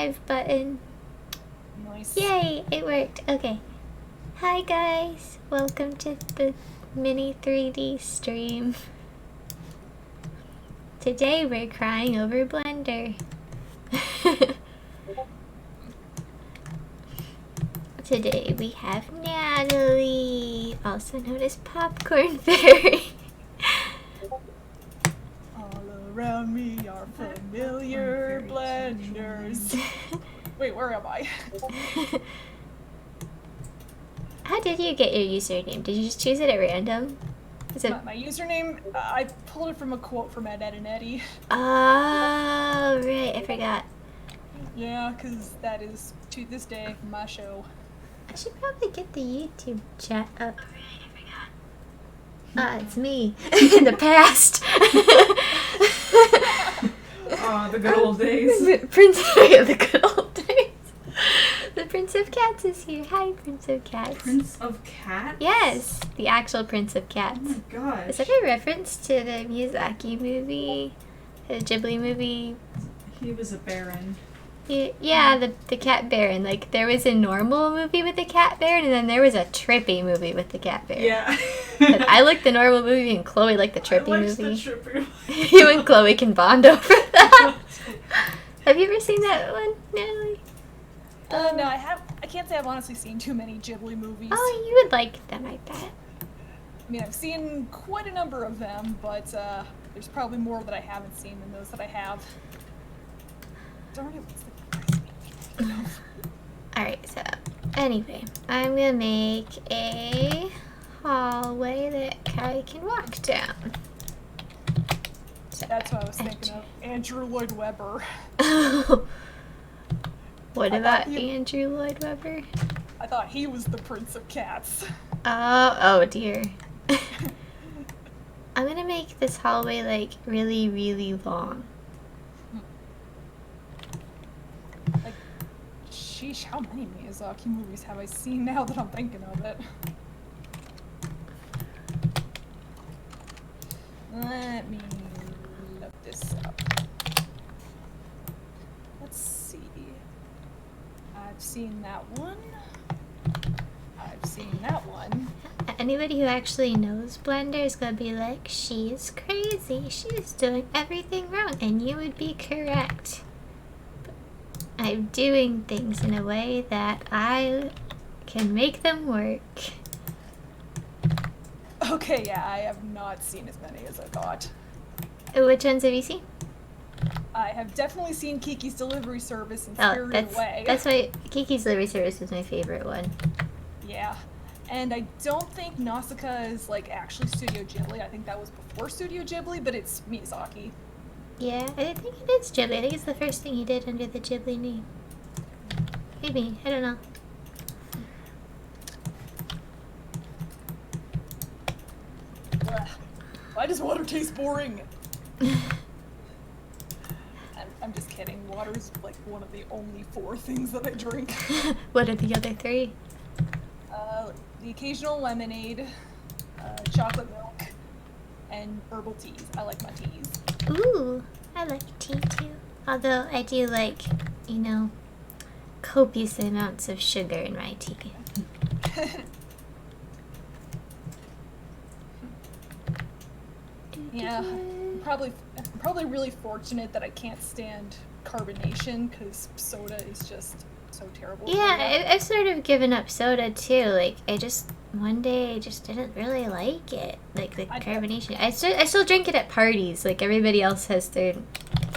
live button. Nice. Yay, it worked. Okay. Hi guys, welcome to the mini 3D stream. Today we're crying over Blender. Today we have Natalie, also known as Popcorn Fairy. All around me are familiar blenders. Wait, where am I? How did you get your username? Did you just choose it at random? Is it... My username, I pulled it from a quote from Ed, Edd n Eddy. Oh, right, I forgot. Yeah, because that is, to this day, my show. I should probably get the YouTube chat up. Ah, it's me. In the past. Oh, the good old days. The good old days. The Prince of Cats is here. Hi, Prince of Cats. Prince of Cats? Yes, the actual Prince of Cats. Oh my gosh. Is that a reference to the Miyazaki movie? The Ghibli movie? He was a baron. Yeah, the cat baron. Like, there was a normal movie with the cat baron, and then there was a trippy movie with the cat baron. Yeah. But I liked the normal movie, and Chloe liked the trippy I liked movie. the trippy You and Chloe can bond over that. Have you ever seen that one, Natalie? No, I can't say I've honestly seen too many Ghibli movies. Oh, you would like them, I bet. I mean, I've seen quite a number of them, but there's probably more that I haven't seen than those that I have. Darn it, what's the Alright, so anyway, I'm gonna make a hallway that Kai can walk down. So That's what I was thinking of. Andrew Lloyd Webber. What about Andrew Lloyd Webber? I thought he was the Prince of Cats. Oh dear. I'm gonna make this hallway like really, really long. Like, sheesh, how many Miyazaki movies have I seen now that I'm thinking of it? Let me look this up. Let's see. I've seen that one. I've seen that one. Anybody who actually knows Blender is gonna be like, she's crazy, she's doing everything wrong, and you would be correct. I'm doing things in a way that I can make them work. Okay, yeah, I have not seen as many as I thought. Which ones have you seen? I have definitely seen Kiki's Delivery Service and Spirited Away. That's why Kiki's Delivery Service was my favorite one. Yeah. And I don't think Nausicaa is, like, actually Studio Ghibli. I think that was before Studio Ghibli, but it's Miyazaki. Yeah, I think it is Ghibli. I think it's the first thing he did under the Ghibli name. Maybe, I don't know. Ugh. Why does water taste boring? I'm just kidding. Water is, like, one of the only 4 things that I drink. What are the other 3? The occasional lemonade, chocolate milk, and herbal teas. I like my teas. Ooh, I like tea too. Although I do like, you know, copious amounts of sugar in my tea. Yeah, I'm probably really fortunate that I can't stand carbonation, because soda is just so terrible. Yeah, I've sort of given up soda too. Like, one day I just didn't really like it. Like, the carbonation. I still drink it at parties. Like, everybody else has their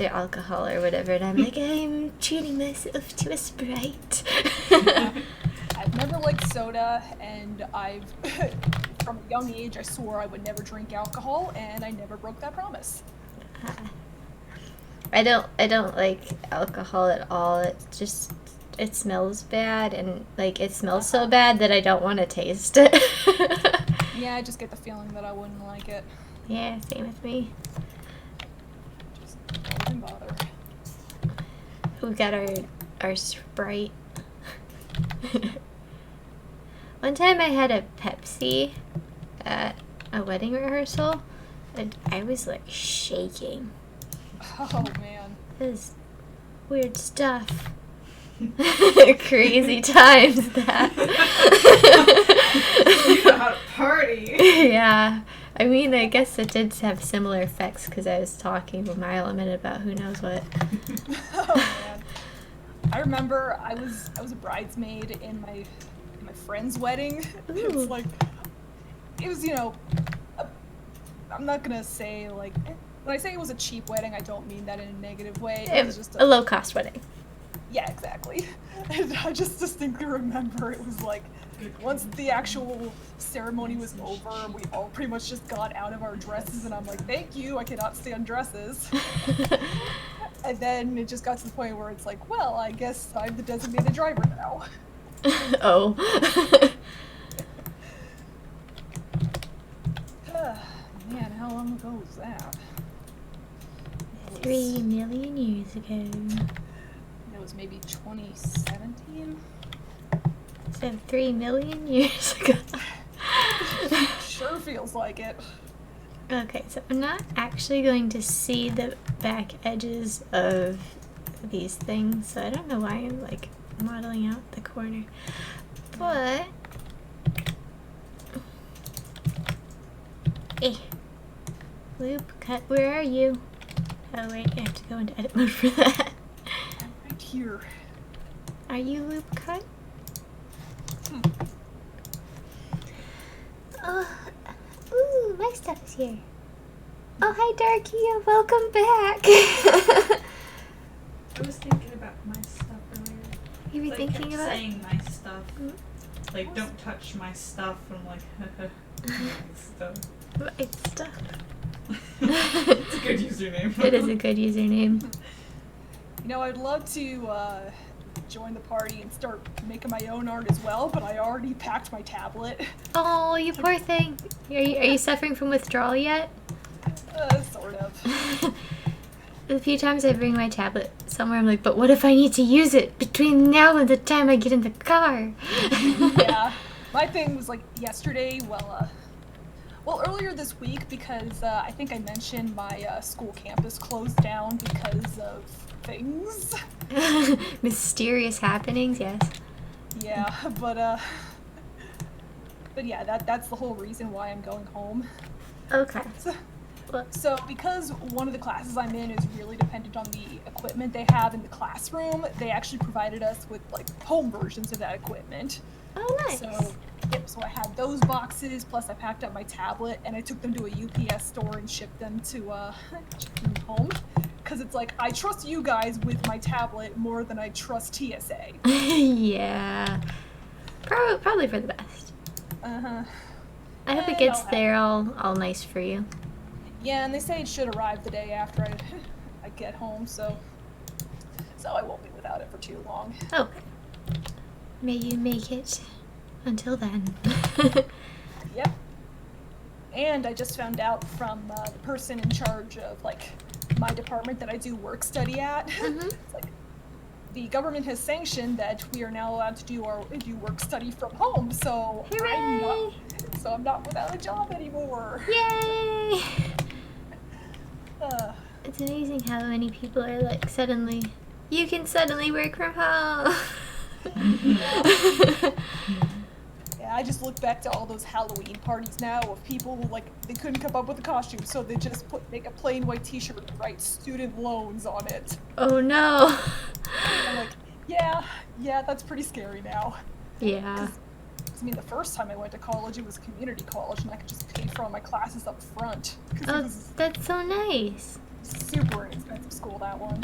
alcohol or whatever, and I'm like, I'm treating myself to a Sprite. I've never liked soda, and from a young age, I swore I would never drink alcohol, and I never broke that promise. I don't like alcohol at all. It smells bad, and like it smells so bad that I don't want to taste it. Yeah, I just get the feeling that I wouldn't like it. Yeah, same with me. Just don't even bother. We got our Sprite. One time I had a Pepsi at a wedding rehearsal, and I was like shaking. Oh man. It was weird stuff. Crazy times that. You know how to party. Yeah. I mean, I guess it did have similar effects because I was talking with Mile a minute about who knows what. Oh man. I remember I was a bridesmaid in my friend's wedding. Ooh. It's like it was, I'm not gonna say like when I say it was a cheap wedding, I don't mean that in a negative way. It was just A low cost wedding. yeah, exactly. And I just distinctly remember it was like once the actual ceremony was over, we all pretty much just got out of our dresses, and I'm like, thank you, I cannot stand dresses. And then it just got to the point where it's like, well, I guess I'm the designated driver now. Oh. Man, how long ago was that? 3 million years ago. It was maybe 2017? So 3 million years ago. Sure feels like it. Okay, so I'm not actually going to see the back edges of these things, so I don't know why I'm like modeling out the corner. But loop cut, where are you? Oh wait, I have to go into edit mode for that. I'm right here. Are you loop cut? Oh, ooh, my stuff is here. Oh, hi, Darkia. Welcome back. I was thinking about my stuff earlier. You were Like, thinking kept about saying my stuff. Mm. Like, don't touch my stuff. I'm like, my stuff. my stuff. It's a good username. It is a good username. I'd love to join the party and start making my own art as well, but I already packed my tablet. Oh, you poor thing. Are you suffering from withdrawal yet? Sort of. The few times I bring my tablet somewhere, I'm like, but what if I need to use it between now and the time I get in the car? Yeah. My thing was like yesterday, well, earlier this week, because I think I mentioned my school campus closed down because of things. Mysterious happenings, yes. Yeah, but yeah, that's the whole reason why I'm going home. Okay. So because one of the classes I'm in is really dependent on the equipment they have in the classroom, they actually provided us with like home versions of that equipment. Oh, nice. So I had those boxes, plus I packed up my tablet and I took them to a UPS store and shipped them to home. Because it's like, I trust you guys with my tablet more than I trust TSA. Yeah. Probably for the best. Uh-huh. I hope it gets there all nice for you. Yeah, and they say it should arrive the day after I get home, so I won't be without it for too long. Okay. May you make it until then. Yep. And I just found out from the person in charge of like my department that I do work study at. Mhm. It's like the government has sanctioned that we are now allowed to do work study from home. So Hooray! I'm not without a job anymore. Yay! It's amazing how many people are like you can suddenly work from home. Yeah, I just look back to all those Halloween parties now of people who like they couldn't come up with a costume, so they just make a plain white T-shirt and write student loans on it. Oh no. I'm like, yeah, that's pretty scary now. Yeah. I mean, the first time I went to college, it was community college, and I could just pay for all my classes up front. Oh, It was that's so nice. super inexpensive school, that one.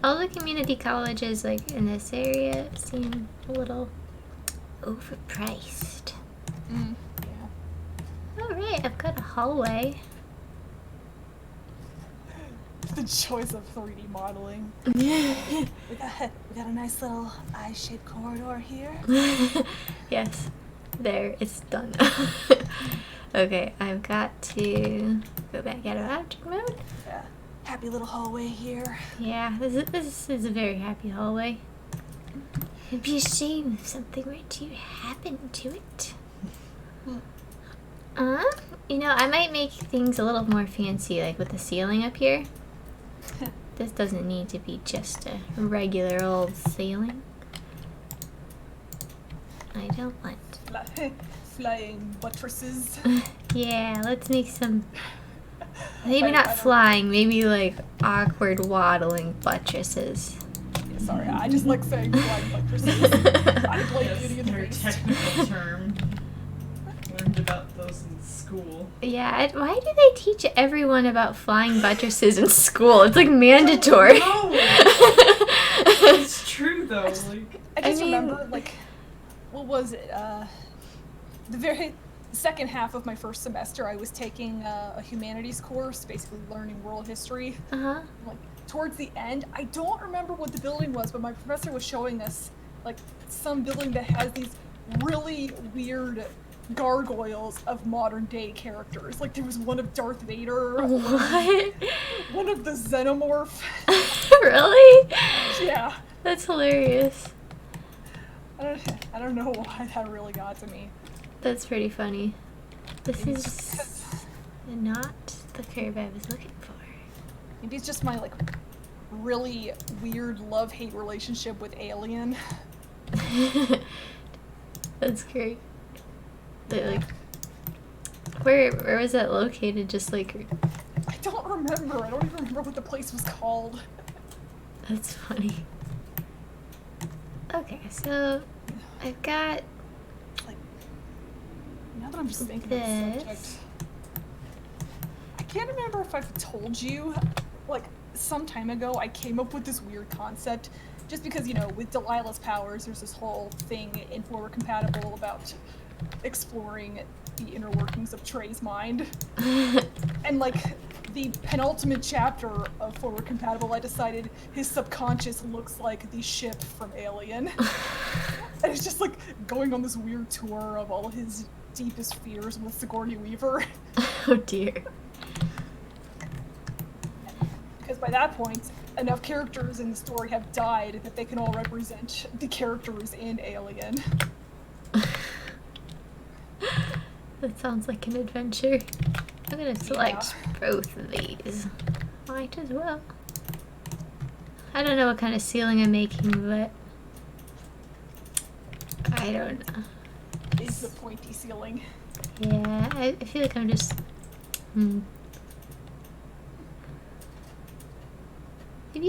All the community colleges like in this area seem a little overpriced. Yeah. Alright, I've got a hallway. The choice of 3D modeling. We got a nice little eye-shaped corridor here. Yes. There, it's done. Okay, I've got to go back out of object mode. Yeah. Happy little hallway here. Yeah, this is a very happy hallway. It'd be a shame if something were to happen to it. I might make things a little more fancy, like with the ceiling up here. This doesn't need to be just a regular old ceiling. I don't want. Flying buttresses. Yeah, let's make some. Maybe not flying, maybe like awkward waddling buttresses. Yeah, sorry, I just like saying flying buttresses. I play Beauty and the Very Beast. technical term. Learned about those in school. Yeah, why do they teach everyone about flying buttresses in school? It's like mandatory. No! It's true though. Like, I just mean- remember, like, what was it? The very second half of my first semester, I was taking a humanities course, basically learning world history. Uh-huh. Like, towards the end, I don't remember what the building was, but my professor was showing us, like, some building that has these really weird gargoyles of modern day characters. Like, there was one of Darth Vader, What? one of the Xenomorph. Really? Yeah. That's hilarious. I don't know why that really got to me. That's pretty funny. This Maybe is it's just 'cause- not the curve I was looking for. Maybe it's just my, like, really weird love-hate relationship with Alien. That's great. Like, where was that located? Just like, I don't remember. I don't even remember what the place was called. that's funny. Okay, so I've got Like, now that I'm just thinking of the this. subject, I can't remember if I've told you, like, some time ago I came up with this weird concept, just because, you know, with Delilah's powers, there's this whole thing in Forward Compatible about exploring the inner workings of Trey's mind. And, like, the penultimate chapter of Forward Compatible, I decided his subconscious looks like the ship from Alien. And it's just, like, going on this weird tour of all his deepest fears with Sigourney Weaver. Oh dear. Because by that point, enough characters in the story have died that they can all represent the characters in Alien. That sounds like an adventure. I'm gonna select both of these. Might as well. I don't know what kind of ceiling I'm making, but I don't know. Is the pointy ceiling. Yeah, I feel like I'm just. Maybe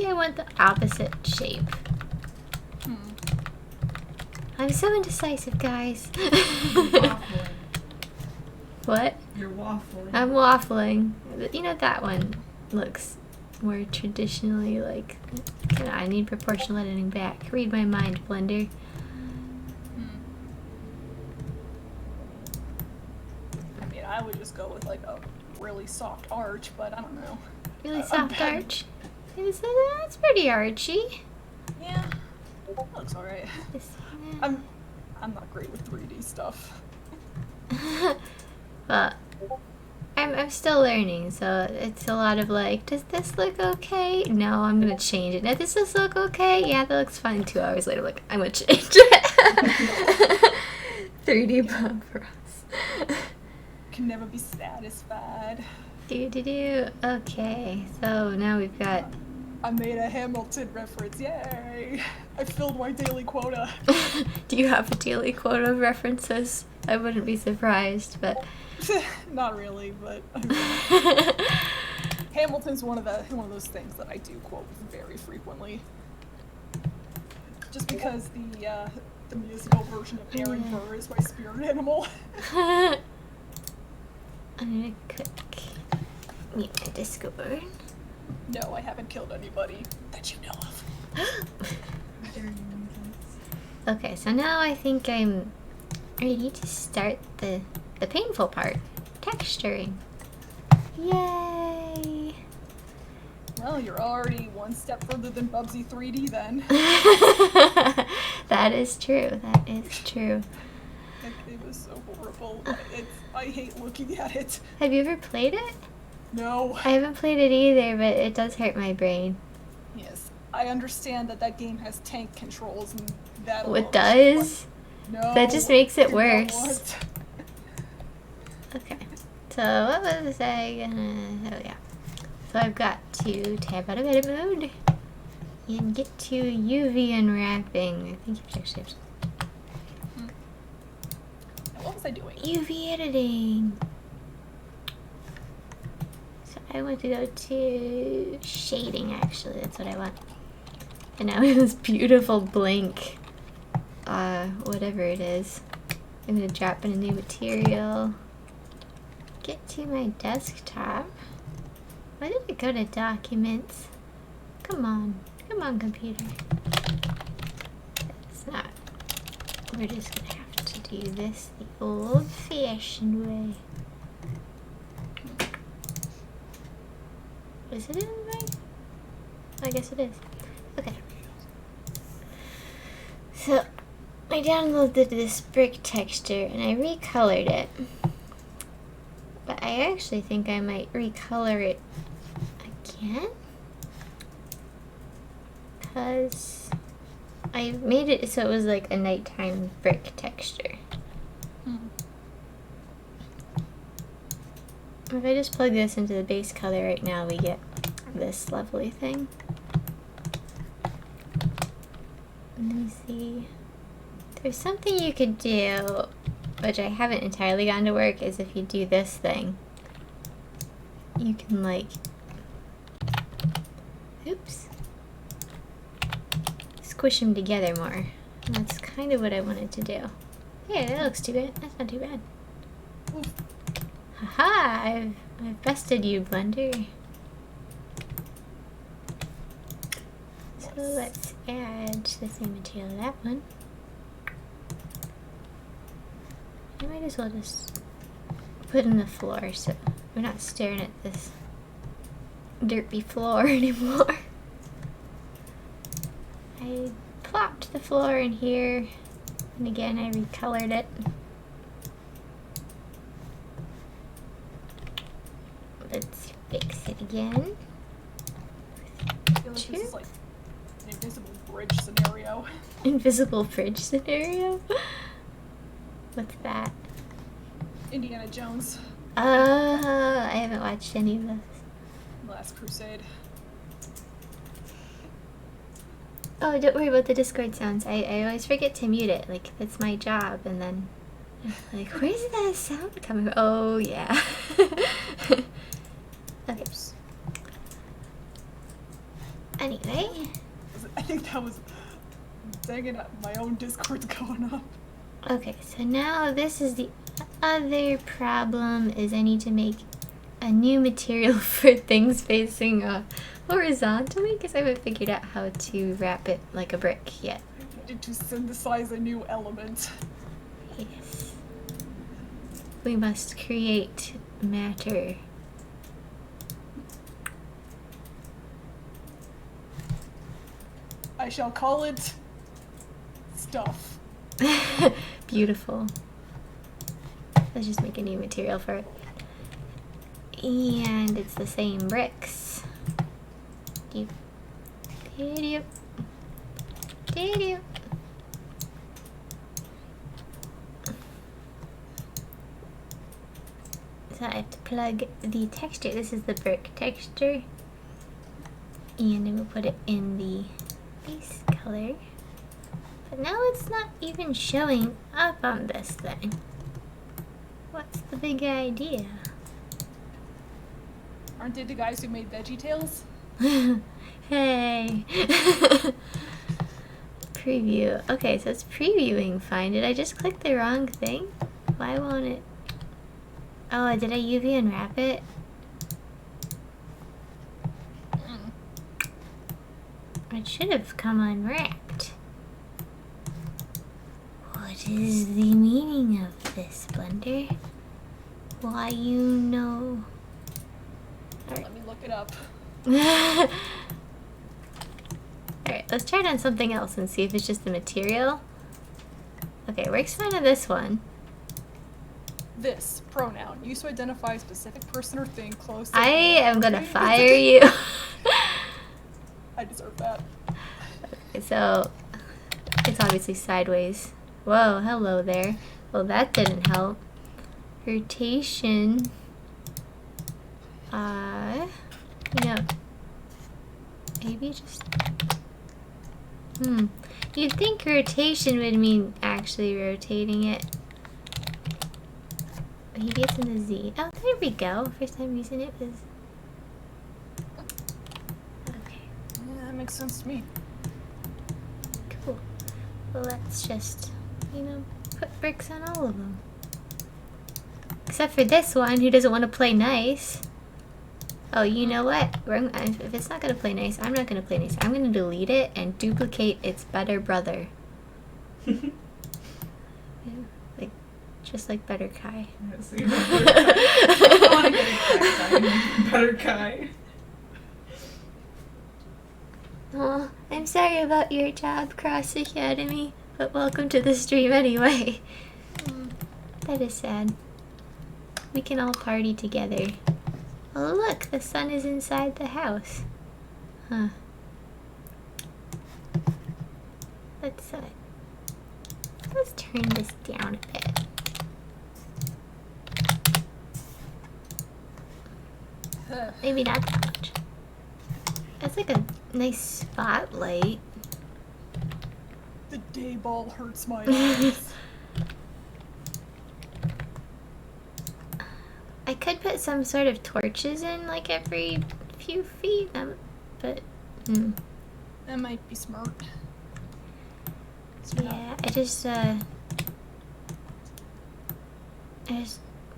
I want the opposite shape. I'm so indecisive, guys. you're waffling. What? You're waffling. I'm waffling. You know, that one looks more traditionally like. I need proportional editing back. Read my mind, Blender. I mean, I would just go with, like, a really soft arch, but I don't know. Really I'm soft bad. arch. That's pretty archy. Yeah, looks alright. This- I'm not great with 3D stuff. But I'm still learning, so it's a lot of like, does this look okay? No, I'm gonna change it. Now, does this look okay? Yeah, that looks fine. 2 hours later, like, I'm gonna change it. 3D bomb for us. Can never be satisfied. Do. Okay, so now we've got. I made a Hamilton reference, yay! I filled my daily quota. Do you have a daily quota of references? I wouldn't be surprised, but. Not really, but I mean, Hamilton's one of those things that I do quote very frequently. Just because the musical version of Aaron Burr is my spirit animal. I'm gonna click mute my Discord. No, I haven't killed anybody that you know of. Okay, so now I think I'm ready to start the painful part. Texturing. Yay! Well, you're already one step further than Bubsy 3D then. That is true. That is true. It was so horrible. I hate looking at it. Have you ever played it? No. I haven't played it either, but it does hurt my brain. Yes, I understand that game has tank controls and that. Oh, it alone- does? No. That just makes it you know worse. what? Okay. So what was I gonna... Oh, yeah. So I've got to tab out of edit mode and get to UV unwrapping. I think you actually have to. What was I doing? UV editing. So I want to go to shading, actually. That's what I want. And now we have this beautiful blank, whatever it is. I'm gonna drop in a new material. Get to my desktop. Why did it go to documents? Come on, computer. That's not. We're just gonna have to do this the old-fashioned way. Is it in my? I guess it is. Okay. So I downloaded this brick texture and I recolored it. But I actually think I might recolor it again. Because I made it so it was like a nighttime brick texture. If I just plug this into the base color right now, we get this lovely thing. Let me see. There's something you could do, which I haven't entirely gotten to work, is if you do this thing, you can like, oops, squish them together more. And that's kind of what I wanted to do. Yeah, that looks too bad. That's not too bad. Haha, I've bested you, Blender. So let's add the same material to that one. I might as well just put in the floor so we're not staring at this derpy floor anymore. I plopped the floor in here, and again I recolored it. Let's fix it again. I feel like this is like an invisible bridge scenario. Invisible bridge scenario? What's that? Indiana Jones. I haven't watched any of those. Last Crusade. Oh, don't worry about the Discord sounds. I always forget to mute it. Like, that's my job. And then, like, where's that sound coming from? Oh, yeah. Okay. Oops. Anyway. I think that was... Dang it, my own Discord's going up. Okay, so now this is the other problem, is I need to make a new material for things facing horizontally, because I haven't figured out how to wrap it like a brick yet. I needed to synthesize a new element. Yes. We must create matter. I shall call it... stuff. Beautiful. Let's just make a new material for it. And it's the same bricks. Doop. Doop. Doop. So I have to plug the texture. This is the brick texture. And then we'll put it in the base color. But now it's not even showing up on this thing. What's the big idea? Aren't they the guys who made VeggieTales? Hey. Preview. Okay, so it's previewing fine. Did I just click the wrong thing? Why won't it? Oh, did I UV unwrap it? It should have come unwrapped. What is the meaning of this, Blender? Why, you know? Let me look it up. Alright, let's try it on something else and see if it's just the material. Okay, works fine on this one. This pronoun used to identify a specific person or thing close to... I am gonna fire you. I deserve that. Okay, so it's obviously sideways. Whoa, hello there. Well, that didn't help. Rotation. You know, maybe just... You'd think rotation would mean actually rotating it. He gets in the Z. Oh, there we go. First time using it was... Okay. Yeah, that makes sense to me. Cool. Well, let's just, you know, put bricks on all of them. Except for this one who doesn't want to play nice. Oh, you know what? If it's not going to play nice, I'm not going to play nice. I'm going to delete it and duplicate its better brother. Yeah, like, just like Better Kai. Yeah, so you're Better Kai. I want to get a Better Kai. Oh, I'm sorry about your job, Cross Academy, but welcome to the stream anyway. That is sad. We can all party together. Oh look, the sun is inside the house. Huh. Let's turn this down a bit. Maybe not that much. That's like a nice spotlight. The day ball hurts my eyes. I could put some sort of torches in like every few feet, but That might be smart. yeah, I just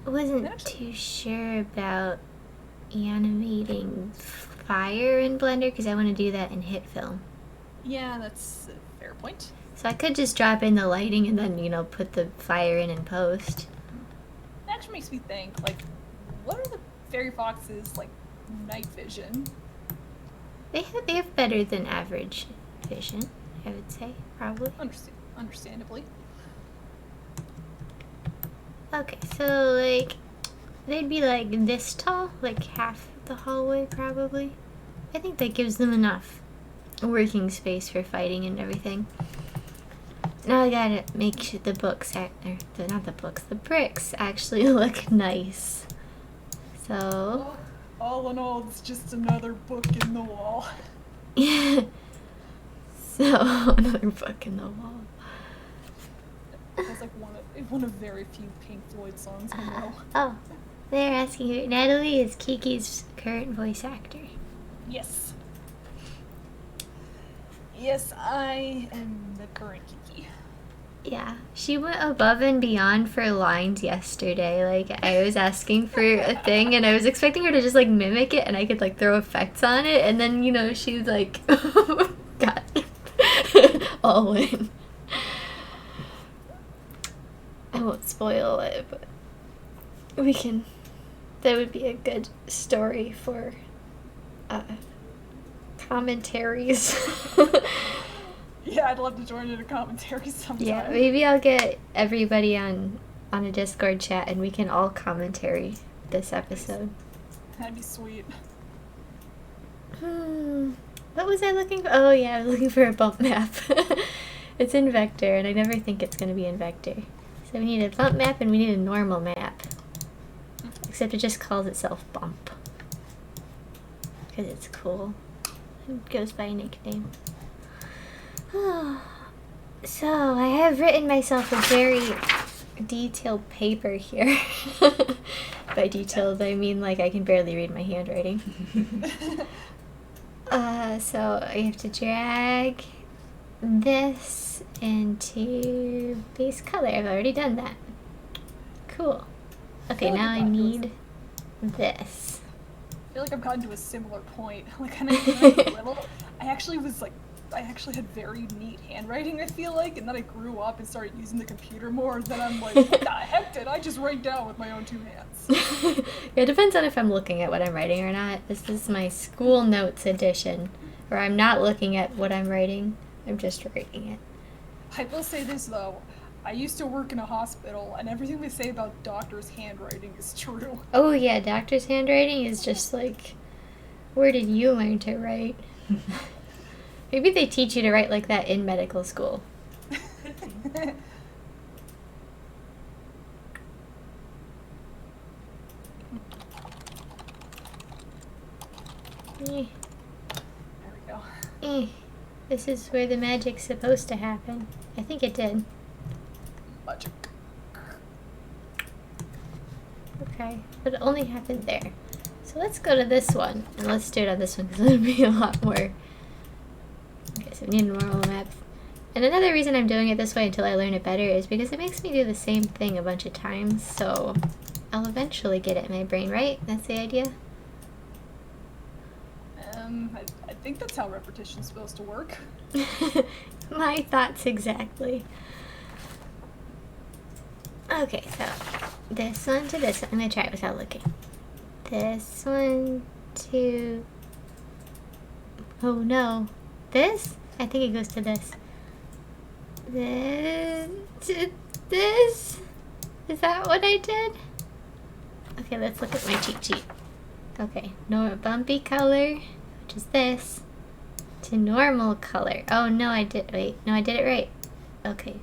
wasn't too sure about animating fire in Blender because I want to do that in hit film. Yeah, that's a fair point. So I could just drop in the lighting and then, you know, put the fire in post. That actually makes me think, like, what are the fairy foxes like night vision? They have better than average vision, I would say, probably. Understandably. Okay, so like they'd be like this tall, like half the hallway probably. I think that gives them enough working space for fighting and everything. Now I gotta make sure the books, the bricks actually look nice. So, All in all, it's just another book in the wall. yeah. So, another book in the wall. It's like one of very few Pink Floyd songs I know. Oh, they're asking who Natalie is Kiki's current voice actor. Yes. Yes, I am the current Kiki. Yeah, she went above and beyond for lines yesterday. Like, I was asking for a thing, and I was expecting her to just, like, mimic it, and I could, like, throw effects on it, and then, you know, she's like, got all in. I won't spoil it, but we can, that would be a good story for, commentaries. Yeah, I'd love to join in a commentary sometime. Yeah, maybe I'll get everybody on a Discord chat and we can all commentary this episode. That'd be sweet. What was I looking for? Oh yeah, I was looking for a bump map. It's in Vector and I never think it's going to be in Vector. So we need a bump map and we need a normal map. Except it just calls itself Bump. Because it's cool. It goes by a nickname. So, I have written myself a very detailed paper here. By detailed, I mean like I can barely read my handwriting. So I have to drag this into base color. I've already done that. Cool. Okay, now I need this. I feel like I've gotten to a similar point. Like, when I was little, I actually had very neat handwriting, I feel like, and then I grew up and started using the computer more, and then I'm like, what the heck did I just write down with my own two hands? Yeah, it depends on if I'm looking at what I'm writing or not. This is my school notes edition, where I'm not looking at what I'm writing, I'm just writing it. I will say this, though. I used to work in a hospital, and everything they say about doctors' handwriting is true. Oh yeah, doctor's handwriting is just like, where did you learn to write? Maybe they teach you to write like that in medical school. Eh, There we go. eh. This is where the magic's supposed to happen. I think it did. Magic. Okay, but it only happened there. So let's go to this one, and let's do it on this one because it'll be a lot more. Okay, so we need a normal map. And another reason I'm doing it this way until I learn it better is because it makes me do the same thing a bunch of times, so I'll eventually get it in my brain, right? That's the idea? I think that's how repetition's supposed to work. My thoughts exactly. Okay, so this one to this one. I'm gonna try it without looking. This one to... Oh no. This? I think it goes to this. This to this? Is that what I did? Okay, let's look at my cheat sheet. Okay, no bumpy color, which is this, to normal color. Oh no, I did, wait, no, I did it right. Okay.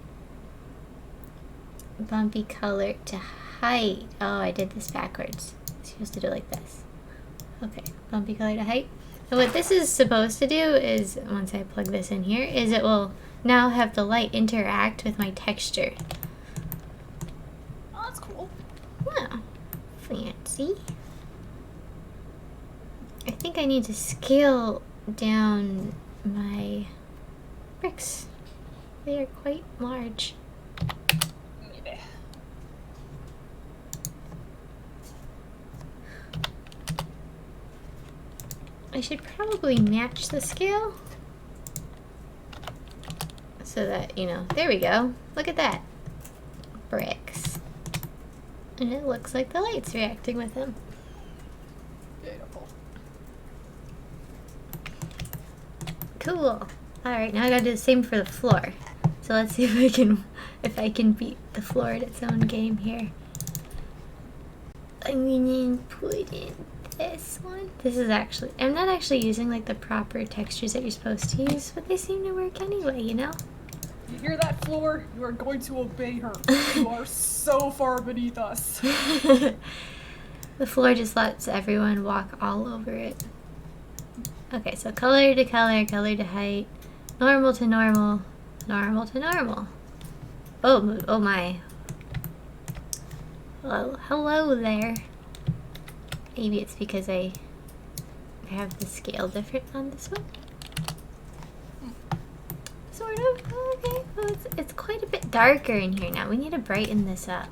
Bumpy color to height. Oh, I did this backwards. I'm supposed to do it like this. Okay, bumpy color to height. And what this is supposed to do is, once I plug this in here, is it will now have the light interact with my texture. Oh, that's cool. Wow, fancy. I think I need to scale down my bricks. They are quite large. Maybe. I should probably match the scale so that, you know, there we go. Look at that. Bricks. And it looks like the light's reacting with them. Beautiful. Cool. Alright, now I gotta do the same for the floor. So let's see if I can beat the floor at its own game here. I'm gonna put in this one. This is actually, I'm not actually using like the proper textures that you're supposed to use, but they seem to work anyway, you know? You hear that, floor? You are going to obey her. You are so far beneath us. The floor just lets everyone walk all over it. Okay, so color to color, color to height, normal to normal, normal to normal. Oh, oh my. Well, hello there. Maybe it's because I have the scale different on this one. Sort of. Okay. Well, it's quite a bit darker in here now. We need to brighten this up.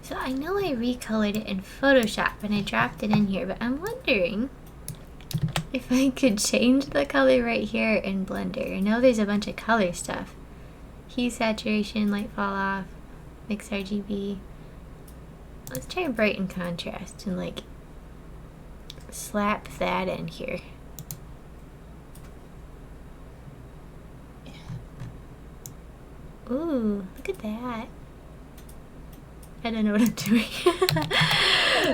So I know I recolored it in Photoshop and I dropped it in here, but I'm wondering if I could change the color right here in Blender. I know there's a bunch of color stuff. Hue, saturation, light fall off, mix RGB. Let's try brighten contrast and like slap that in here. Ooh, look at that. I don't know what I'm doing.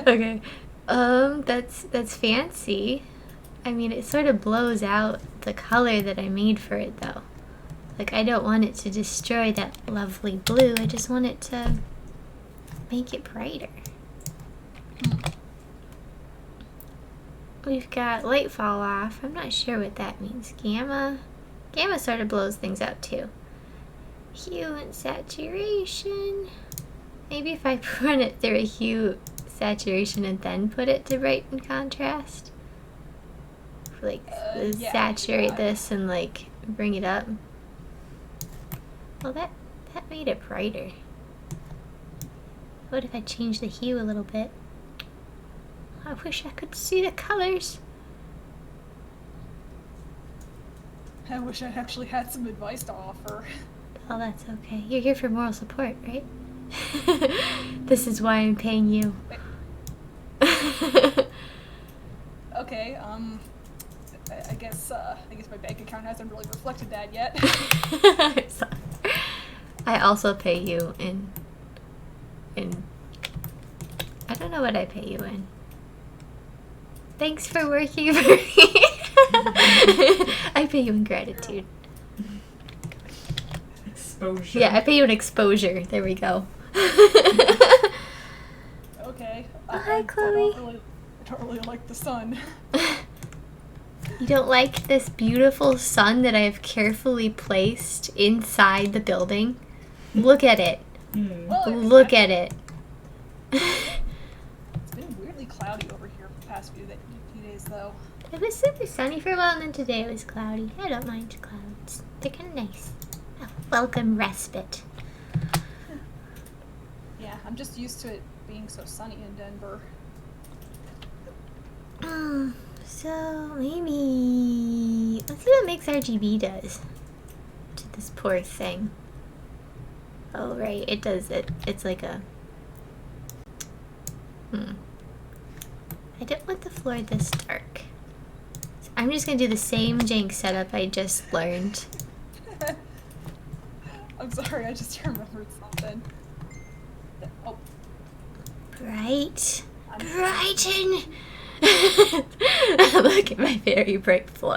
Okay. That's fancy. I mean, it sort of blows out the color that I made for it though. Like, I don't want it to destroy that lovely blue. I just want it to make it brighter. We've got light fall off. I'm not sure what that means. Gamma. Gamma sort of blows things out too. Hue and saturation. Maybe if I run it through a hue, saturation, and then put it to brighten contrast. Like, Yeah, saturate this and like bring it up. Well, that made it brighter. What if I change the hue a little bit? I wish I could see the colors. I wish I actually had some advice to offer. Oh, that's okay. You're here for moral support, right? This is why I'm paying you. Okay, I guess my bank account hasn't really reflected that yet. I also pay you in I don't know what I pay you in. Thanks for working for me. I pay you in gratitude. Exposure. Yeah, I pay you in exposure. There we go. Okay. Oh, hi, I Chloe. don't really like the sun. You don't like this beautiful sun that I have carefully placed inside the building? Look at it. Well, Look at it. It's been weirdly cloudy over here for the past few days, though. It was super sunny for a while, and then today it was cloudy. I don't mind clouds. They're kind of nice. Oh, welcome respite. Yeah, I'm just used to it being so sunny in Denver. So maybe let's see what Mix RGB does to this poor thing. Oh right, it does it. It's like a I don't want the floor this dark. So I'm just gonna do the same jank setup I just learned. I'm sorry, I just remembered something. Oh, Brighten. Look at my very bright floor.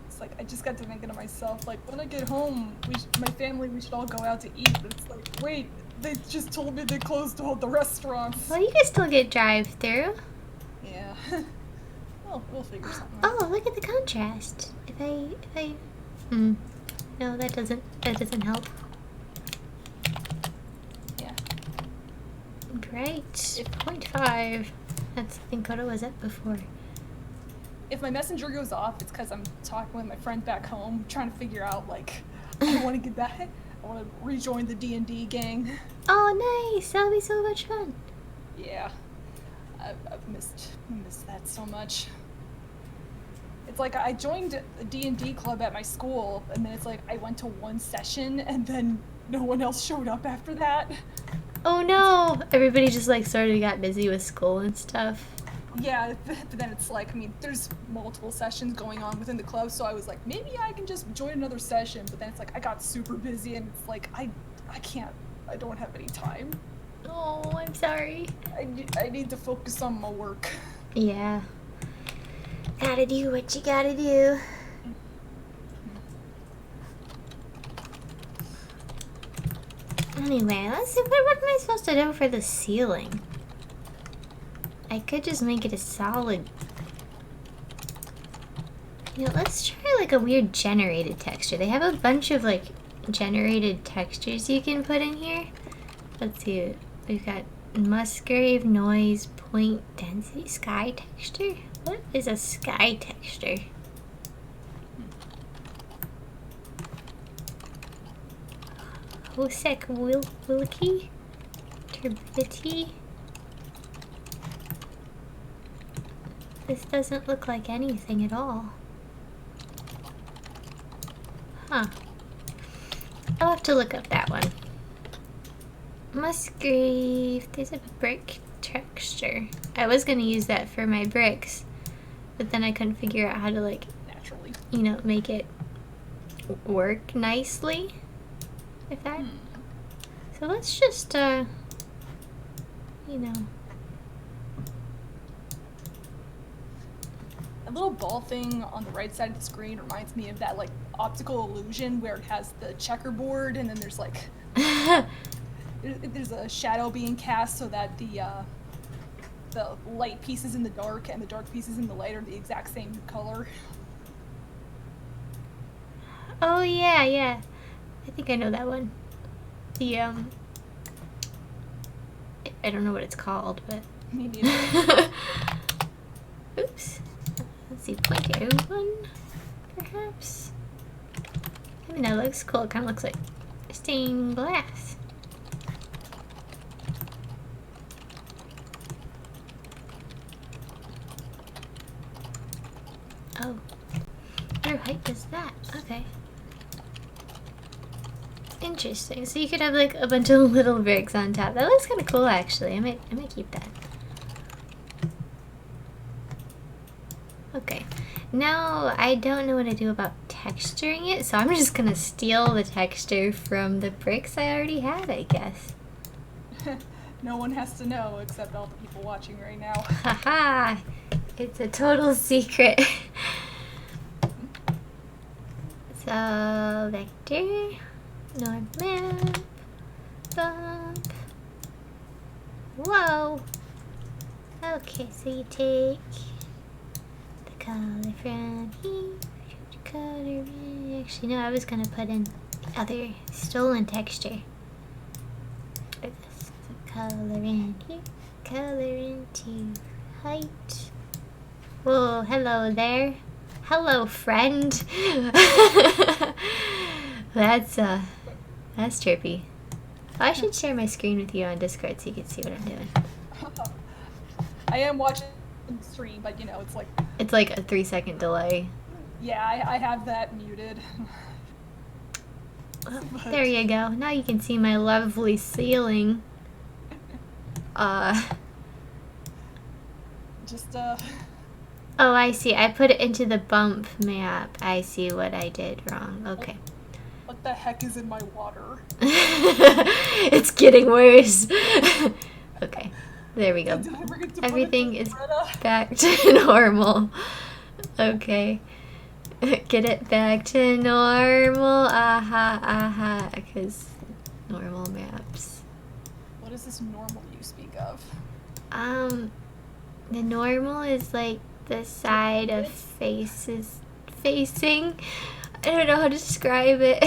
it's like I just got to thinking to myself, like, when I get home, my family, we should all go out to eat. But it's like, wait, they just told me they closed all the restaurants. Well, you can still get drive-through. Yeah. Well, we'll figure something out. Oh, look at the contrast. If I no, that doesn't help. Yeah. Bright 0.5. That's, I think, what it was at before. If my messenger goes off, it's because I'm talking with my friend back home, trying to figure out, like, I want to get back. I want to rejoin the D&D gang. Oh, nice. That'll be so much fun. Yeah. I've missed that so much. It's like I joined a D&D club at my school, and then it's like I went to one session, and then no one else showed up after that. Oh no! Everybody just like sort of got busy with school and stuff. Yeah, but then it's like, I mean, there's multiple sessions going on within the club, so I was like, maybe I can just join another session, but then it's like I got super busy, and it's like, I can't, I don't have any time. Oh, I'm sorry. I need to focus on my work. Yeah. Gotta do what you gotta do. Anyway, let's see, what am I supposed to do for the ceiling? I could just make it a solid... You know, let's try like a weird generated texture. They have a bunch of like generated textures you can put in here. Let's see, we've got Musgrave, noise, point, density, sky texture. What is a sky texture? Hosek Wilkie? Turbidity? This doesn't look like anything at all. Huh. I'll have to look up that one. Musgrave. There's a brick texture. I was gonna use that for my bricks, but then I couldn't figure out how to, like, Naturally. you know, make it work nicely. If that. So let's just, you know. A little ball thing on the right side of the screen reminds me of that, like, optical illusion where it has the checkerboard and then there's, like, there's a shadow being cast so that the light pieces in the dark and the dark pieces in the light are the exact same color. Oh yeah, yeah. I think I know that one. The I don't know what it's called, but Maybe it's oops. Let's see, 0.01 perhaps. I mean, that looks cool. It kind of looks like stained glass. Oh, your height does that. Okay. Interesting. So you could have like a bunch of little bricks on top. That looks kind of cool, actually. I might keep that. Okay. Now I don't know what to do about texturing it, so I'm just gonna steal the texture from the bricks I already had, I guess. no one has to know except all the people watching right now. Haha! It's a total secret. So vector, normal, bump. Whoa. Okay, so you take the color from here. Color in. Actually, no, I was gonna put in the other stolen texture. Like this. So color in here. Color into height. Whoa, hello there. Hello, friend. That's trippy. I should share my screen with you on Discord so you can see what I'm doing. I am watching the stream, but you know, it's like a 3-second delay. Yeah, I have that muted. Well, there you go. Now you can see my lovely ceiling. Oh, I see. I put it into the bump map. I see what I did wrong. Okay. What the heck is in my water? It's getting worse. Okay. There we go. Everything is back to normal. Okay. Get it back to normal. Aha. Because normal maps. What is this normal you speak of? The normal is like the side of faces facing. I don't know how to describe it.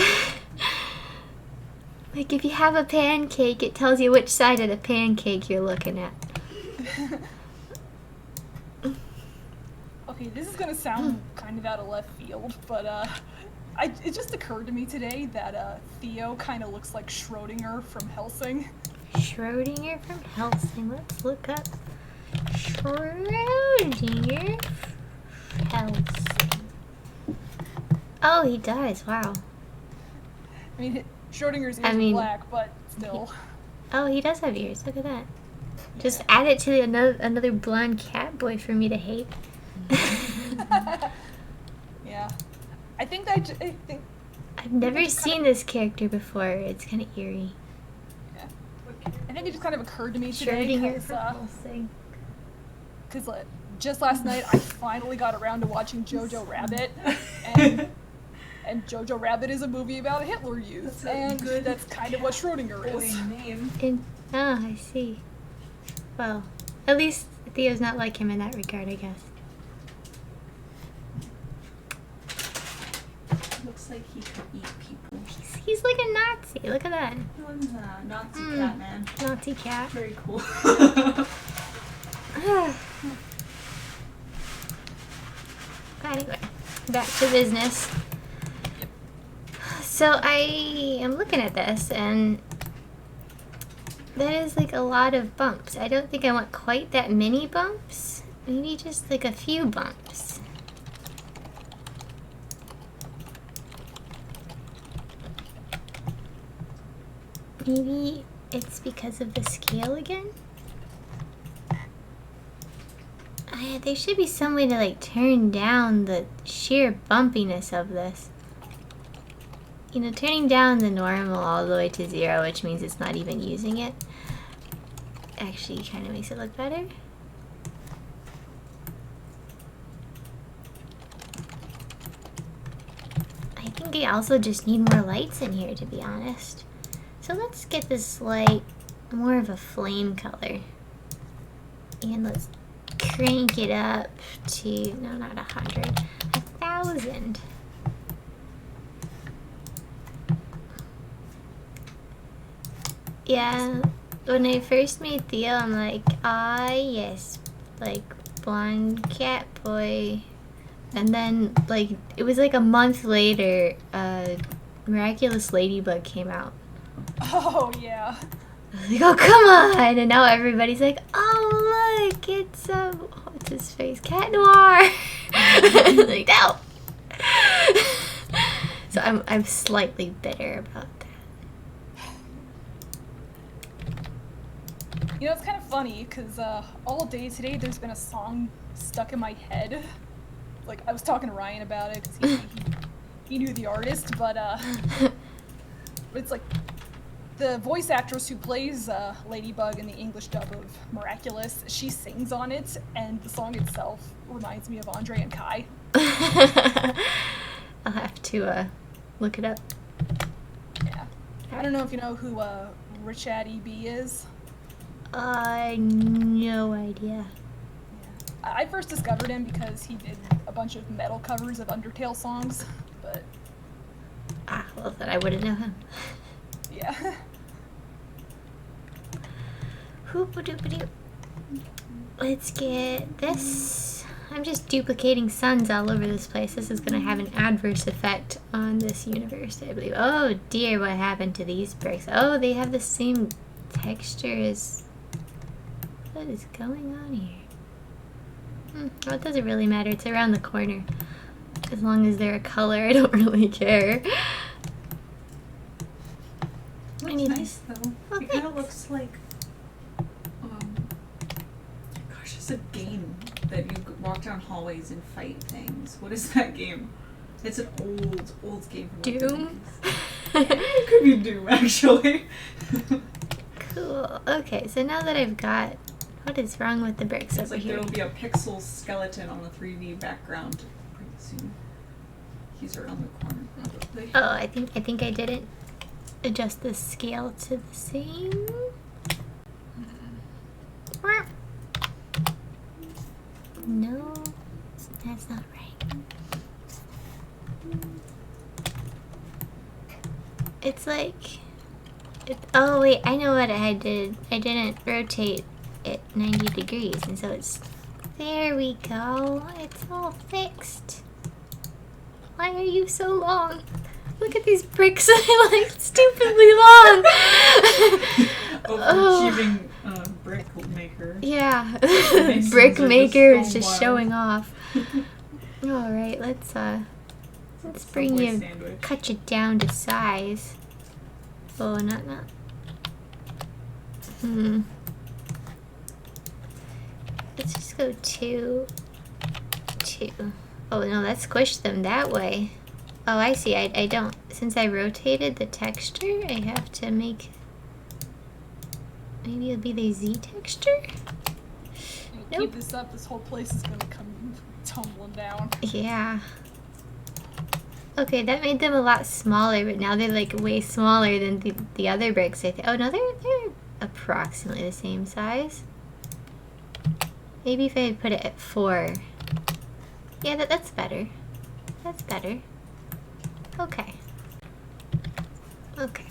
Like if you have a pancake, it tells you which side of the pancake you're looking at. Okay, this is gonna sound kind of out of left field, but it just occurred to me today that Theo kind of looks like Schrodinger from Helsing. Schrodinger from Helsing. Let's look up Schrodinger Helsing. Oh, he does. Wow. I mean, Schrodinger's ears are black, but still. Oh, he does have ears. Look at that. Yeah. Just add it to another blonde cat boy for me to hate. Yeah. I've never seen this character before. It's kind of eerie. Yeah. I think it just kind of occurred to me today because just last night I finally got around to watching Jojo Rabbit, and Jojo Rabbit is a movie about Hitler Youth, and that's kind of what Schrodinger is. I see. Well, at least Theo's not like him in that regard, I guess. Looks like he could eat people. He's like a Nazi. Look at that. One's a Nazi cat, man. Nazi cat. Very cool. Anyway, back to business. So I am looking at this, and that is like a lot of bumps. I don't think I want quite that many bumps. Maybe just like a few bumps. Maybe it's because of the scale again? There should be some way to like turn down the sheer bumpiness of this. You know, turning down the normal all the way to 0, which means it's not even using it, actually kind of makes it look better. I think I also just need more lights in here, to be honest. So let's get this light more of a flame color. And let's crank it up to, no, not 100, 1,000. Yeah, when I first made Theo, I'm like, ah, yes, like, blonde cat boy. And then, like, it was like a month later, Miraculous Ladybug came out. Oh, yeah. I was like, oh, come on! And now everybody's like, oh, look, it's, what's his face? Cat Noir! Like, no! So I'm slightly bitter about that. You know, it's kind of funny, because all day today there's been a song stuck in my head. Like, I was talking to Ryan about it, because he knew the artist, but it's like, the voice actress who plays Ladybug in the English dub of Miraculous, she sings on it, and the song itself reminds me of Andre and Kai. I'll have to look it up. Yeah. I don't know if you know who Richard E.B. is? No idea. I first discovered him because he did a bunch of metal covers of Undertale songs, but... Well, then I wouldn't know him. Yeah. Hoop-a-doop-a-doop. Let's get this. I'm just duplicating suns all over this place. This is going to have an adverse effect on this universe, I believe. Oh dear, what happened to these bricks? Oh, they have the same texture as... What is going on here? Well, it doesn't really matter. It's around the corner. As long as they're a color, I don't really care. It's nice though. Well, it kind of looks like, gosh, it's a game that you walk down hallways and fight things. What is that game? It's an old game from like, Doom? It could be Doom, actually. Cool. Okay, so now that I've got... What is wrong with the bricks It's over like here? there will be a pixel skeleton on a 3D background pretty soon. He's around the corner, probably. Oh, I think I didn't adjust the scale to the same. No, that's not right. It's like... oh wait, I know what I did. I didn't rotate it 90 degrees, and so it's... There we go. It's all fixed. Why are you so long? Look at these bricks. They're like stupidly long. Overachieving brick maker. Yeah. Masons Brick are maker just is so just wild. showing off. All right, let's bring Subway you, sandwich. cut you down to size. Oh, not. Let's just go 2, 2. Oh no, let's squish them that way. Oh, I see. I don't. Since I rotated the texture, I have to make. Maybe it'll be the Z texture. Keep Nope. this up, this whole place is gonna come tumbling down. Yeah. Okay, that made them a lot smaller, but now they're like way smaller than the other bricks, I think. Oh no, they're approximately the same size. Maybe if I put it at 4. Yeah, that's better. That's better. Okay. Okay.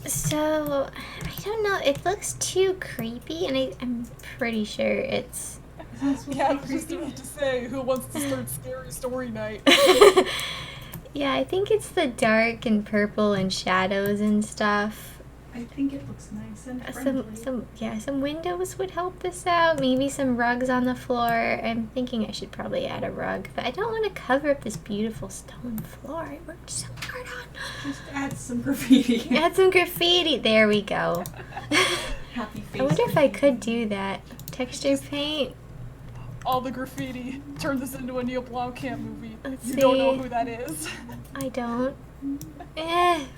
So, I don't know, it looks too creepy, and I'm pretty sure it's... Yeah, I was just about to say, who wants to start scary story night? Yeah, I think it's the dark and purple and shadows and stuff. I think it looks nice and friendly. Some windows would help this out. Maybe some rugs on the floor. I'm thinking I should probably add a rug, but I don't want to cover up this beautiful stone floor. I worked so hard on. Just add some graffiti. Add some graffiti. There we go. Happy face. I wonder if I could do that. Texture paint. All the graffiti. Turn this into a Neil Blomkamp movie. Let's You don't know see. who that is. I don't.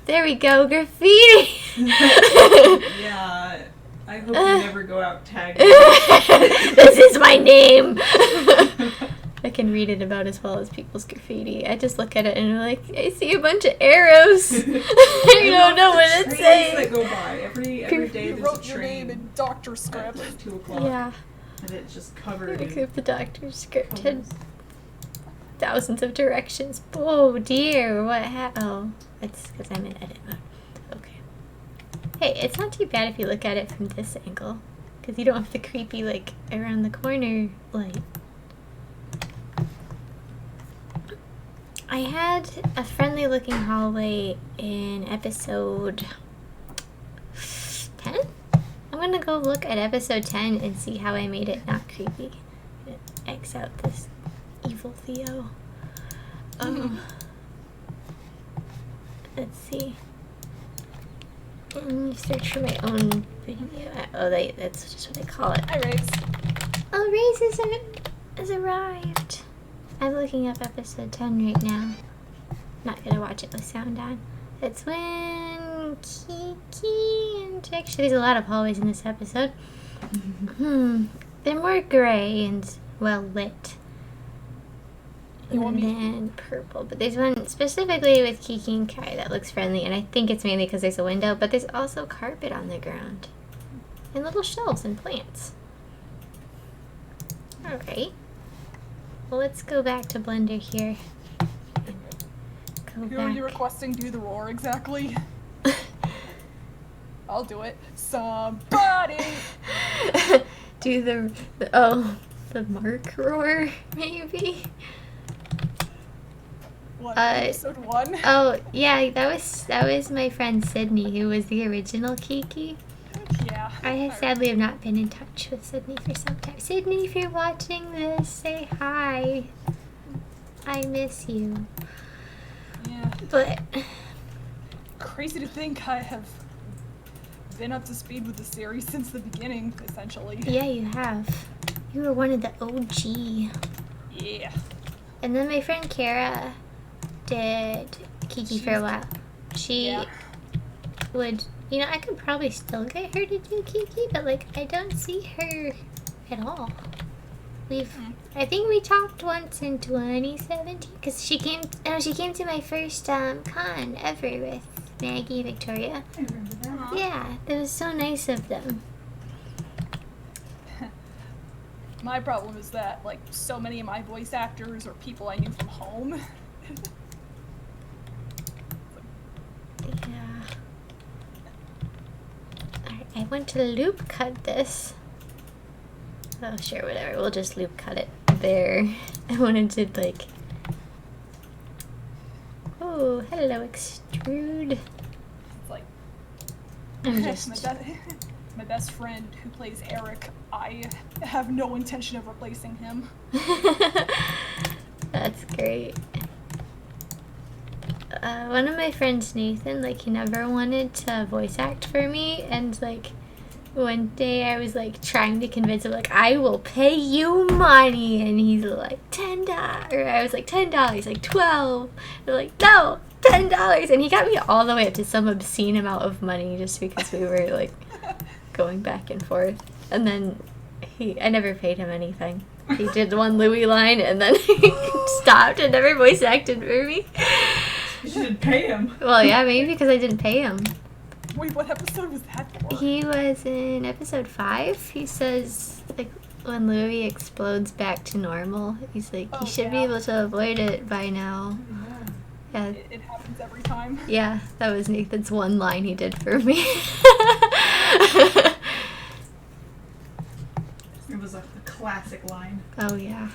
There we go. Graffiti. Yeah, I hope you never go out tagging. This is my name. I can read it about as well as people's graffiti. I just look at it and I'm like, I see a bunch of arrows. I don't know what it's Trains saying. that go by every day. You There's wrote a your name train in doctor at script. like 2:00. Yeah. And it's just covered Look in at the doctor's script had colors. thousands of directions. Oh dear, what oh, it's because I'm in edit mode. Okay. Hey, it's not too bad if you look at it from this angle, because you don't have the creepy, like, around the corner light. I had a friendly looking hallway in episode 10? I'm gonna go look at episode 10 and see how I made it not creepy. X out this evil Theo. Let's see. Let me search for my own video. Oh, that's just what I call it. Hi, Raves. Oh, Raze has arrived. I'm looking up episode 10 right now. Not gonna watch it with sound on. It's when Kiki and actually there's a lot of hallways in this episode. They're more gray and well lit. You want And me? then purple. But there's one specifically with Kiki and Kai that looks friendly, and I think it's mainly because there's a window, but there's also carpet on the ground. And little shelves and plants. Alright. Well, let's go back to Blender here. Go Who are you back. requesting do the roar exactly? I'll do it. Somebody! Do the Mark roar, maybe? What, episode 1? Oh, yeah, that was my friend Sydney, who was the original Kiki. Yeah. I sadly have not been in touch with Sydney for some time. Sydney, if you're watching this, say hi. I miss you. Yeah. But Crazy to think I have been up to speed with the series since the beginning, essentially. yeah, you have. You were one of the OG. Yeah. And then my friend Kara did Kiki for a while. She Yeah. would, you know, I could probably still get her to do Kiki, but like I don't see her at all. I think we talked once in 2017 because she came to my first con ever with Maggie and Victoria. I remember that. Yeah, that was so nice of them. My problem is that, like, so many of my voice actors are people I knew from home. Yeah. Alright, I want to loop cut this. Oh, sure, whatever. We'll just loop cut it there. I wanted to, like... Oh, hello, extrude. It's like, I'm just... my best friend who plays Eric, I have no intention of replacing him. That's great. One of my friends, Nathan, like, he never wanted to voice act for me, and, like, one day I was, like, trying to convince him, like, I will pay you money, and he's like, $10, or I was like, $10, like, 12, they're like, no, $10, and he got me all the way up to some obscene amount of money just because we were, like, going back and forth, and then I never paid him anything. He did one Louis line, and then he stopped and never voice acted for me. You should pay him. Well, yeah, maybe because I didn't pay him. Wait, what episode was that for? He was in episode 5. He says, like, when Louis explodes back to normal, he's like, Oh, you should be yeah. able to avoid it by now. Yeah, It happens every time. yeah, that was Nathan's one line he did for me. It was a classic line. Oh, yeah.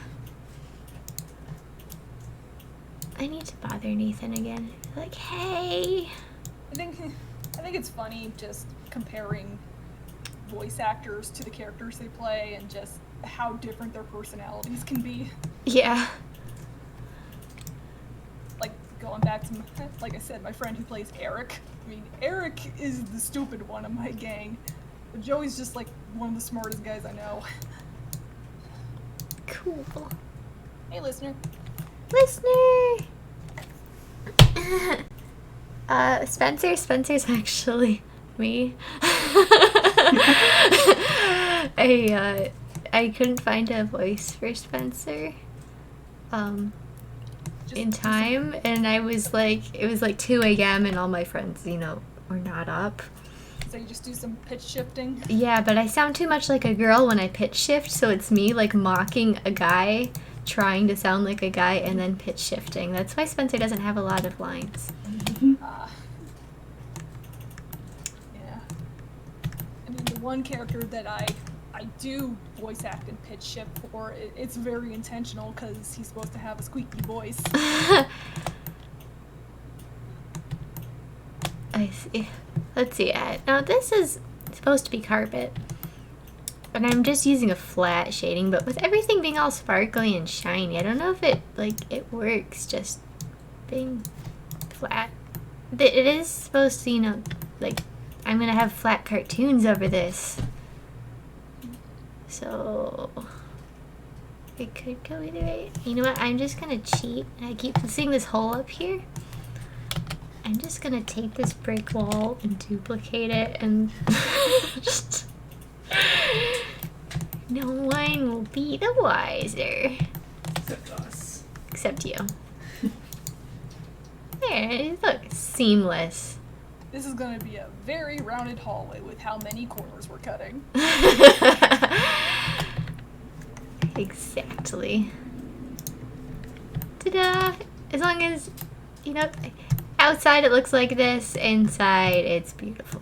I need to bother Nathan again. Like, hey. I think it's funny just comparing voice actors to the characters they play and just how different their personalities can be. Yeah. Like, going back to, like I said, my friend who plays Eric. I mean, Eric is the stupid one of my gang. But Joey's just, like, one of the smartest guys I know. Cool. Hey, listener. Listener! Spencer's actually me. I couldn't find a voice for Spencer in time, and I was like, it was like 2 a.m. and all my friends, you know, were not up. So you just do some pitch shifting. Yeah, but I sound too much like a girl when I pitch shift, so it's me like mocking a guy, trying to sound like a guy, and then pitch shifting. That's why Spencer doesn't have a lot of lines. Yeah. I mean, the one character that I do voice act and pitch shift for, it's very intentional because he's supposed to have a squeaky voice. I see. Let's see. Now this is supposed to be carpet, and I'm just using a flat shading, but with everything being all sparkly and shiny, I don't know if it works just being flat. It is supposed to, you know, like, I'm gonna have flat cartoons over this, so it could go either way. You know what? I'm just gonna cheat. I keep seeing this hole up here. I'm just gonna take this brick wall and duplicate it, and just no one will be the wiser. Except us. except you. There, look, seamless. This is gonna be a very rounded hallway with how many corners we're cutting. Exactly. Ta-da! As long as, you know, outside it looks like this, inside it's beautiful.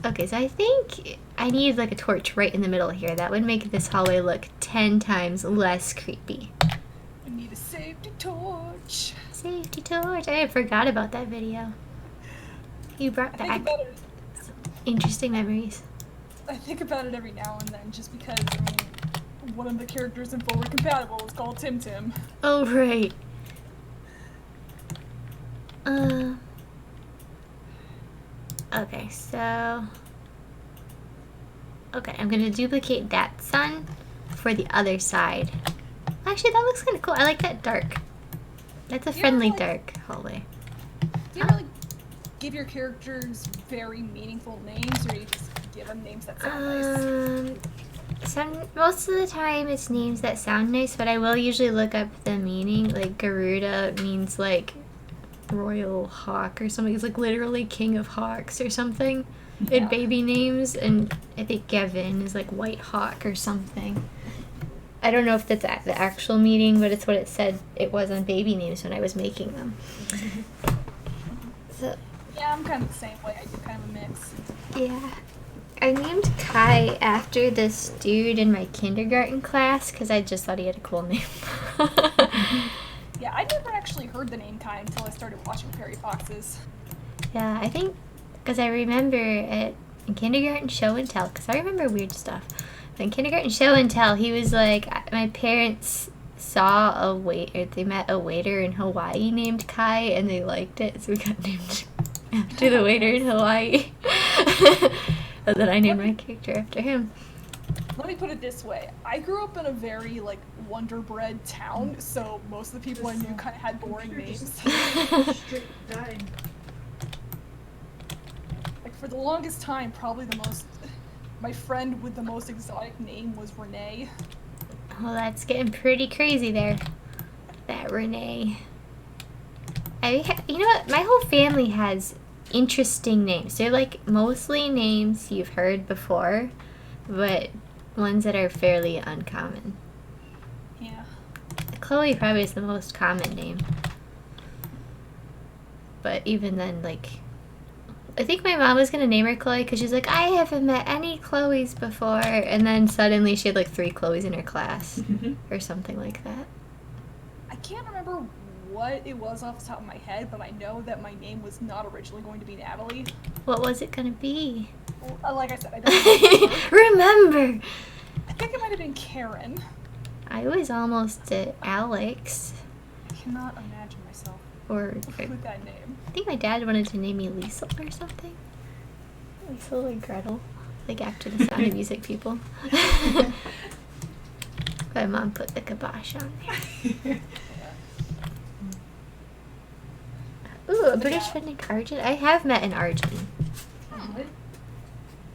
Okay, so I think I need like a torch right in the middle here. That would make this hallway look 10 times less creepy. I need a safety torch. Safety torch. I forgot about that video. You brought back interesting memories. I think about it every now and then just because, I mean, one of the characters in Forward Compatible is called Tim Tim. Oh, right. Okay, so... Okay, I'm gonna duplicate that sun for the other side. Actually, that looks kind of cool. I like that dark. That's a friendly dark hallway. Do you ever, like, give your characters very meaningful names, or you just give them names that sound nice? Most of the time it's names that sound nice, but I will usually look up the meaning. Like Garuda means like royal hawk or something. It's like literally king of hawks or something in baby names. And I think Gavin is like white hawk or something. I don't know if that's the actual meaning, but it's what it said it was on baby names when I was making them. So, yeah, I'm kind of the same way. I do kind of a mix. Yeah. I named Kai after this dude in my kindergarten class because I just thought he had a cool name. Yeah, I never actually heard the name Kai until I started watching Fairy Foxes. Yeah, I think because I remember in kindergarten show and tell, because I remember weird stuff. In kindergarten show and tell, he was like, my parents saw they met a waiter in Hawaii named Kai and they liked it, so we got named after the waiter in Hawaii. And then I named my character after him. Let me put it this way. I grew up in a very, like, Wonder Bread town, so most of the people I knew kind of had boring names. Like, for the longest time, probably my friend with the most exotic name was Renee. Oh, that's getting pretty crazy there. That Renee. You know what? My whole family has interesting names. They're like mostly names you've heard before, but ones that are fairly uncommon. Yeah. Chloe probably is the most common name. But even then, like, I think my mom was gonna name her Chloe because she's like, I haven't met any Chloes before, and then suddenly she had like 3 Chloes in her class or something like that. I can't remember what it was off the top of my head, but I know that my name was not originally going to be Natalie. What was it gonna be? Well, like I said, I don't remember. I think it might have been Karen. I was almost Alex. I cannot imagine myself with that name. I think my dad wanted to name me Liesel or something. Liesel or Gretel, like after the Sound of Music people. My mom put the kibosh on there. Ooh, a British Finnick Argent. I have met an Argent. Oh.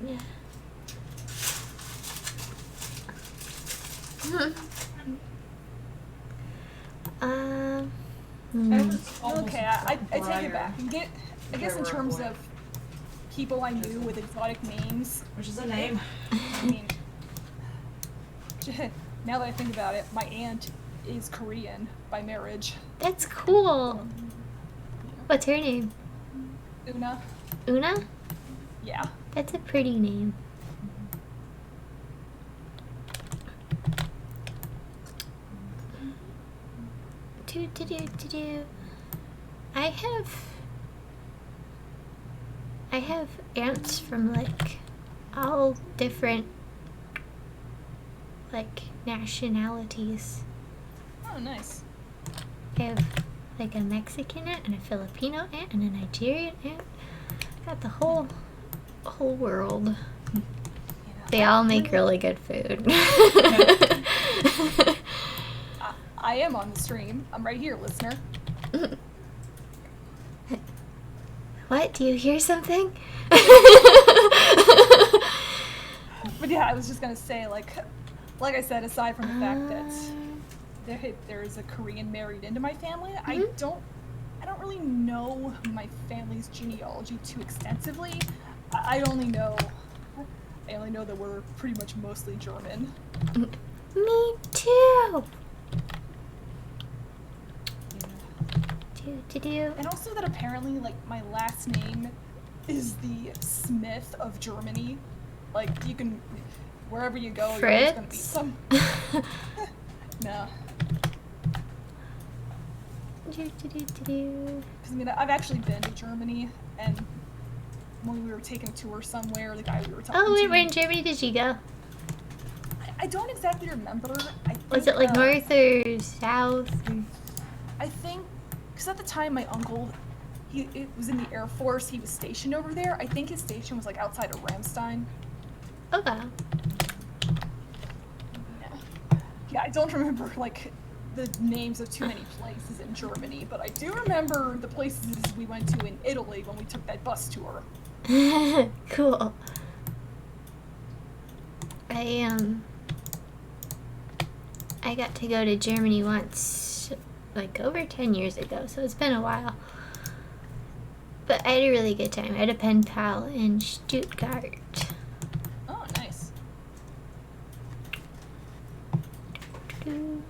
Yeah. Okay, I take it back. I guess in terms of people I knew with exotic names, which is a name. I mean, now that I think about it, my aunt is Korean by marriage. That's cool. What's her name? Una. Una? Yeah. That's a pretty name. I have aunts from like all different like nationalities. Oh, nice. I have like a Mexican aunt and a Filipino aunt and a Nigerian aunt. Got the whole world. Yeah. They all make really good food. I am on the stream. I'm right here, listener. What? Do you hear something? But yeah, I was just gonna say, like I said, aside from the fact that there's a Korean married into my family. Mm-hmm. I don't really know my family's genealogy too extensively. I only know that we're pretty much mostly German. Me too. And also that apparently, like, my last name is the Smith of Germany. Like, you can, wherever you go, you're always gonna be some. Nah. Because I mean, I've actually been to Germany, and when we were taking a tour somewhere, the guy we were talking to. Oh wait, where in Germany did you go? I don't exactly remember. Was it like north or south? Or... I think, because at the time my uncle, it was in the Air Force. He was stationed over there. I think his station was like outside of Ramstein. Okay. Yeah, I don't remember like the names of too many places in Germany, but I do remember the places we went to in Italy when we took that bus tour. Cool. I got to go to Germany once, like over 10 years ago, so it's been a while. But I had a really good time. I had a pen pal in Stuttgart. Oh, nice. I'm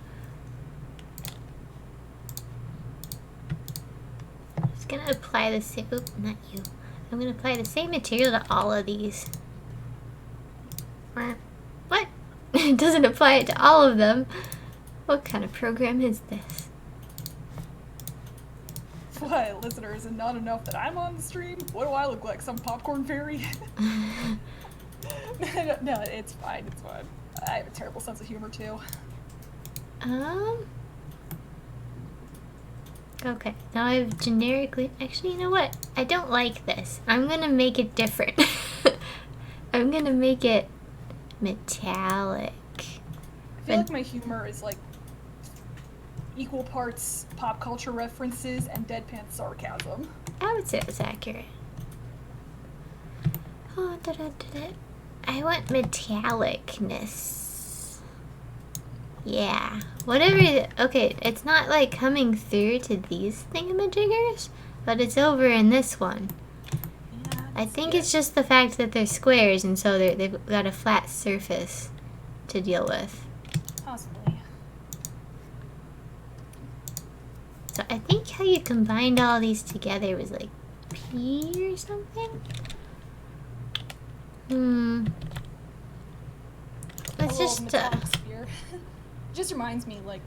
just gonna apply the same. Oop, not you. I'm gonna apply the same material to all of these. What? It doesn't apply it to all of them. What kind of program is this? What, listeners, and not enough that I'm on the stream? What do I look like, some popcorn fairy? No, it's fine, it's fine. I have a terrible sense of humor, too. Okay, now I've generically... Actually, you know what? I don't like this. I'm gonna make it different. I'm gonna make it metallic. I feel like my humor is like equal parts pop culture references and deadpan sarcasm. I would say that's accurate. Oh, I want metallicness. Yeah. Whatever. Okay, it's not like coming through to these thingamajiggers, but it's over in this one. Yeah, I think it's just the fact that they're squares, and so they've got a flat surface to deal with. Possibly. So I think how you combined all these together was like P or something? Let's just sphere. Just reminds me, like,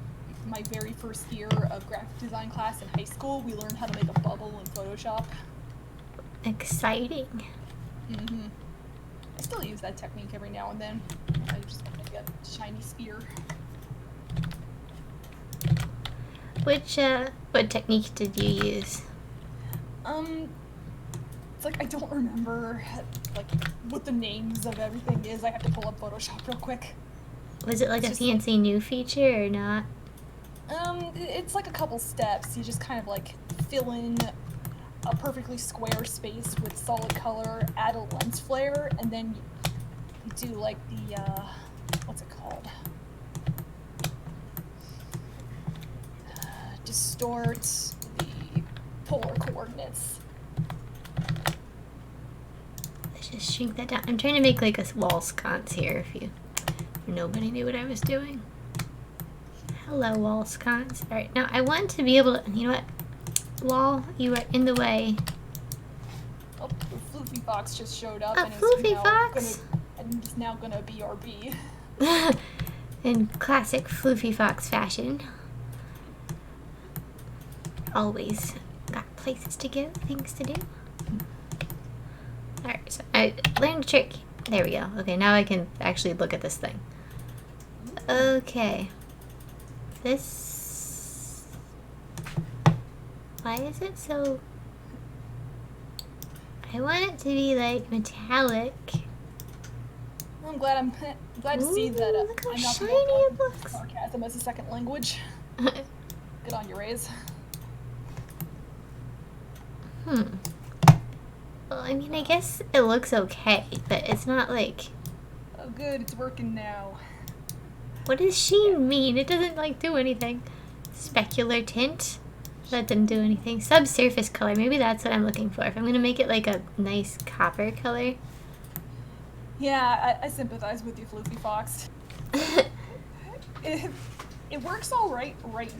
my very first year of graphic design class in high school, we learned how to make a bubble in Photoshop. Exciting. Mm-hmm. I still use that technique every now and then. I just want to get a shiny sphere. What technique did you use? It's like I don't remember like what the names of everything is. I have to pull up Photoshop real quick. Was it like a fancy new feature or not? It's like a couple steps. You just kind of like fill in a perfectly square space with solid color, add a lens flare, and then you do like the what's it called? Distort the polar coordinates. Let's just shrink that down. I'm trying to make like a wall sconce here if nobody knew what I was doing. Hello, wall sconce. Alright, now I want to be able to, you know what? Wall, you are in the way. Oh, the Floofy Fox just showed up and it's now gonna BRB. In classic Floofy Fox fashion. Always got places to go, things to do. Alright, so I learned a trick. There we go. Okay, now I can actually look at this thing. Okay. This... Why is it so... I want it to be like metallic. I'm glad to see that look how I'm not shiny it going looks. sarcasm as a second language. Good on you, Rays. Well, I mean, I guess it looks okay, but it's not like... Oh good, it's working now. What does sheen mean? It doesn't like do anything. Specular tint? That didn't do anything. Subsurface color. Maybe that's what I'm looking for. If I'm gonna make it like a nice copper color. Yeah, I sympathize with you, Floofy Fox. It works all right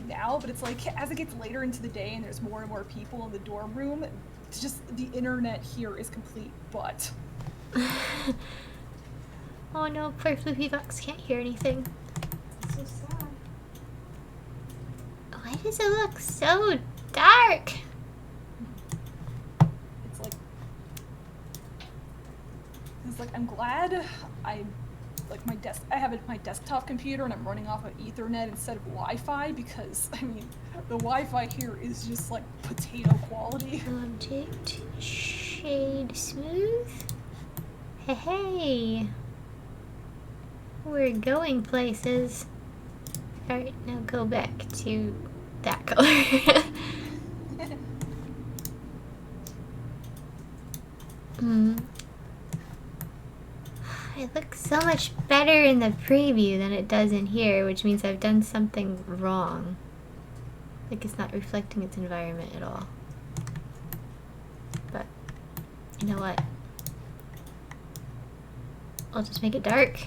now, but it's like as it gets later into the day and there's more and more people in the dorm room, it's just the internet here is complete butt. Oh no, poor Floofy Fox can't hear anything. So sad. Why does it look so dark? It's like I'm glad I have my desktop computer and I'm running off of Ethernet instead of Wi-Fi, because I mean the Wi-Fi here is just like potato quality. Object shade smooth. Hey, we're going places. All right, now go back to that color. It looks so much better in the preview than it does in here, which means I've done something wrong. Like it's not reflecting its environment at all. But, you know what? I'll just make it dark.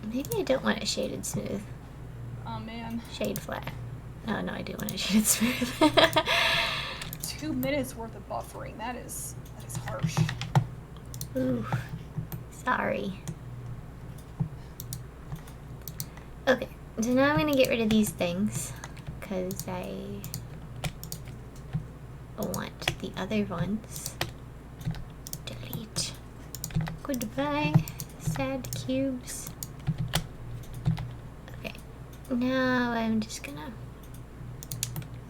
Maybe I don't want it shaded smooth. Oh man. Shade flat. No, I do want it shaded smooth. 2 minutes worth of buffering. That is harsh. Ooh, sorry. Okay, so now I'm gonna get rid of these things because I want the other ones. Delete. Goodbye, sad cubes. Okay, now I'm just gonna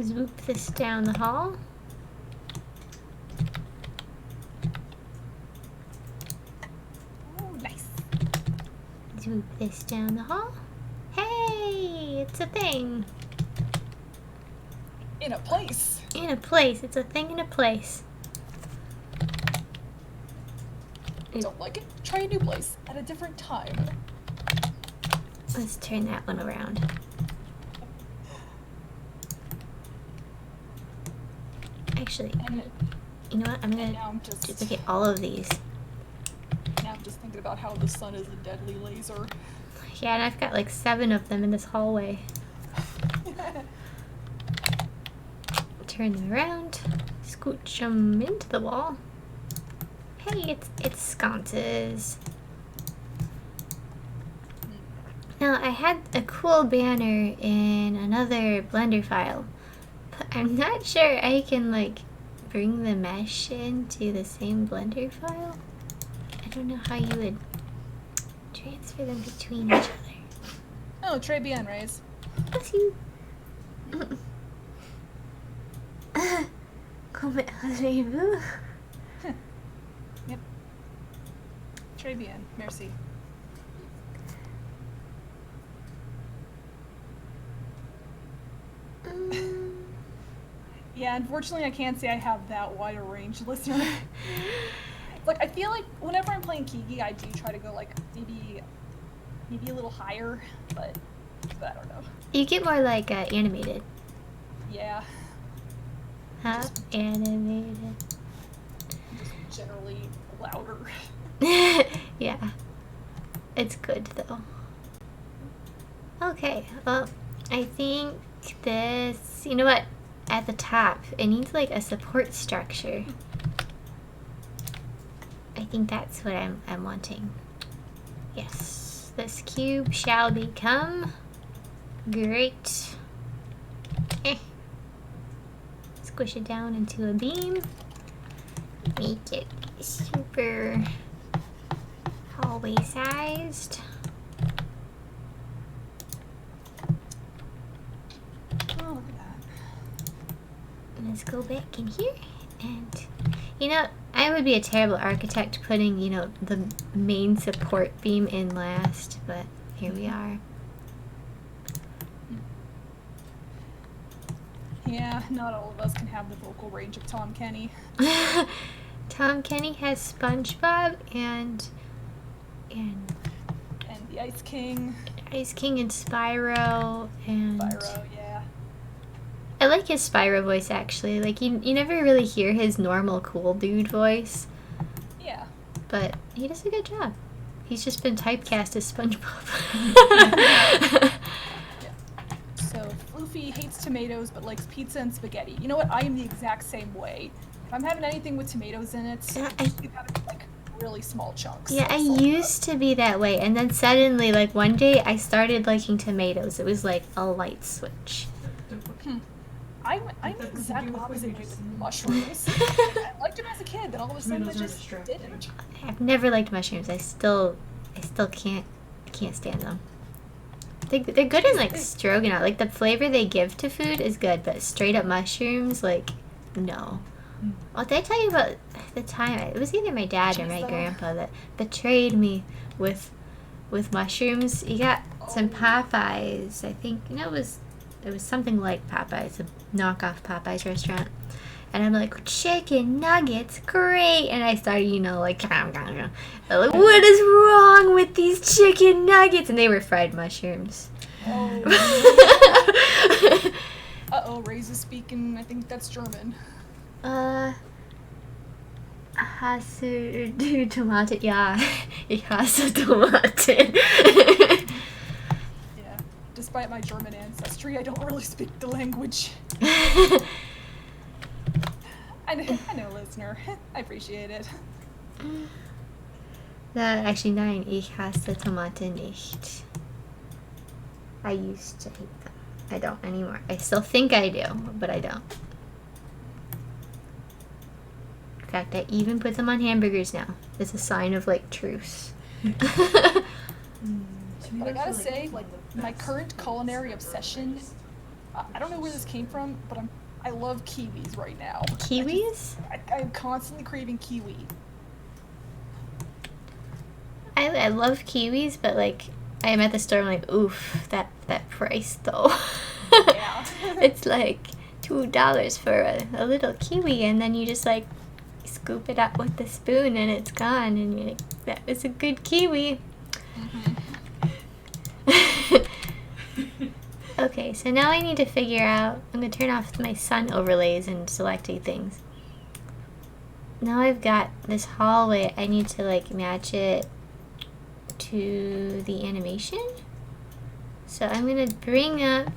swoop this down the hall. Move this down the hall. Hey, it's a thing. In a place. In a place. It's a thing in a place. Don't like it? Try a new place at a different time. Let's turn that one around. Actually, you know what? I'm gonna duplicate all of these. Now I'm just thinking about how the sun is a deadly laser. Yeah, and I've got like 7 of them in this hallway. Turn them around, scooch them into the wall. Hey, it's sconces. Now, I had a cool banner in another Blender file, but I'm not sure I can like bring the mesh into the same Blender file. I don't know how you would transfer them between each other. Oh, très bien, Rays. Bless you. Comment allez-vous? Yep. Très bien, merci. Yeah, unfortunately I can't say I have that wide a range, listener. Like, I feel like whenever I'm playing Kiki, I do try to go, like, maybe a little higher, but I don't know. You get more, like, animated. Yeah. Huh? Animated. Just generally louder. Yeah. It's good, though. Okay, well, I think this... You know what? At the top, it needs, like, a support structure. I think that's what I'm wanting. Yes, this cube shall become great. Squish it down into a beam. Make it super hallway sized. Oh, look at that. Let's go back in here and, you know, I would be a terrible architect putting, you know, the main support beam in last, but here we are. Yeah, not all of us can have the vocal range of Tom Kenny. Tom Kenny has SpongeBob and And the Ice King. Ice King and Spyro and Spyro, yeah. I like his Spyro voice actually. Like you never really hear his normal cool dude voice, Yeah. but he does a good job. He's just been typecast as SpongeBob. So Floofy hates tomatoes but likes pizza and spaghetti. You know what? I am the exact same way. If I'm having anything with tomatoes in it, Yeah, it's gotta be like really small chunks. Yeah, like I salt. used to be that way, and then suddenly, like one day, I started liking tomatoes. It was like a light switch. I'm the exact opposite way with mushrooms. I liked them as a kid, then all of a sudden I just didn't. I've never liked mushrooms. I still can't stand them. They're good in like stroganoff. Like the flavor they give to food is good, but straight up mushrooms, like no. Well, did I tell you about the time? It was either my dad or my grandpa that betrayed me with mushrooms. He got some Popeyes. I think it was something like Popeyes, a knockoff Popeyes restaurant. And I'm like, chicken nuggets, great. And I started, like, I'm like, what is wrong with these chicken nuggets? And they were fried mushrooms. Oh. Uh-oh, Ray's is speaking. I think that's German. Hast du Tomaten? Ja, ich hasse Tomaten. Yeah. Despite my German ancestry, I don't really speak the language. I know, listener. I appreciate it. Actually, nein, ich hasse Tomaten nicht. I used to hate them. I don't anymore. I still think I do, but I don't. In fact, I even put them on hamburgers now. It's a sign of, like, truce. But I gotta say, like, my current culinary obsession, I don't know where this came from, but I love kiwis right now. Kiwis? I'm constantly craving kiwi. I love kiwis, but, like, I am at the store, I'm like, oof, that price, though. Yeah. It's like $2 for a little kiwi, and then you just, like, scoop it up with the spoon, and it's gone, and you're like, that was a good kiwi. Mm-hmm. Okay, so now I need to figure out, I'm going to turn off my sun overlays and selecting things. Now I've got this hallway, I need to, like, match it to the animation. So I'm going to bring up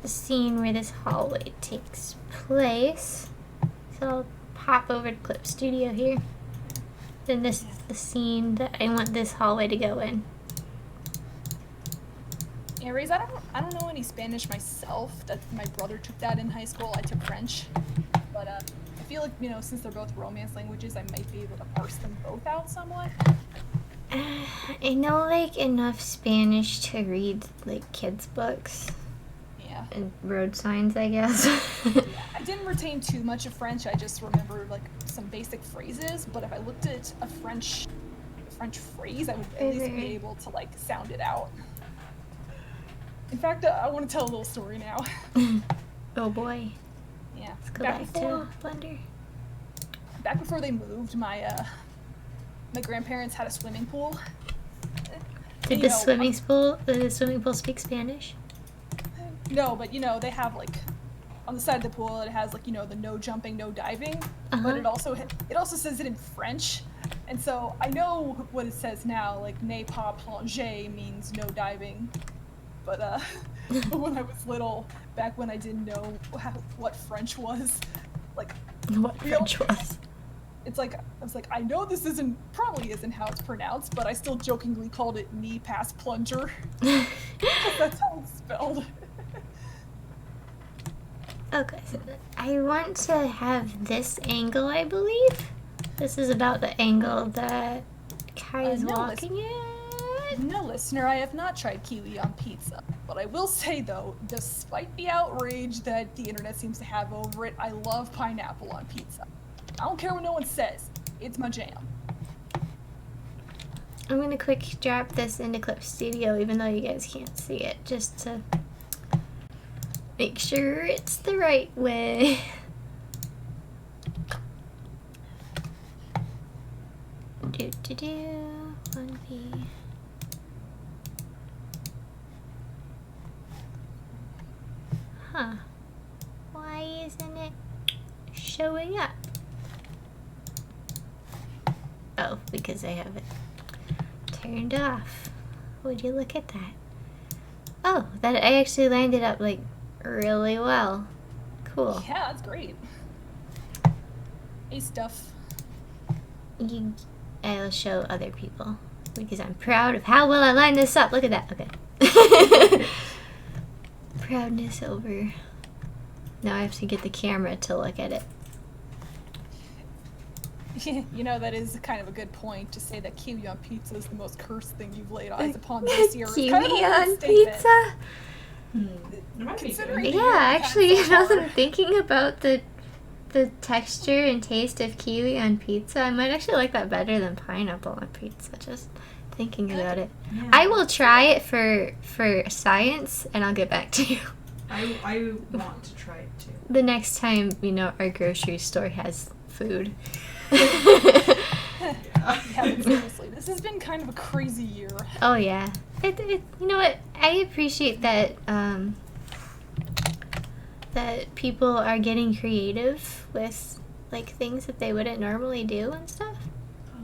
the scene where this hallway takes place. So I'll pop over to Clip Studio here. Then this is the scene that I want this hallway to go in. Yeah, Raze, I don't know any Spanish myself. That my brother took that in high school. I took French. But I feel like, since they're both Romance languages, I might be able to parse them both out somewhat. I know, like, enough Spanish to read, like, kids' books. Yeah. And road signs, I guess. Yeah, I didn't retain too much of French. I just remember, like, some basic phrases. But if I looked at a French phrase, I would at least be able to, like, sound it out. In fact, I want to tell a little story now. Oh boy. Yeah. Let's go back to Blender. Back before they moved, my grandparents had a swimming pool. Did the swimming pool speak Spanish? No, but they have, like, on the side of the pool it has, like, the no jumping, no diving. But it also says it in French. And so I know what it says now, like, ne pas plonger means no diving. But when I was little, back when I didn't know what French was, like, French was? It's like, I was like, I know this probably isn't how it's pronounced, but I still jokingly called it knee pass plunger. That's how it's spelled. Okay, so I want to have this angle, I believe. This is about the angle that Kai is walking in. No, listener, I have not tried kiwi on pizza. But I will say, though, despite the outrage that the internet seems to have over it, I love pineapple on pizza. I don't care what no one says. It's my jam. I'm going to quick drop this into Clip Studio, even though you guys can't see it, just to make sure it's the right way. 1B. Huh. Why isn't it showing up? Oh, because I have it turned off. Would you look at that? Oh, that I actually lined it up like really well. Cool. Yeah, that's great. Hey, stuff. I'll show other people because I'm proud of how well I lined this up. Look at that. Okay. Proudness over. Now I have to get the camera to look at it. You know, that is kind of a good point to say that kiwi on pizza is the most cursed thing you've laid eyes upon this year. It's Kiwi kind of a weird on statement. pizza? It might be Considering good. the Yeah, year we've had actually, so now that far. I'm thinking about the texture and taste of kiwi on pizza, I might actually like that better than pineapple on pizza, just thinking about it. Yeah. I will try it for science, and I'll get back to you. I want to try it too. The next time, our grocery store has food. Yeah, but seriously, this has been kind of a crazy year. Oh, yeah. You know what? I appreciate that, that people are getting creative with, like, things that they wouldn't normally do and stuff.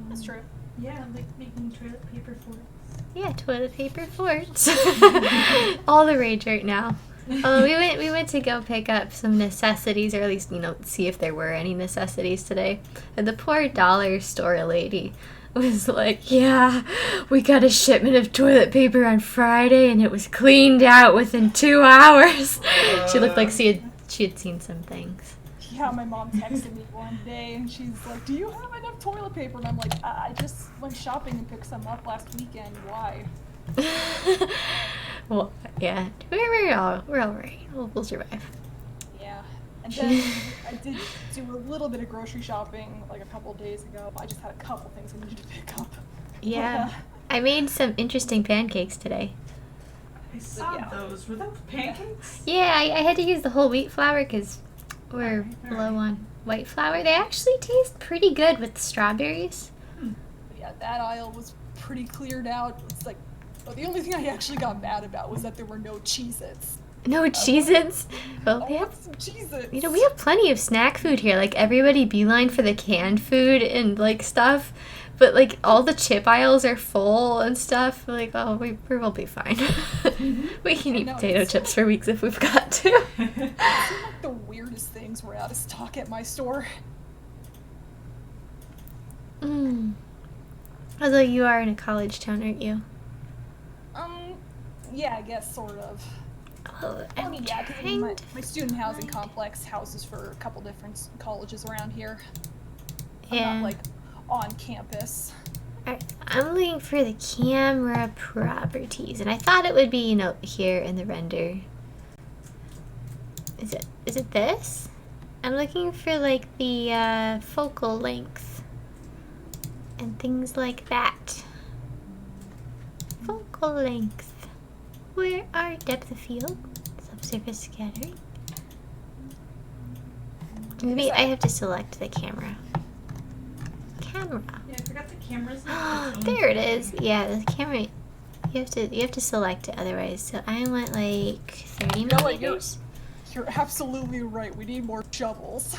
That's true. Yeah, like making toilet paper forks. Yeah, toilet paper forts. All the rage right now. Oh, we went to go pick up some necessities, or at least, see if there were any necessities today. And the poor dollar store lady was like, yeah, we got a shipment of toilet paper on Friday, and it was cleaned out within 2 hours. She looked like she had seen some things. Yeah, my mom texted me one day and she's like, do you have enough toilet paper? And I'm like, I just went shopping and picked some up last weekend. Why? Well, yeah, we're all right. We'll survive. Yeah. And then I did do a little bit of grocery shopping like a couple days ago. I just had a couple things I needed to pick up. Yeah, I made some interesting pancakes today. I saw Yeah. those. Were those pancakes? Yeah, I had to use the whole wheat flour because we're Alright. low on white flour. They actually taste pretty good with strawberries. Yeah, that aisle was pretty cleared out. It's like, the only thing I actually got mad about was that there were no Cheez-Its. No Cheez-Its. Well, I we have, want some Cheez-Its. we have plenty of snack food here. Like, everybody beeline for the canned food and, like, stuff. But, like, all the chip aisles are full and stuff. Like, oh, we will be fine. We can eat No, potato it's- chips for weeks if we've got to. It seemed like the weirdest things were out of stock at my store. Although you are in a college town, aren't you? Yeah, I guess sort of. Oh, I I'm mean, yeah, because trying my to student housing find- complex houses for a couple different colleges around here. I'm Yeah. not, like, on campus. Alright, I'm looking for the camera properties, and I thought it would be, here in the render. Is it this? I'm looking for, like, the focal length and things like that. Focal length. Where are depth of field? Subsurface scattering. Maybe I have to select the camera. Camera. Yeah, I forgot the cameras. There it is. Yeah, the camera. You have to select it otherwise. So I want like 30 know what, millimeters. You're absolutely right. We need more shovels.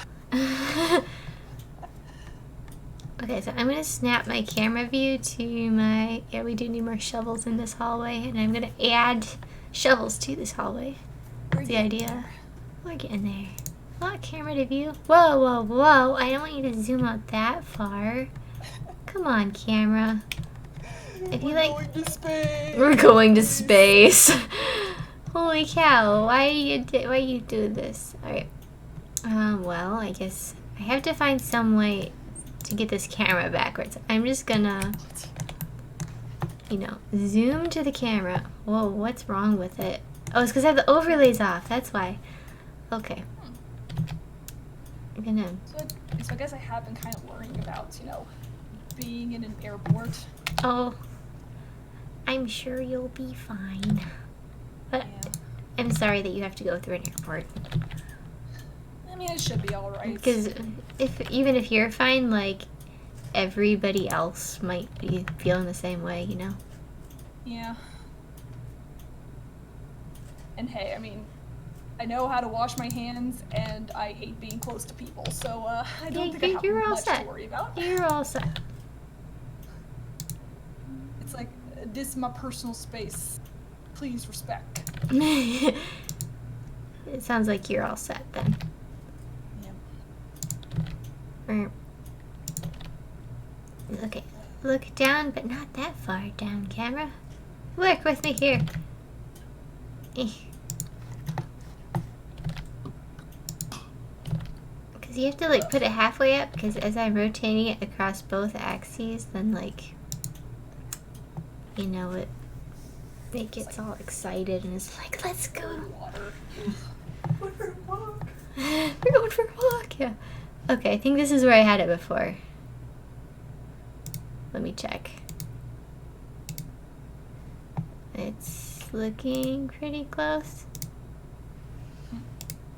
Okay, so I'm gonna snap my camera view to my. Yeah, we do need more shovels in this hallway, and I'm gonna add shovels to this hallway. That's the idea. We're getting there. Lock camera to view. Whoa, whoa, whoa! I don't want you to zoom out that far. Come on, camera. If you We're like. going to space. We're going to space. Holy cow! Why you do this? All right. Well, I guess I have to find some way to get this camera backwards. I'm just gonna, zoom to the camera. Whoa, what's wrong with it? Oh, it's because I have the overlays off. That's why. Okay. I'm gonna. So I guess I have been kind of worrying about, being in an airport. Oh. I'm sure you'll be fine. But Yeah. I'm sorry that you have to go through an airport. I mean, it should be alright. Because even if you're fine, like, everybody else might be feeling the same way, you know? Yeah. And hey, I mean, I know how to wash my hands, and I hate being close to people, so I don't think I have you're all much set. to worry about. You're all set. It's like, this is my personal space. Please respect. It sounds like you're all set then. Yeah. Okay, look down, but not that far down, camera. Work with me here. Because you have to like put it halfway up, because as I'm rotating it across both axes, then like, you know, it gets all excited and is like, let's go. Water. Going for a walk. We're going for a walk, yeah. Okay, I think this is where I had it before. Let me check. It's looking pretty close.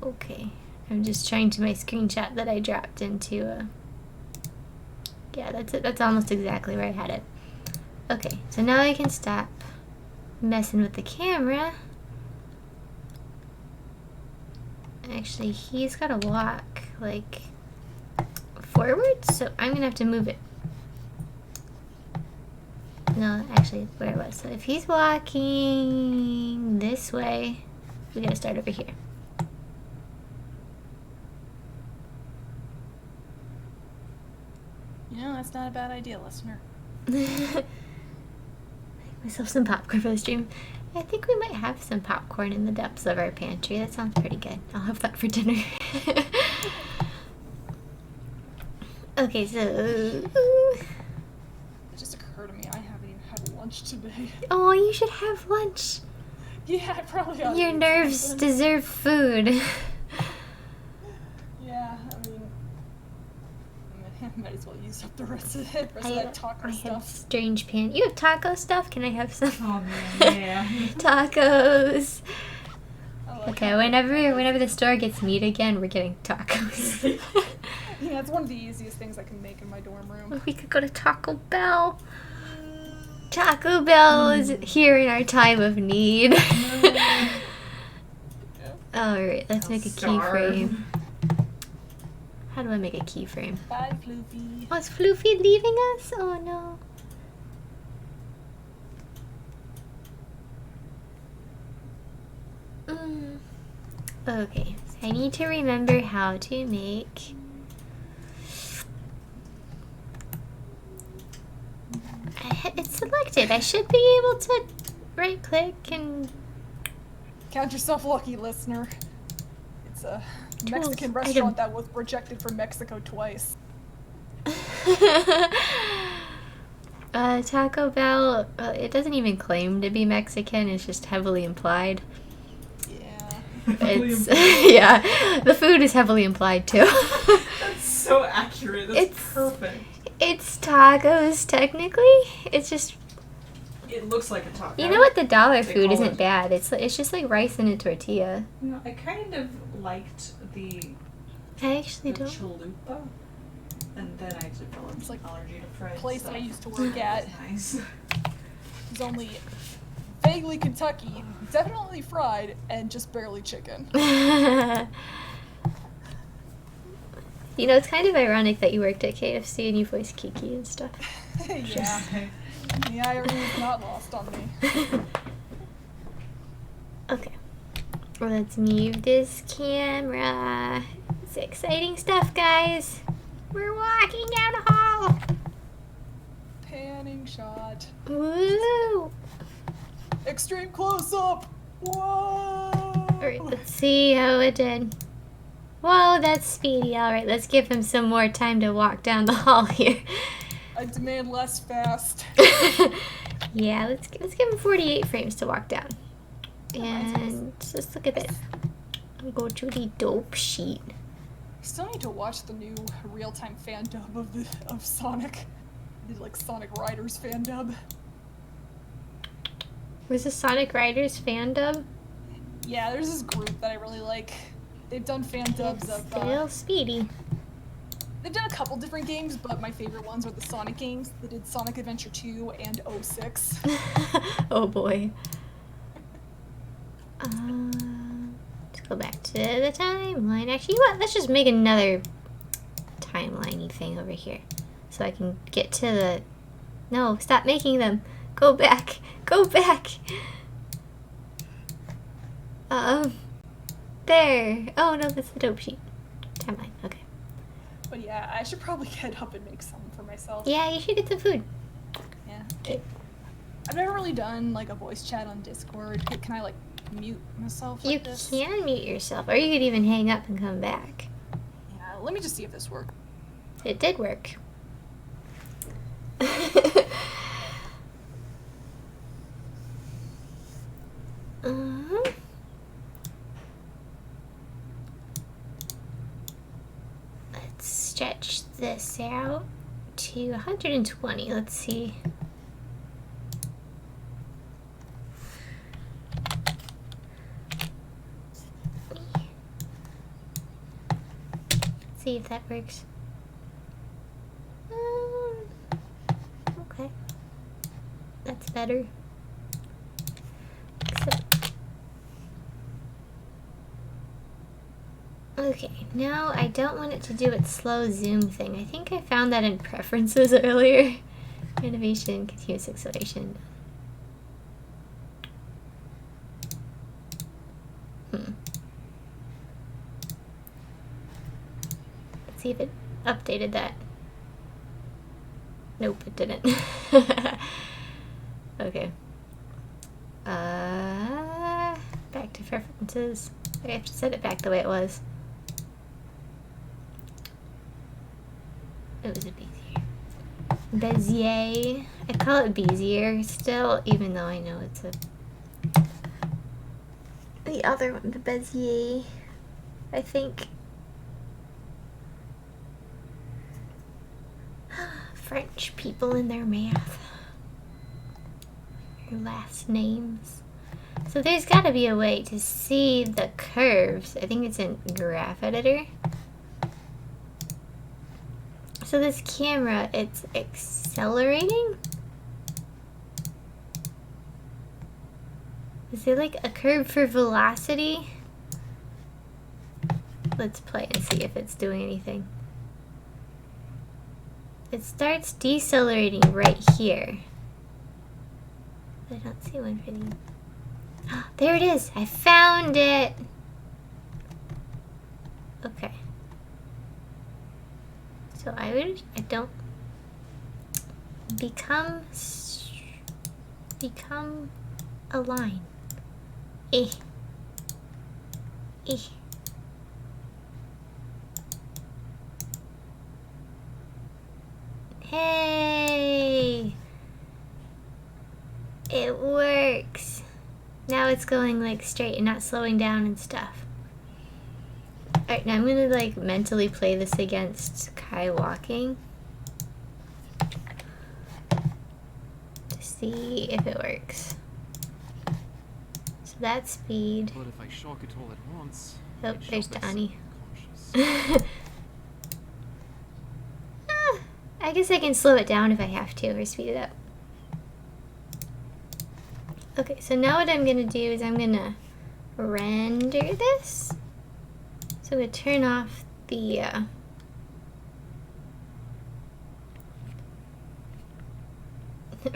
Okay, I'm just trying to my screenshot that I dropped into yeah, that's it. That's almost exactly where I had it. Okay, so now I can stop messing with the camera. Actually, he's gotta walk like forward, so I'm gonna have to move it. No, actually, where I was. So if he's walking this way, we gotta start over here. You know, that's not a bad idea, listener. Make myself some popcorn for the stream. I think we might have some popcorn in the depths of our pantry. That sounds pretty good. I'll have that for dinner. Okay, so... It just occurred to me, I haven't even had lunch today. Oh, you should have lunch. Yeah, I probably ought to Your eat nerves something. deserve food. Yeah, I mean, I might as well use up the rest of that taco I have stuff. strange pan. You have taco stuff? Can I have some? Oh man, yeah. Tacos. I like Okay, how- whenever the store gets meat again, we're getting tacos. Yeah, it's one of the easiest things I can make in my dorm room. We could go to Taco Bell. Taco Bell is here in our time of need. Alright, let's make a keyframe. How do I make a keyframe? Bye, Floofy. Oh, is Floofy leaving us? Oh no. Okay, so I need to remember how to make... It's selected. I should be able to right click and... Count yourself lucky, listener. It's a Tools, Mexican restaurant that was rejected from Mexico twice. Taco Bell, it doesn't even claim to be Mexican, it's just heavily implied. Yeah. It's, yeah, the food is heavily implied too. That's so accurate. That's It's- perfect. It's tacos, technically. It's just, It looks like a taco. you know what, the dollar They food call isn't it. bad. It's just like rice in a tortilla. You know, I kind of liked the I actually don't. chalupa, and then I developed It's like an allergy to fried place stuff. I used to work at. Nice. It's only vaguely Kentucky, definitely fried, and just barely chicken. You know, it's kind of ironic that you worked at KFC and you voiced Kiki and stuff. Yeah. The irony is not lost on me. Okay. Well, let's move this camera. It's exciting stuff, guys. We're walking down a hall. Panning shot. Woo! Extreme close up. Whoa. Alright, let's see how it did. Whoa, that's speedy. Alright, let's give him some more time to walk down the hall here. I demand less fast. Yeah, let's give him 48 frames to walk down. nice. And just look at this. I'll go to the dope sheet. I still need to watch the new real-time fan dub of Sonic. I did like Sonic Riders fan dub. Was the Sonic Riders fan dub? Yeah, there's this group that I really like. They've done fan dubs It's of still speedy. They've done a couple different games, but my favorite ones are the Sonic games. They did Sonic Adventure 2 and 06. Oh boy. Let's go back to the timeline. Actually, you know what? Let's just make another timeline-y thing over here. So I can get to the... No, stop making them. Go back. Go back. There. Oh no, that's the dope sheet. Timeline. Okay. But yeah, I should probably get up and make some for myself. Yeah, you should get some food. Yeah. Okay. I've never really done like a voice chat on Discord. Can I like mute myself like You this? can mute yourself, or you could even hang up and come back. Yeah, let me just see if this works. It did work. Uh-huh. Let's stretch this out to 120. Let's see. See if that works. Okay. That's better. Okay, now I don't want it to do its slow zoom thing. I think I found that in preferences earlier. Animation, continuous acceleration. Let's see if it updated that. Nope, it didn't. Okay. Back to preferences. I have to set it back the way it was. It was a Bezier. Bezier. I call it Bezier still, even though I know it's a... The other one, the Bezier, I think. French people in their math. Their last names. So there's got to be a way to see the curves. I think it's in Graph Editor. So this camera, it's accelerating? Is there like a curve for velocity? Let's play and see if it's doing anything. It starts decelerating right here. But I don't see one for these. Oh, there it is! I found it! Okay. So I don't become a line. Eh. Eh. Hey! It works. Now it's going like straight and not slowing down and stuff. Alright, now I'm gonna like mentally play this against Kai walking to see if it works. So that's speed. But if I shock it all at once, Oh, there's Donnie. I guess I can slow it down if I have to, or speed it up. Okay, so now what I'm gonna do is I'm gonna render this. So I'm gonna turn off the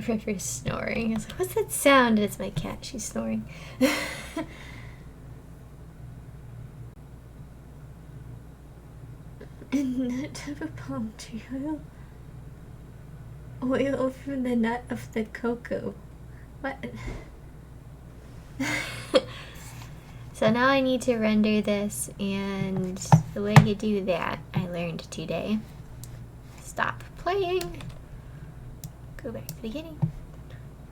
River's snoring. I was like, what's that sound? And it's my cat, she's snoring. Nut of a palm tree oil. Oil from the nut of the cocoa. What? So now I need to render this, and the way you do that, I learned today. Stop playing. Go back to the beginning.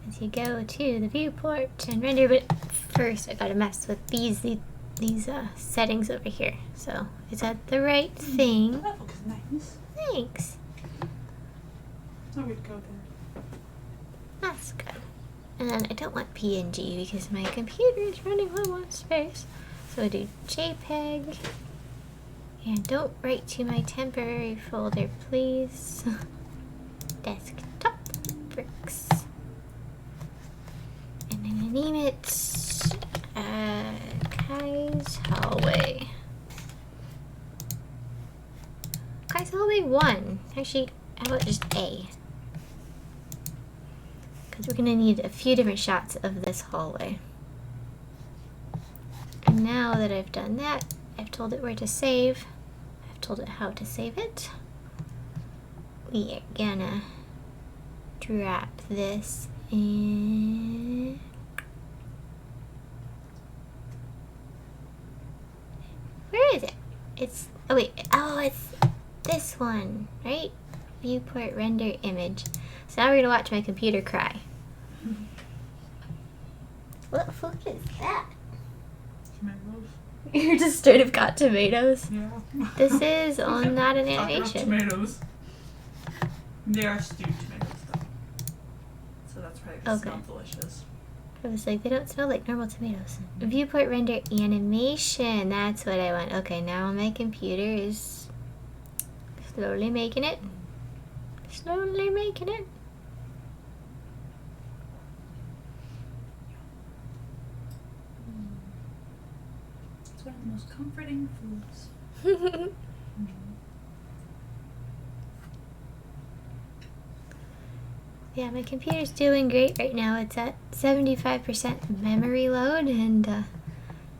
As you go to the viewport and render, but first I gotta mess with these settings over here. So is that the right thing? That looks nice. Thanks. Oh, we'd go there. That's good. And then I don't want PNG because my computer is running low on space. So I do JPEG And don't write to my temporary folder, please. Desktop bricks. And I'm gonna name it Kai's Hallway. Kai's Hallway 1. Actually, how about just A? Because we're gonna need a few different shots of this hallway. And now that I've done that, I've told it where to save. I've told it how to save it. We are gonna drop this in. Where is it? It's, oh wait, oh, it's this one, right? Viewport render image. So now we're gonna watch my computer cry. What food is that? Tomatoes. You just straight up got tomatoes? Yeah. This is not an Chopped up animation. tomatoes. They are stewed tomatoes though. So that's probably gonna Okay. smell delicious. I was like, they don't smell like normal tomatoes. Viewport render animation. That's what I want. Okay, now my computer is slowly making it. Slowly making it. It's one of the most comforting foods. Yeah, my computer's doing great right now. It's at 75% memory load and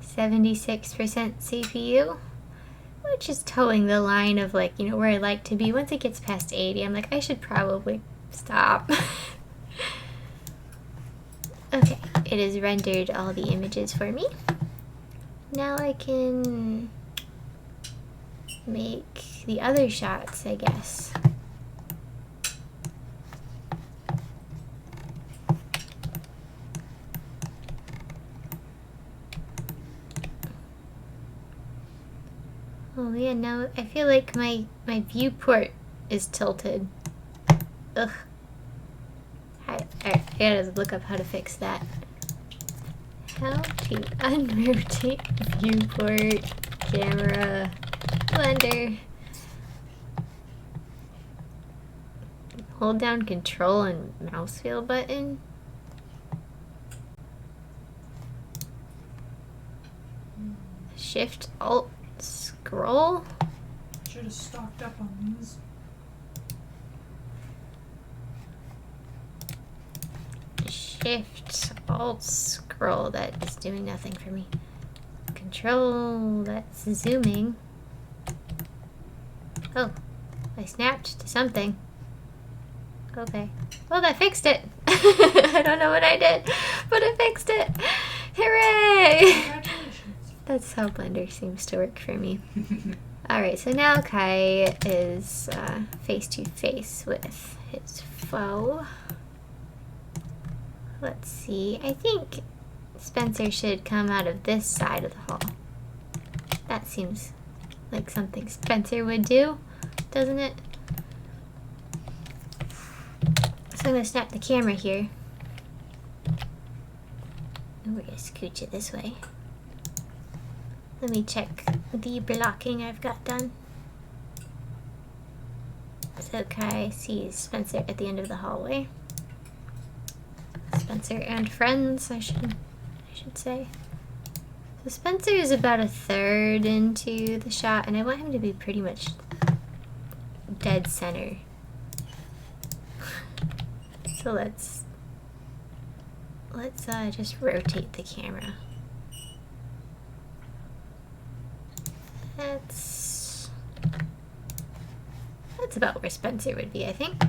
76% CPU, which is towing the line of like, you know, where I like to be. Once it gets past 80, I'm like, I should probably stop. Okay, it has rendered all the images for me. Now I can make the other shots, I guess. Oh man, now I feel like my viewport is tilted. Ugh. I gotta look up how to fix that. How to unrotate viewport, camera, blender. Hold down control and mouse wheel button. Shift, alt, scroll. Should have stocked up on these. Shift, alt, scroll. That is doing nothing for me. Control, that's zooming. Oh, I snapped to something. Okay. Well, that fixed it. I don't know what I did, but I fixed it. Hooray! Congratulations. That's how Blender seems to work for me. Alright, so now Kai is face to face with his foe. Let's see. I think Spencer should come out of this side of the hall. That seems like something Spencer would do, doesn't it? So I'm going to snap the camera here. And we're going to scooch it this way. Let me check the blocking I've got done. So Kai sees Spencer at the end of the hallway. Spencer and friends, I should say. So Spencer is about a third into the shot, and I want him to be pretty much dead center. So let's just rotate the camera. That's about where Spencer would be, I think.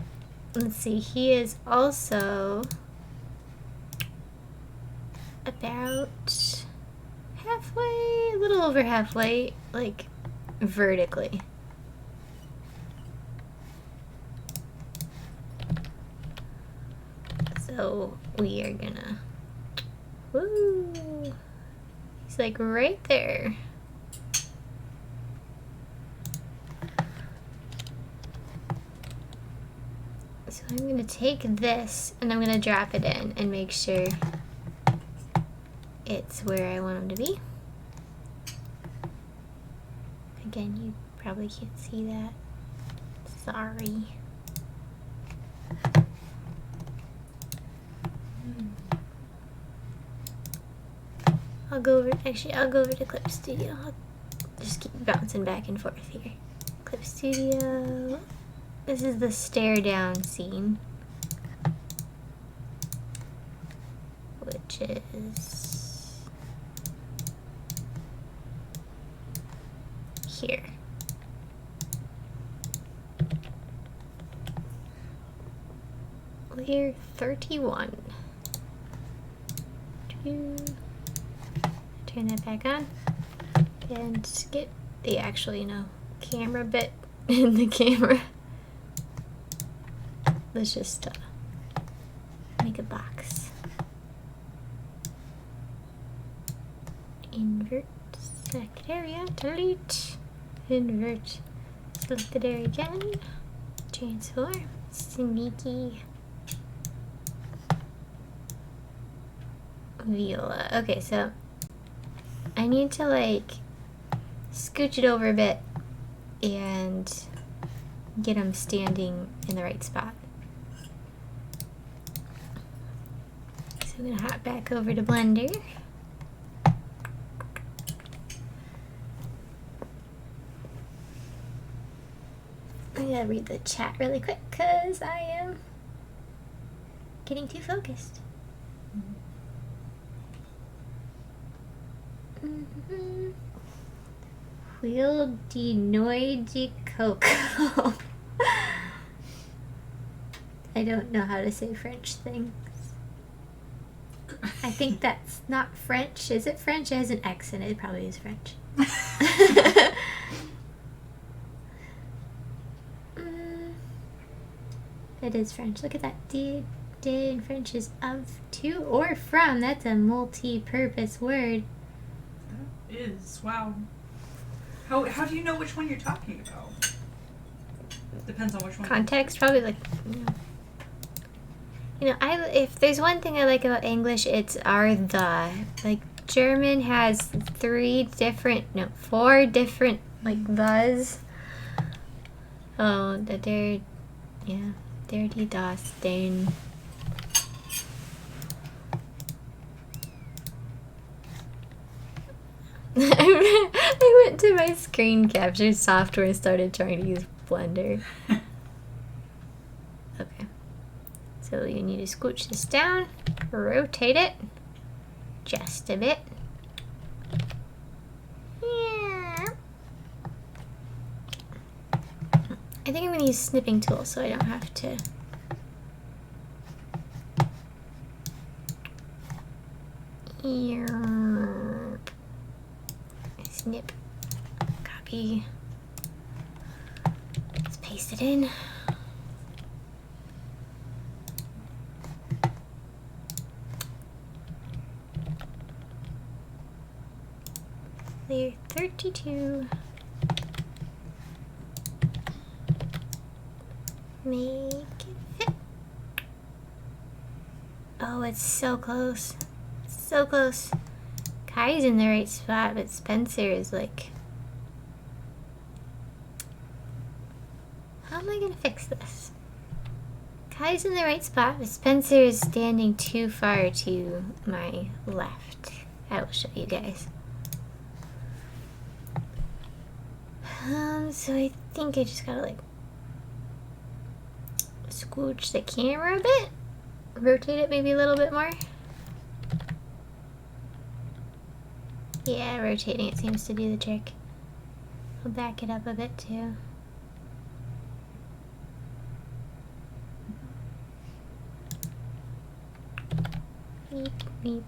Let's see, he is also about halfway, a little over halfway, like vertically. So we are gonna, woo, he's like right there. So I'm gonna take this and I'm gonna drop it in and make sure it's where I want him to be. Again, you probably can't see that. Sorry. I'll go over to Clip Studio. I'll just keep bouncing back and forth here. Clip Studio. This is the stare down scene, which is here. Layer 31. Turn that back on and get the actual, camera bit in the camera. Let's just make a box. Invert selected area, delete. Invert selected area again. Transform. Sneaky. Viola. Okay, so I need to scooch it over a bit and get them standing in the right spot. So I'm gonna hop back over to Blender. I gotta read the chat really quick because I am getting too focused. Wheel de noix de coco. I don't know how to say French things. I think that's not French. Is it French? It has an X in it. It probably is French. It is French. Look at that. De in French is of, to, or from. That's a multi-purpose word. That is. Wow. How do you know which one you're talking about? Depends on which one. Context, probably if there's one thing I like about English, it's the. German has 4 different thes. Oh, they're dirty dusting. I went to my screen capture software and started trying to use Blender. Okay. So you need to scooch this down, rotate it just a bit. Yeah. I think I'm going to use snipping tool so I don't have to. Snip. Copy. Let's paste it in. Layer 32. Make it fit. Oh, it's so close. So close. Kai's in the right spot, but Spencer is how am I gonna fix this? Kai's in the right spot, but Spencer is standing too far to my left. I will show you guys. So I think I just gotta scooch the camera a bit. Rotate it maybe a little bit more. Yeah, rotating it seems to do the trick. I'll back it up a bit too. Meep, meep.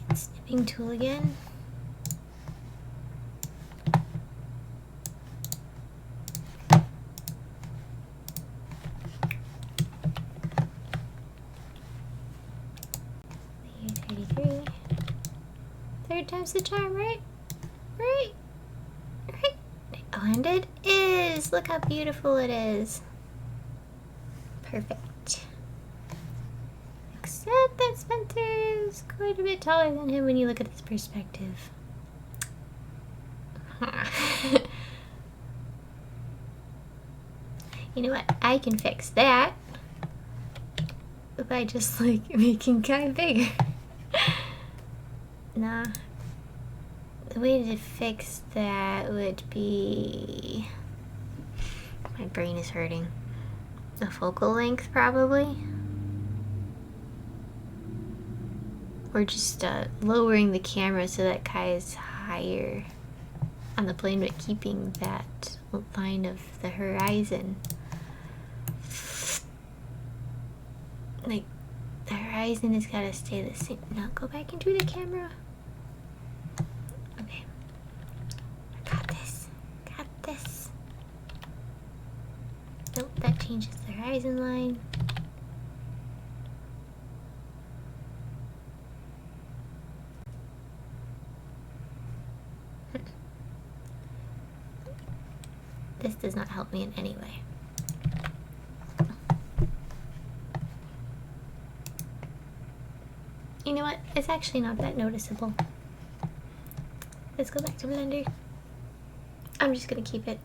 Get snipping tool again. Third time's the charm, right? Right? And it is! Look how beautiful it is. Perfect. Except that Spencer's is quite a bit taller than him when you look at this perspective. You know what? I can fix that by just like making Kai bigger. Nah. The way to fix that would be... My brain is hurting. The focal length, probably? Or just lowering the camera so that Kai is higher on the plane, but keeping that line of the horizon. Like, the horizon has got to stay the same. Now go back into the camera. Okay. I got this. Got this. Nope, that changes the horizon line. This does not help me in any way. You know what? It's actually not that noticeable. Let's go back to Blender. I'm just gonna keep it.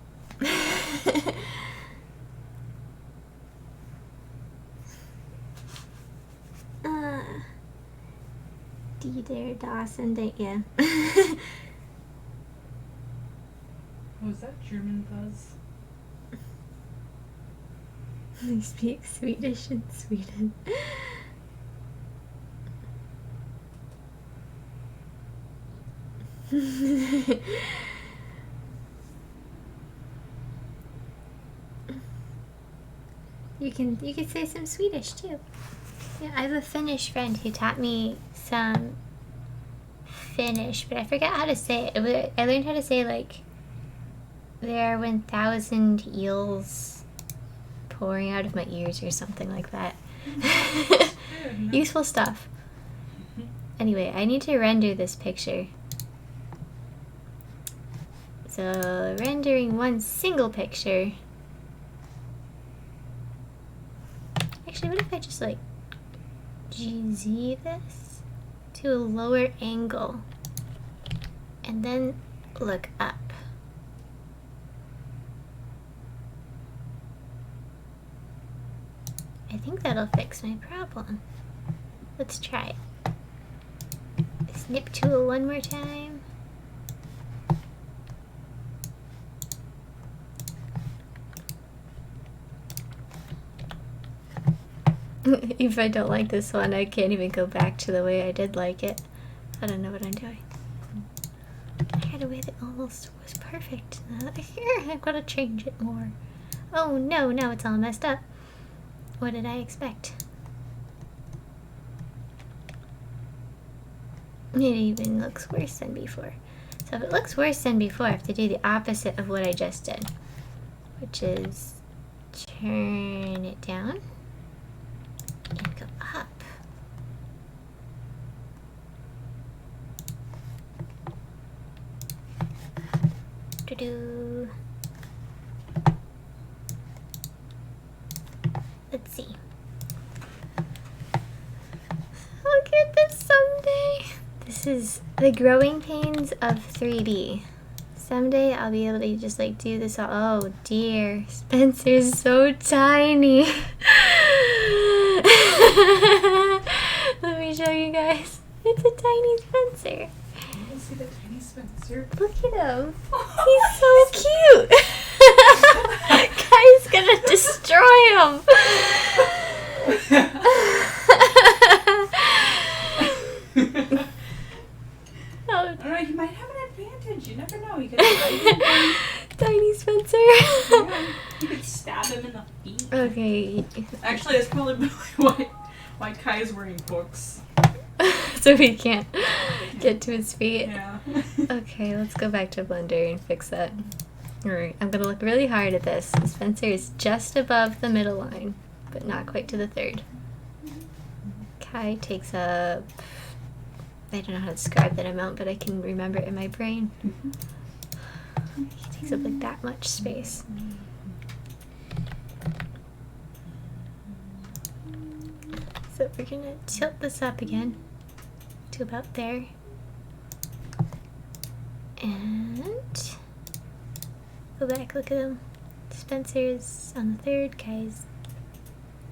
D there, Dawson, don't ya? Was that German buzz? They speak Swedish in Sweden. You can say some Swedish too. Yeah, I have a Finnish friend who taught me some Finnish, but I forgot how to say it. I learned how to say like there are 1,000 eels pouring out of my ears or something like that. Useful stuff. Anyway, I need to render this picture. So, rendering one single picture. Actually, what if I just like GZ this to a lower angle and then look up? I think that'll fix my problem. Let's try it. Snip tool one more time. If I don't like this one, I can't even go back to the way I did like it. I don't know what I'm doing. I had a way that almost was perfect. Here, I've got to change it more. Oh no, now it's all messed up. What did I expect? It even looks worse than before. So if it looks worse than before, I have to do the opposite of what I just did, which is turn it down and go up. Doo-doo. Let's see. Look at this someday. This is the growing pains of 3D. Someday I'll be able to just like do this all. Oh dear, Spencer's so tiny. Let me show you guys. It's a tiny Spencer. You see the tiny Spencer? Look at him. He's so cute. Kai's gonna destroy him. Alright, he might have an advantage. You never know. He could him. Tiny Spencer. Yeah, you could stab him in the feet. Okay. Actually, that's probably why Kai is wearing books. So he can't get to his feet. Yeah. Okay, let's go back to Blender and fix that. Alright, I'm gonna look really hard at this. Spencer is just above the middle line, but not quite to the third. Kai takes up... I don't know how to describe that amount, but I can remember it in my brain. He takes up like that much space. So we're gonna tilt this up again. to about there. And go back, look at them. Spencer's on the third, Kai's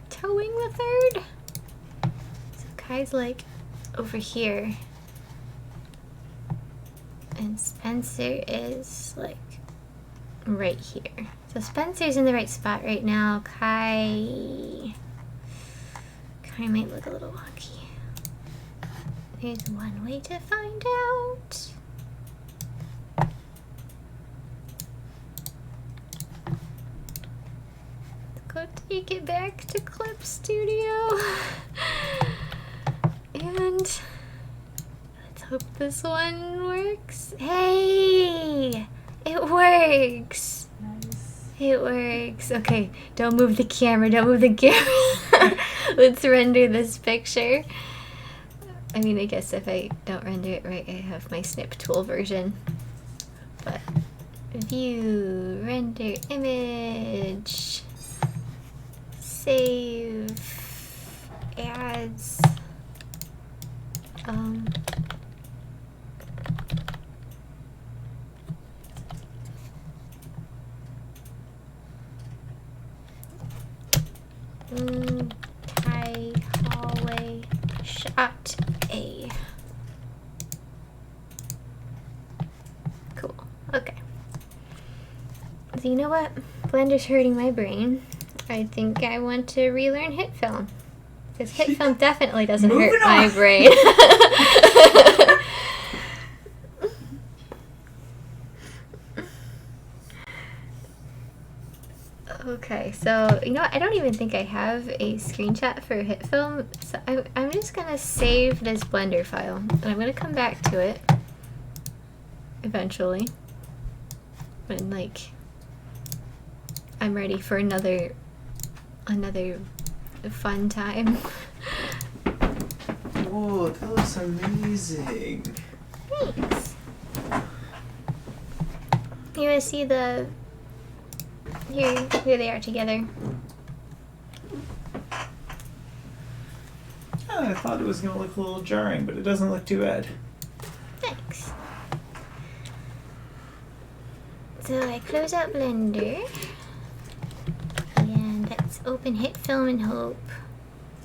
towing the third. So Kai's like over here. And Spencer is like right here. So Spencer's in the right spot right now. Kai might look a little wonky. There's one way to find out. Let's go take it back to Clip Studio. And let's hope this one works. Hey! It works! Nice. It works. Okay, don't move the camera, don't move the camera. Let's render this picture. I mean, I guess if I don't render it right, I have my snip tool version. But view, render image, save, ads, Kai hallway shot A. Cool. Okay. So you know what? Blender's hurting my brain. I think I want to relearn hit film. Because hit film definitely doesn't hurt my brain. Okay, so, you know what? I don't even think I have a screenshot for hit film. So I'm just going to save this Blender file. And I'm going to come back to it eventually. When, like, I'm ready for another fun time. Whoa, that looks amazing. Thanks. You want to see the... Here they are together. Oh, I thought it was going to look a little jarring, but it doesn't look too bad. Thanks. So I close out Blender. And let's open hit film and hope.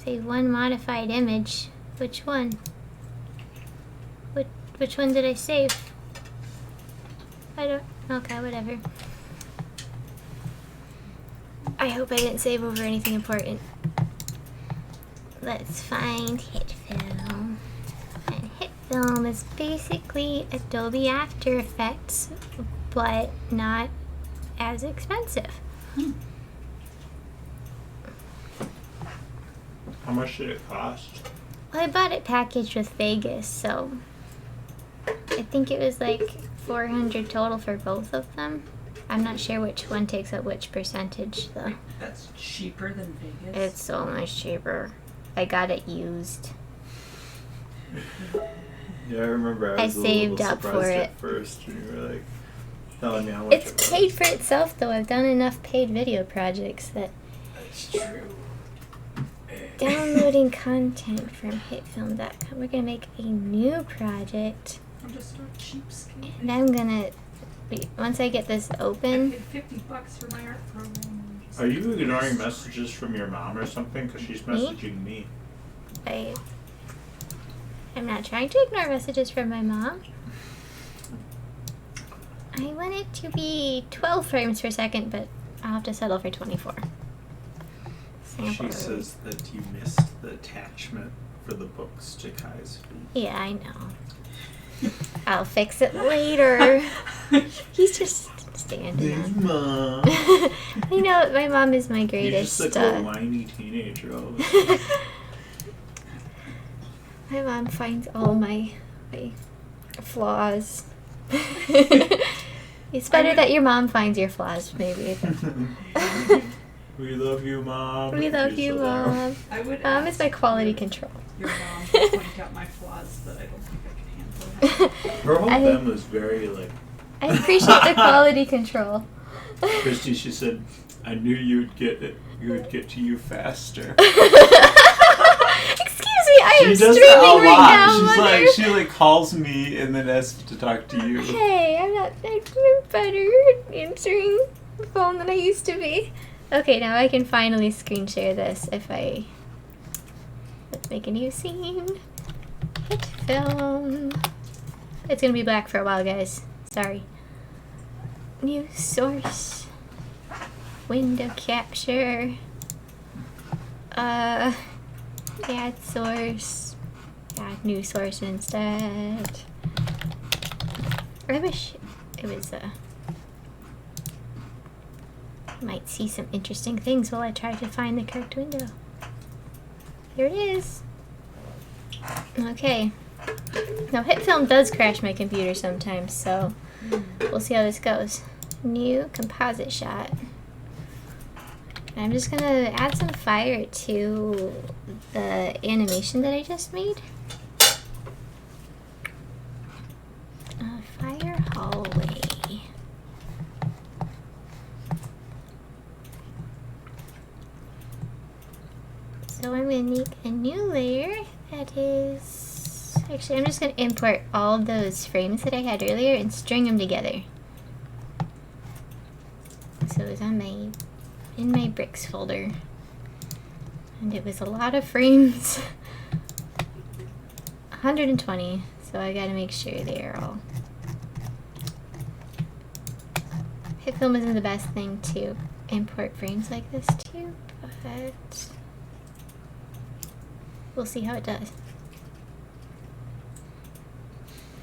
Say one modified image. Which one? Which one did I save? I don't... Okay, whatever. I hope I didn't save over anything important. Let's find hit film. And hit film is basically Adobe After Effects, but not as expensive. How much did it cost? Well, I bought it packaged with Vegas, so I think it was like $400 total for both of them. I'm not sure which one takes up which percentage, though. That's cheaper than Vegas. It's so much cheaper. I got it used. Yeah, I remember I was saved a little up for surprised it. at first when you were like telling me how much It's it was. paid for itself, though. I've done enough paid video projects that That's true. downloading content from hitfilm.com. We're gonna make a new project, I'm just a cheapskate. and I'm gonna once I get this I open. paid $50 for my art program. Are you ignoring messages from your mom or something? Because she's Me? messaging me. I'm not trying to ignore messages from my mom. I want it to be 12 frames per second, but I'll have to settle for 24. She Sample. says that you missed the attachment for the books to Kai's feet. Yeah, I know. I'll fix it later. He's just standing on. Mom. You know, my mom is my You're greatest. just like a whiny teenager. All the time. My mom finds all my flaws. It's better that your mom finds your flaws, maybe. We love you, Mom. We love you, You're so there. Mom. I would Mom is ask my quality your- control. Your mom to point out my flaws, but I don't think I can handle that. Her whole I- thing was very like I appreciate the quality control. Christy. She said, "I knew you'd get it. You would get to you faster." Excuse me, I She does that a streaming right lot. now, She's Mother. she like calls me and then asks to talk to you. Hey, I'm not better at answering the phone than I used to be. Okay, now I can finally screen share this if I... Let's make a new scene. Hit film. It's gonna be black for a while, guys. Sorry. New source. Window capture. Add source. Add new source instead. I wish it was might see some interesting things while I try to find the correct window. Here it is. Okay. Now HitFilm does crash my computer sometimes, so we'll see how this goes. New composite shot. I'm just gonna add some fire to the animation that I just made. Fire hallway. So I'm gonna make a new layer that is... Actually, I'm just gonna import all of those frames that I had earlier and string them together. So it was on in my bricks folder. And it was a lot of frames. 120, so I gotta make sure they're all... HitFilm isn't the best thing to import frames like this to, but we'll see how it does.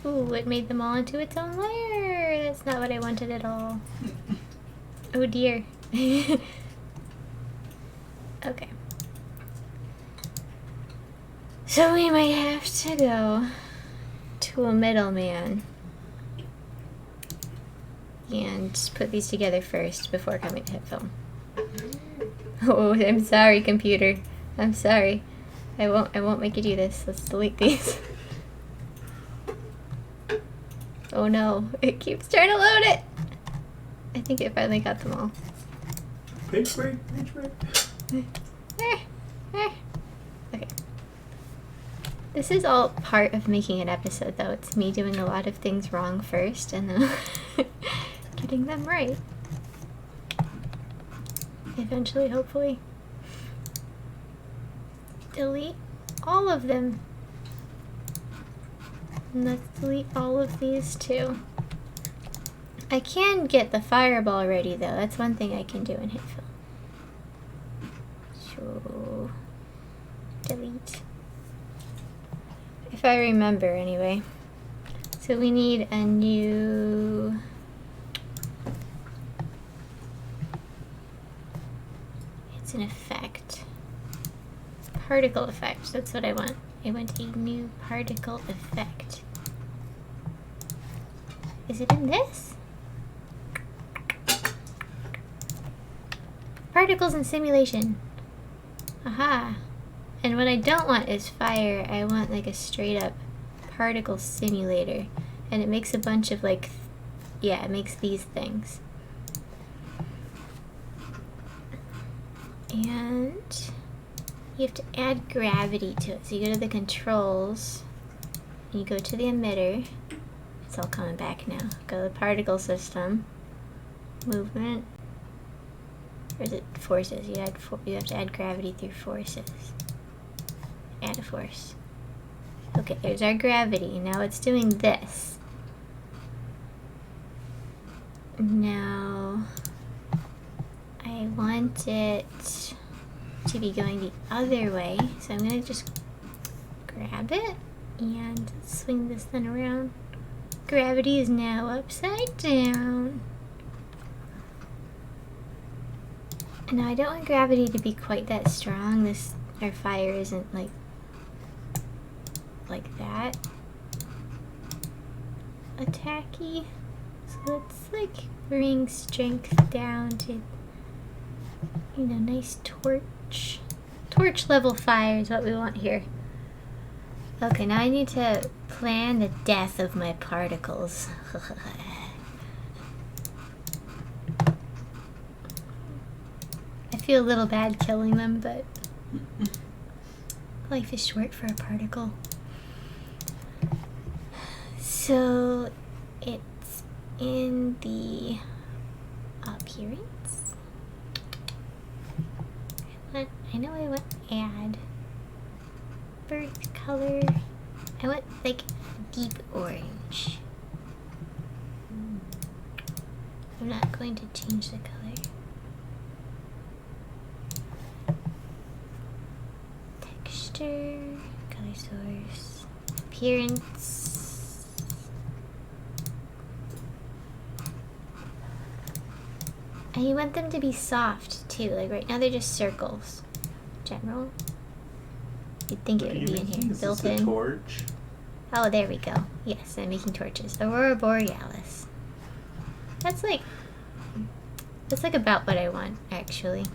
Ooh, it made them all into its own layer. That's not what I wanted at all. Oh dear. Okay. So we might have to go to a middleman and put these together first before coming to HitFilm. Oh, I'm sorry, computer. I'm sorry. I won't make you do this. Let's delete these. Oh no, it keeps trying to load it. I think it finally got them all. Page break, page break. Okay. This is all part of making an episode, though. It's me doing a lot of things wrong first and then getting them right. Eventually, hopefully. Delete all of them. And let's delete all of these too. I can get the fireball ready though. That's one thing I can do in HitFilm. So, delete. If I remember anyway. So we need a new... It's an effect. Particle effect. That's what I want. I want a new particle effect. Is it in this? Particles in simulation. Aha. And what I don't want is fire. I want like a straight up particle simulator. And it makes a bunch of like, yeah, it makes these things. And you have to add gravity to it. So you go to the controls, and you go to the emitter. It's all coming back now. Go to the particle system, movement, or is it forces? You have to add gravity through forces. Add a force. Okay, there's our gravity. Now it's doing this. Now I want it to be going the other way, so I'm gonna just grab it and swing this then around. Gravity is now upside down. And now I don't want gravity to be quite that strong. Our fire isn't like that attacky. So let's like bring strength down to, you know, nice torch level fire is what we want here. Okay, now I need to plan the death of my particles. I feel a little bad killing them, but Life is short for a particle. So it's in the appearance. I know I went add bird color. I went like deep orange. I'm not going to change the color. Texture, color source, appearance. And you want them to be soft too. Like right now they're just circles. General. You'd think it would be in here, built in. Torch? Oh, there we go. Yes, I'm making torches. Aurora Borealis. That's like about what I want, actually.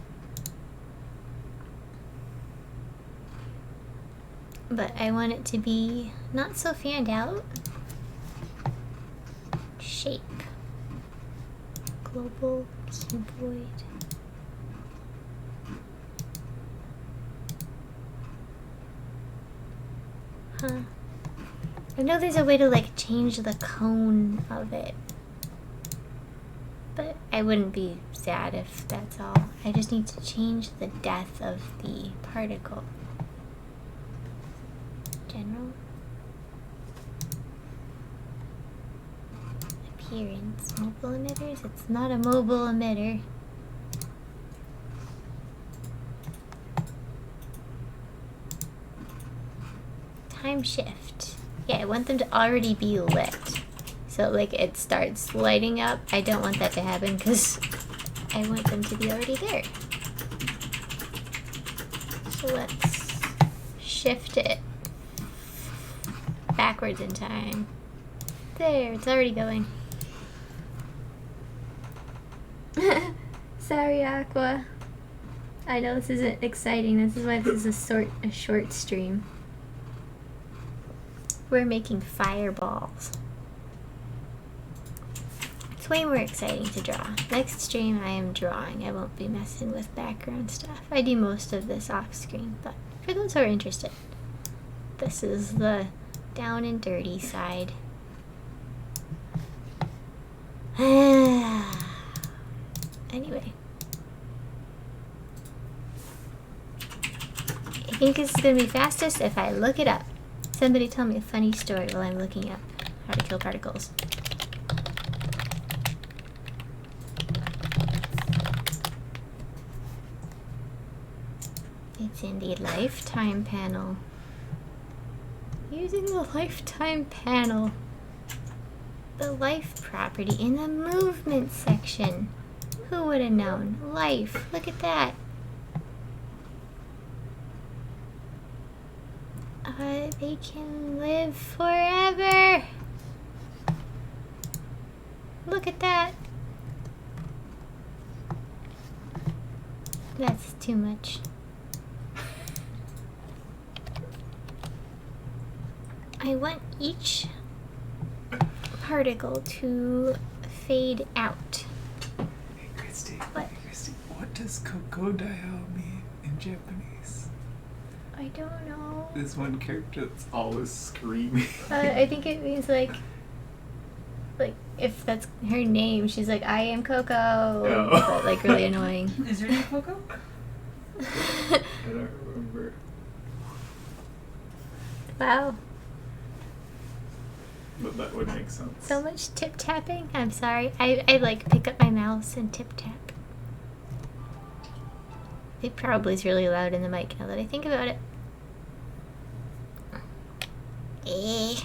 But I want it to be not so fanned out. Shape. Global cuboid. Huh. I know there's a way to like change the cone of it. But I wouldn't be sad if that's all. I just need to change the depth of the particle. General. Appearance. Mobile emitters? It's not a mobile emitter. Time shift. Yeah, I want them to already be lit. So like it starts lighting up. I don't want that to happen because I want them to be already there. So let's shift it backwards in time. There, it's already going. Sorry, Aqua. I know this isn't exciting. This is why this is a short stream. We're making fireballs. It's way more exciting to draw. Next stream I am drawing. I won't be messing with background stuff. I do most of this off screen, but for those who are interested, this is the down and dirty side. Anyway. I think this is going to be fastest if I look it up. Somebody tell me a funny story while I'm looking up how to kill particles. It's in the lifetime panel. Using the lifetime panel. The life property in the movement section. Who would have known? Life. Look at that. They can live forever. Look at that. That's too much. I want each particle to fade out. Hey, Christy. What? Hey, Christy. What does crocodile mean in Japanese? I don't know. This one character that's always screaming. I think it means like if that's her name, she's like, I am Coco. Oh. But like really annoying. Is her name Coco? I don't remember. Wow. But that would make sense. So much tip tapping. I'm sorry. I like pick up my mouse and tip tap. It probably is really loud in the mic now that I think about it. No,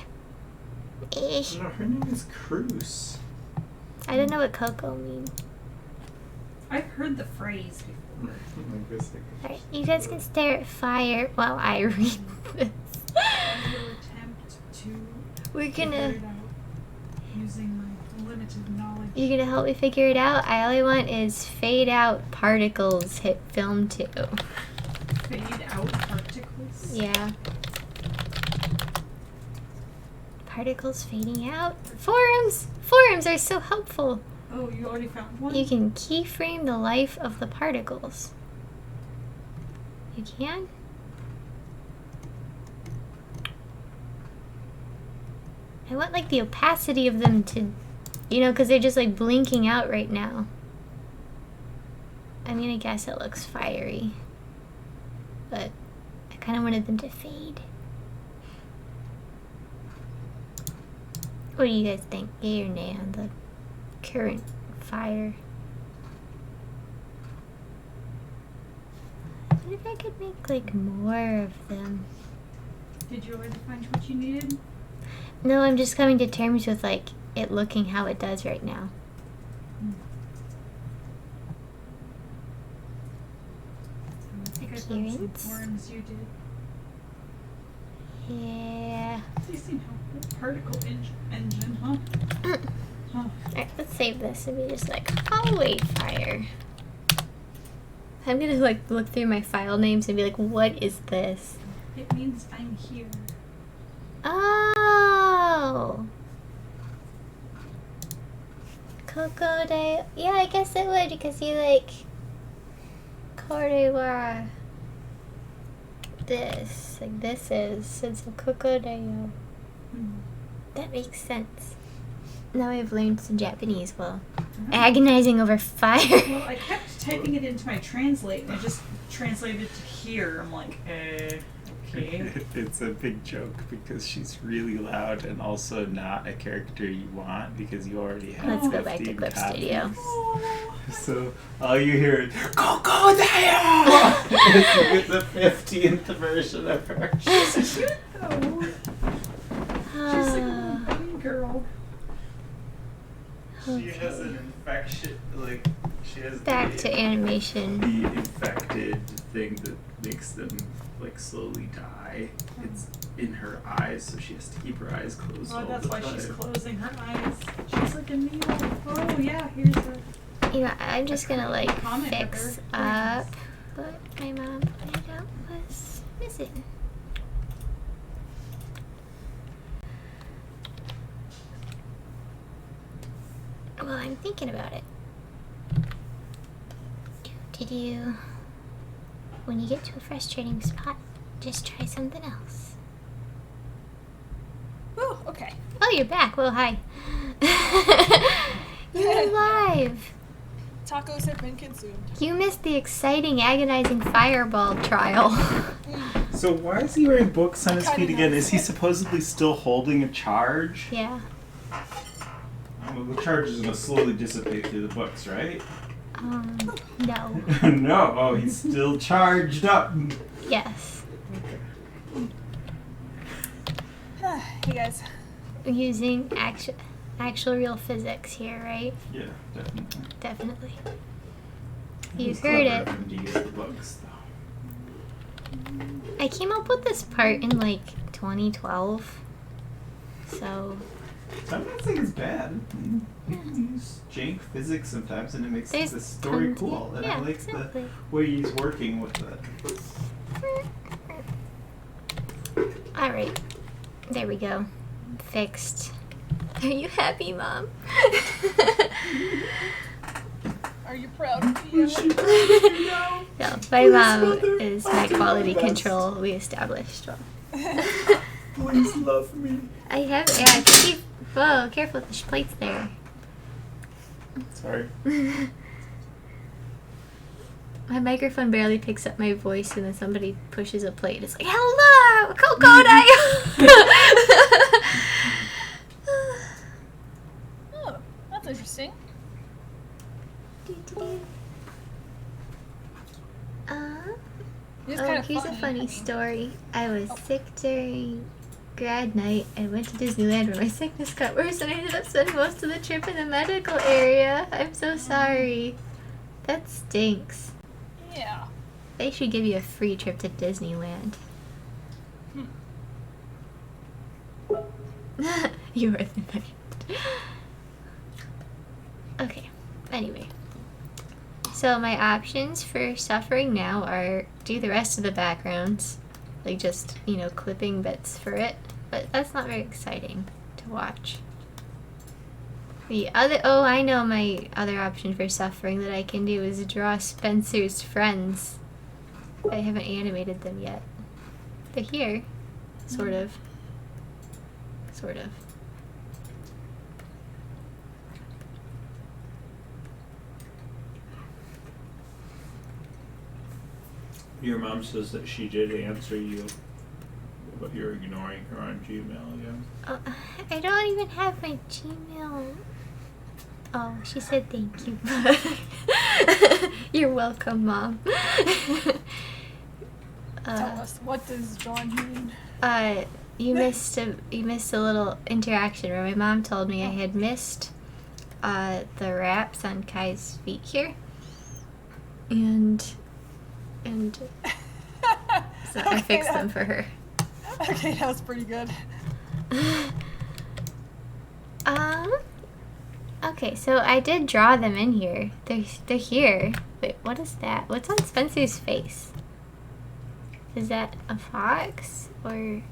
her name is Cruz. I don't know what Coco means. I've heard the phrase before. Alright, you guys can stare at fire while I read this. I will attempt to We're figure gonna... it out using my limited knowledge. You're gonna help me figure it out? All I want is fade out particles hit film 2. Fade out particles? Yeah. Particles fading out. Forums! Forums are so helpful. Oh, you already found one? You can keyframe the life of the particles. You can? I want like the opacity of them to, you know, because they're just like blinking out right now. I mean, I guess it looks fiery, but I kind of wanted them to fade. What do you guys think? Yay or nay on the current fire? What if I could make like more of them? Did you already find what you needed? No, I'm just coming to terms with like it looking how it does right now. I think I found some Appearance? forms you did. Yeah. They seem helpful. Particle engine, huh? Huh. Alright, let's save this and be just like hallway fire. I'm gonna like look through my file names and be like, what is this? It means I'm here. Oh, Coco de. Yeah, I guess it would because you like Korewa. This like this is it's a Coco de. That makes sense. Now I've learned some Japanese. Well, agonizing over fire. Well, I kept typing it into my translate and it just translated it to here. I'm like, okay. It's a big joke because she's really loud and also not a character you want because you already have. Let's go back to 15 Clip copies. Studio. So all you hear is "Coco there." It's the 15th version of her. She's cute though. She's like a little bunny girl. She has an infection, like she has Back to animation. the infected thing that makes them like slowly die. It's in her eyes, so she has to keep her eyes closed. Oh, all that's the why time. she's closing her eyes. She's like a needle. Oh yeah, here's a. You know, I'm just gonna like Comment fix ever. up what my mom pointed out was missing. Well, I'm thinking about it. Did you, when you get to a frustrating spot, just try something else? Whew, okay. Oh, you're back. Well, hi. You're alive. Tacos have been consumed. You missed the exciting, agonizing fireball trial. So why is he wearing books on I his kinda feet again? noticed Is he it. supposedly still holding a charge? Yeah. Well, the charge is going to slowly dissipate through the books, right? No. No. Oh, he's still charged up. Yes. Hey guys. Using actual real physics here, right? Yeah, definitely. Definitely. You It's heard clever it. of him to use the books, though. I came up with this part in like 2012. So I'm not saying it's bad. You can use jank physics sometimes, and it makes There's the story content. cool. And I Yeah, like exactly. the way he's working with it. alright. There we go. Fixed. Are you happy, Mom? Are you proud of me? No, my mom is my quality control we established. Well, Please love me. I have, yeah, I think you, whoa, careful with the plates there. Sorry. My microphone barely picks up my voice and then somebody pushes a plate. It's like, hello, Kokodai! Oh, that's interesting. It's kind of Here's a funny. funny story. I was sick during grad night and went to Disneyland where my sickness got worse and I ended up spending most of the trip in the medical area. I'm so sorry. That stinks. Yeah. They should give you a free trip to Disneyland. You were the night. Okay, anyway. So my options for suffering now are do the rest of the backgrounds. Like just, you know, clipping bits for it. But that's not very exciting to watch. The other, oh, I know my other option for suffering that I can do is draw Spencer's friends. I haven't animated them yet. They're here. Sort of. Sort of. Your mom says that she did answer you, but you're ignoring her on Gmail again. I don't even have my Gmail. Oh, she said thank you. You're welcome, Mom. Tell us, what does John mean? You missed a little interaction where my mom told me I had missed the wraps on Kai's feet here, and so I fixed them for her. Okay, that was pretty good. Okay, so I did draw them in here. They're here. Wait, what is that? What's on Spencer's face? Is that a fox, or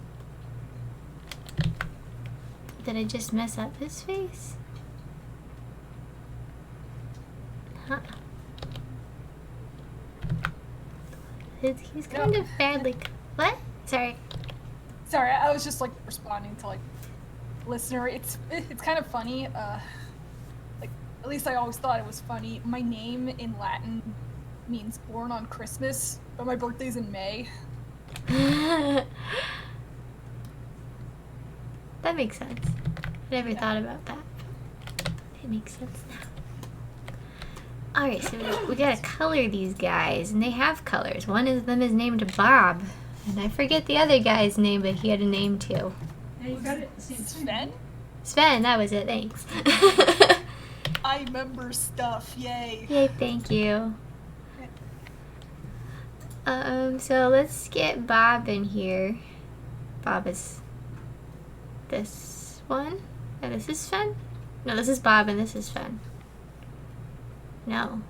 did I just mess up his face? Huh. He's kind of badly. What? Sorry. Sorry, I was just like responding to like listener. It's kind of funny. Like at least I always thought it was funny. My name in Latin means born on Christmas, but my birthday's in May. That makes sense. I never thought about that. It makes sense now. Alright, so we gotta color these guys, and they have colors. One of them is named Bob, and I forget the other guy's name, but he had a name too. Yeah, you got it. Sven? Sven, that was it, thanks. I remember stuff, yay. Yay, thank you. So let's get Bob in here. Bob is this one? Oh, this is Sven? No, this is Bob and this is Sven. No.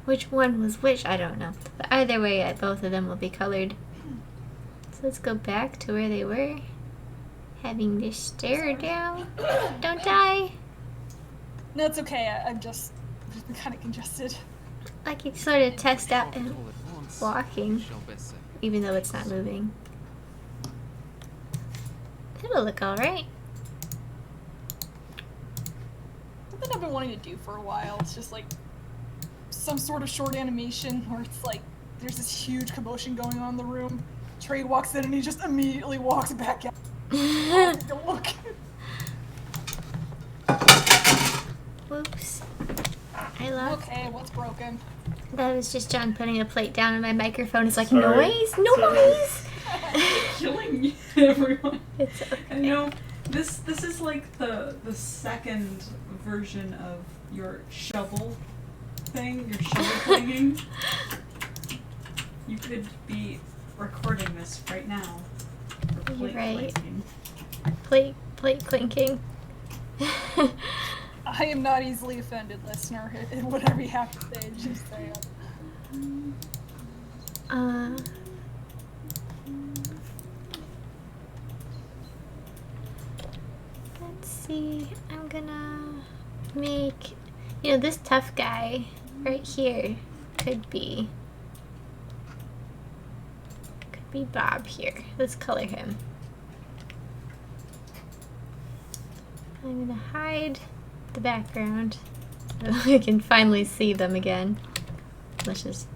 Which one was which? I don't know. But either way, both of them will be colored. So let's go back to where they were. Having this stare down. Don't die. No, it's okay. I'm just kind of congested. I can sort of test out Talk it him all at once. walking, Shall best say. even though it's not moving. It'll look alright. Something I've been wanting to do for a while. It's just like some sort of short animation where it's like there's this huge commotion going on in the room. Trey walks in and he just immediately walks back out. Don't look. Whoops. I lost. Okay, what's broken? That was just John putting a plate down, and my microphone is like, Sorry. noise, noise. Killing everyone. It's okay. I know this is like the second version of your shovel thing, your shovel clanging. You could be recording this right now. For You're plate right. clanking. Plate clinking. I am not easily offended, listener. Whatever you have to say, just say it. Let's see. I'm gonna make, this tough guy right here could be Bob here. Let's color him. I'm gonna hide the background so I can finally see them again. Let's just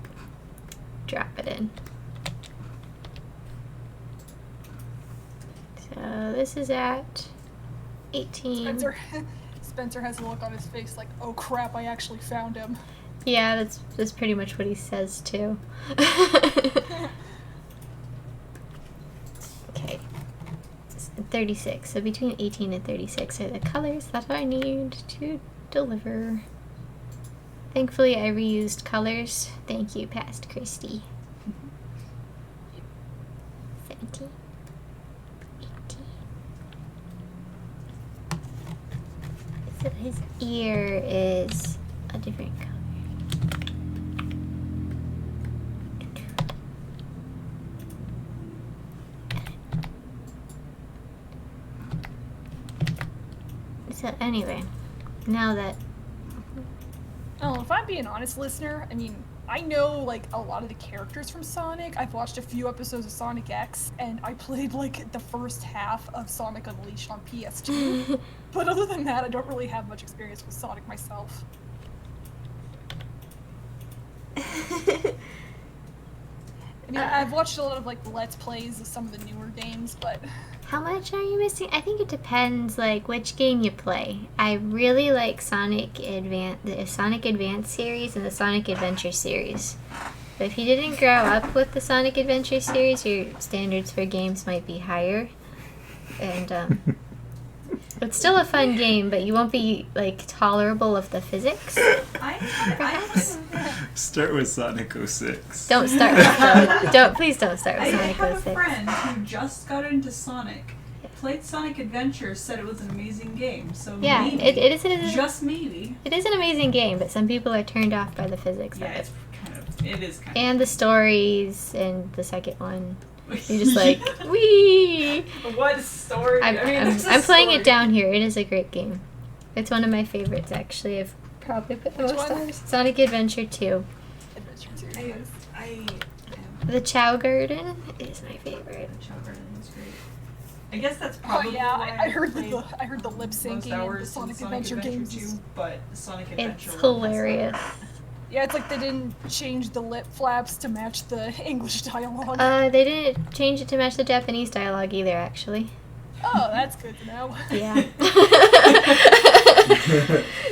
drop it in. So this is at 18. Spencer has a look on his face like, oh crap, I actually found him. Yeah, that's pretty much what he says too. Okay. 36. So between 18 and 36 are the colors that I need to deliver. Thankfully, I reused colors. Thank you, Past Christy. 17. 18. So his ear is a different color. So anyway, now that... Oh, if I'm being honest, listener, I mean, I know, like, a lot of the characters from Sonic. I've watched a few episodes of Sonic X, and I played, like, the first half of Sonic Unleashed on PS2. But other than that, I don't really have much experience with Sonic myself. I mean, I've watched a lot of like Let's Plays of some of the newer games, but How much are you missing? I think it depends, like, which game you play. I really like the Sonic Advance series and the Sonic Adventure series. But if you didn't grow up with the Sonic Adventure series, your standards for games might be higher. And, it's still a fun game, but you won't be, like, tolerable of the physics, perhaps. Start with Sonic 06. Don't start with please don't start with I Sonic have a 06. friend who just got into Sonic, played Sonic Adventure, said it was an amazing game. So Yeah, maybe, it is maybe. it is an amazing game, but some people are turned off by the physics Yeah, of it. it is kind And the stories in the second one. You're just like, wee! What story? I'm playing it down here. It is a great game. It's one of my favorites, actually. I've probably put the Which most one? hours. Sonic Adventure 2. Adventure 2 is. The Chow Garden is my favorite. Chow Garden is great. I guess that's Oh probably yeah, why I heard played I heard the lip most syncing in the hours in Sonic Adventure games. too, but Sonic Adventure It's one has hilarious. that. Yeah, it's like they didn't change the lip flaps to match the English dialogue. They didn't change it to match the Japanese dialogue either, actually. Oh, that's good to know. Yeah.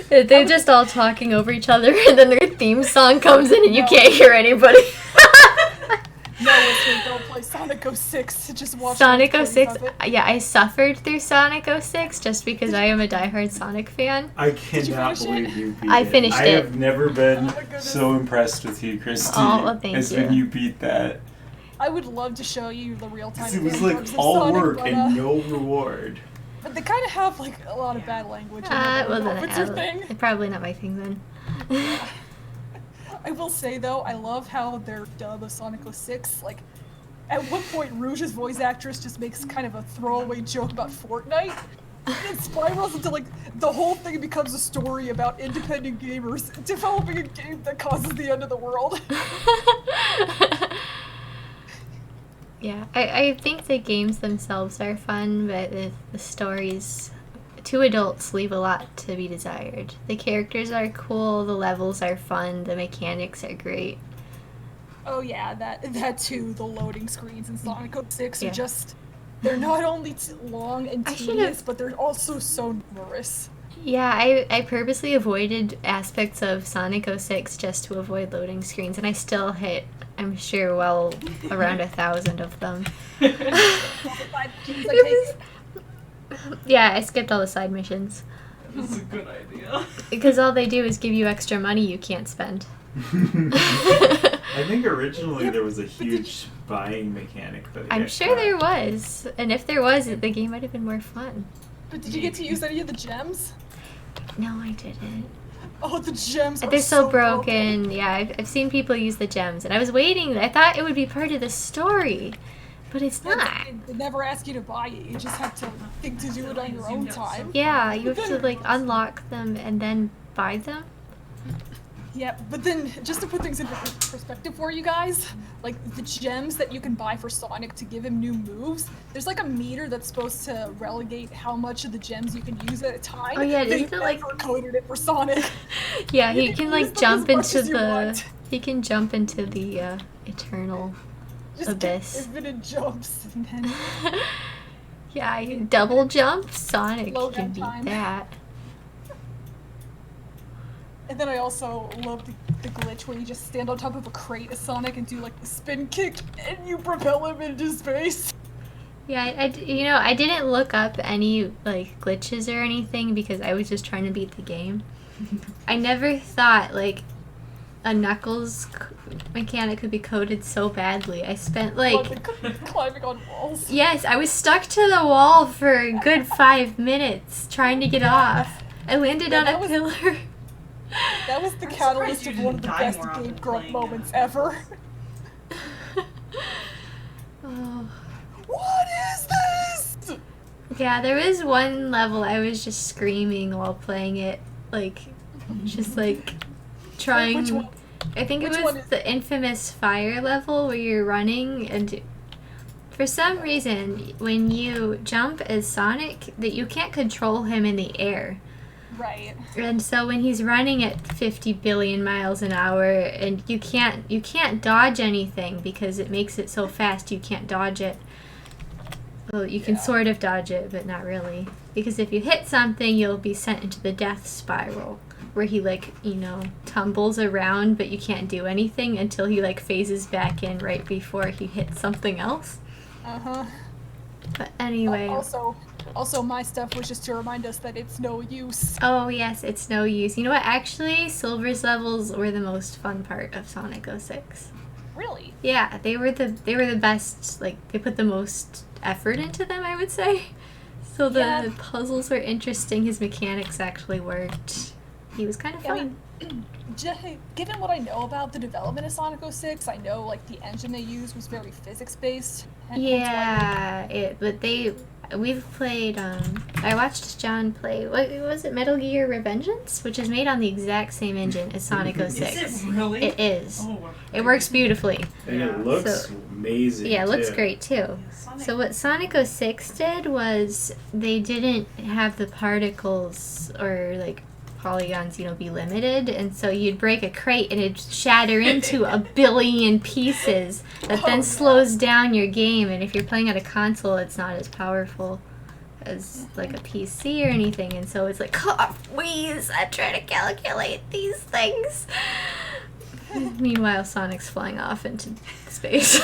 They're just all talking over each other, and then their theme song comes in, and you can't hear anybody. No, listener, don't play Sonic 06. Just watch Sonic the replays 06, of it. yeah, I suffered through Sonic 06 just because I am a diehard Sonic fan. I you cannot finish it? believe you beat I it. finished I it. have never been Oh my goodness. so impressed with you, Christy, Oh, well, thank as you. when you beat that. I would love to show you the real time. 'Cause it was like all work and no reward. But they kind of have like a lot of bad language. In it. Well, I don't know then if it's your thing. probably not my thing then. I will say though, I love how their dub of Sonic 06, like, at one point Rouge's voice actress just makes kind of a throwaway joke about Fortnite. And it spirals into like the whole thing becomes a story about independent gamers developing a game that causes the end of the world. Yeah, I think the games themselves are fun, but the stories to adults leave a lot to be desired. The characters are cool, the levels are fun, the mechanics are great. Oh yeah, that too. The loading screens in Sonic 06 Yeah. are just, they're not only long and I should've- tedious, but they're also so numerous. Yeah, I purposely avoided aspects of Sonic 06 just to avoid loading screens, and I still hit, I'm sure, well around 1,000 of them. Yeah, I skipped all the side missions. This is a good idea. Because all they do is give you extra money you can't spend. I think originally there was a huge buying mechanic, but I'm sure there was. And if there was, the game might have been more fun. But did you get to use any of the gems? No, I didn't. Oh, the gems are They're so broken. Yeah, I've seen people use the gems, and I was waiting. I thought it would be part of the story, but it's not. They never ask you to buy it. You just have to think to do it on your own time. Yeah, you have to like unlock them and then buy them. Yeah, but then just to put things in perspective for you guys, like the gems that you can buy for Sonic to give him new moves, there's like a meter that's supposed to relegate how much of the gems you can use at a time. Oh, yeah, they isn't it, like- never coded it for Sonic. Yeah, You he can can use like them jump as much into as you the. want. He can jump into the eternal Just abyss. infinite jumps and then Yeah, you double jump. Sonic Load can that beat time. that. And then I also love the glitch where you just stand on top of a crate as Sonic and do like the spin kick and you propel him into space. Yeah, I didn't look up any like glitches or anything because I was just trying to beat the game. I never thought like a Knuckles mechanic could be coded so badly. I spent like Climbing on walls. yes, I was stuck to the wall for a good 5 minutes trying to get off. I landed Yeah, on that a was- pillar. That was the I'm catalyst surprised of you one of the didn't die best more often Game Grump playing moments it. ever. Oh. What is this? Yeah, there was one level I was just screaming while playing it, like, just like trying. Which one? I think it Which was one is- the infamous fire level where you're running and for some reason when you jump as Sonic that you can't control him in the air. Right. And so when he's running at 50 billion miles an hour, and you can't dodge anything because it makes it so fast you can't dodge it. Well, you can Yeah. sort of dodge it, but not really. Because if you hit something, you'll be sent into the death spiral, where he, like, you know, tumbles around, but you can't do anything until he, like, phases back in right before he hits something else. Uh-huh. But anyway. Also, my stuff was just to remind us that it's no use. Oh, yes, it's no use. You know what? Actually, Silver's levels were the most fun part of Sonic 06. Really? Yeah, they were the best. Like, they put the most effort into them, I would say. So the Yeah. puzzles were interesting. His mechanics actually worked. He was kind of fun. I mean, given what I know about the development of Sonic 06, I know, like, the engine they used was very physics-based. Yeah, we've played, I watched John play, what was it, Metal Gear Revengeance? Which is made on the exact same engine as Sonic 06. Is it really? It is. Oh, It works beautifully. And Yeah. it looks So- amazing. Yeah, it looks too. great too. So what Sonic 06 did was they didn't have the particles or like polygons, you know, be limited, and so you'd break a crate and it'd shatter into a billion pieces that Oh, then no. slows down your game, and if you're playing on a console it's not as powerful as like a PC or anything, and so it's like, cough, wheeze, I'm trying to calculate these things. Meanwhile, Sonic's flying off into space.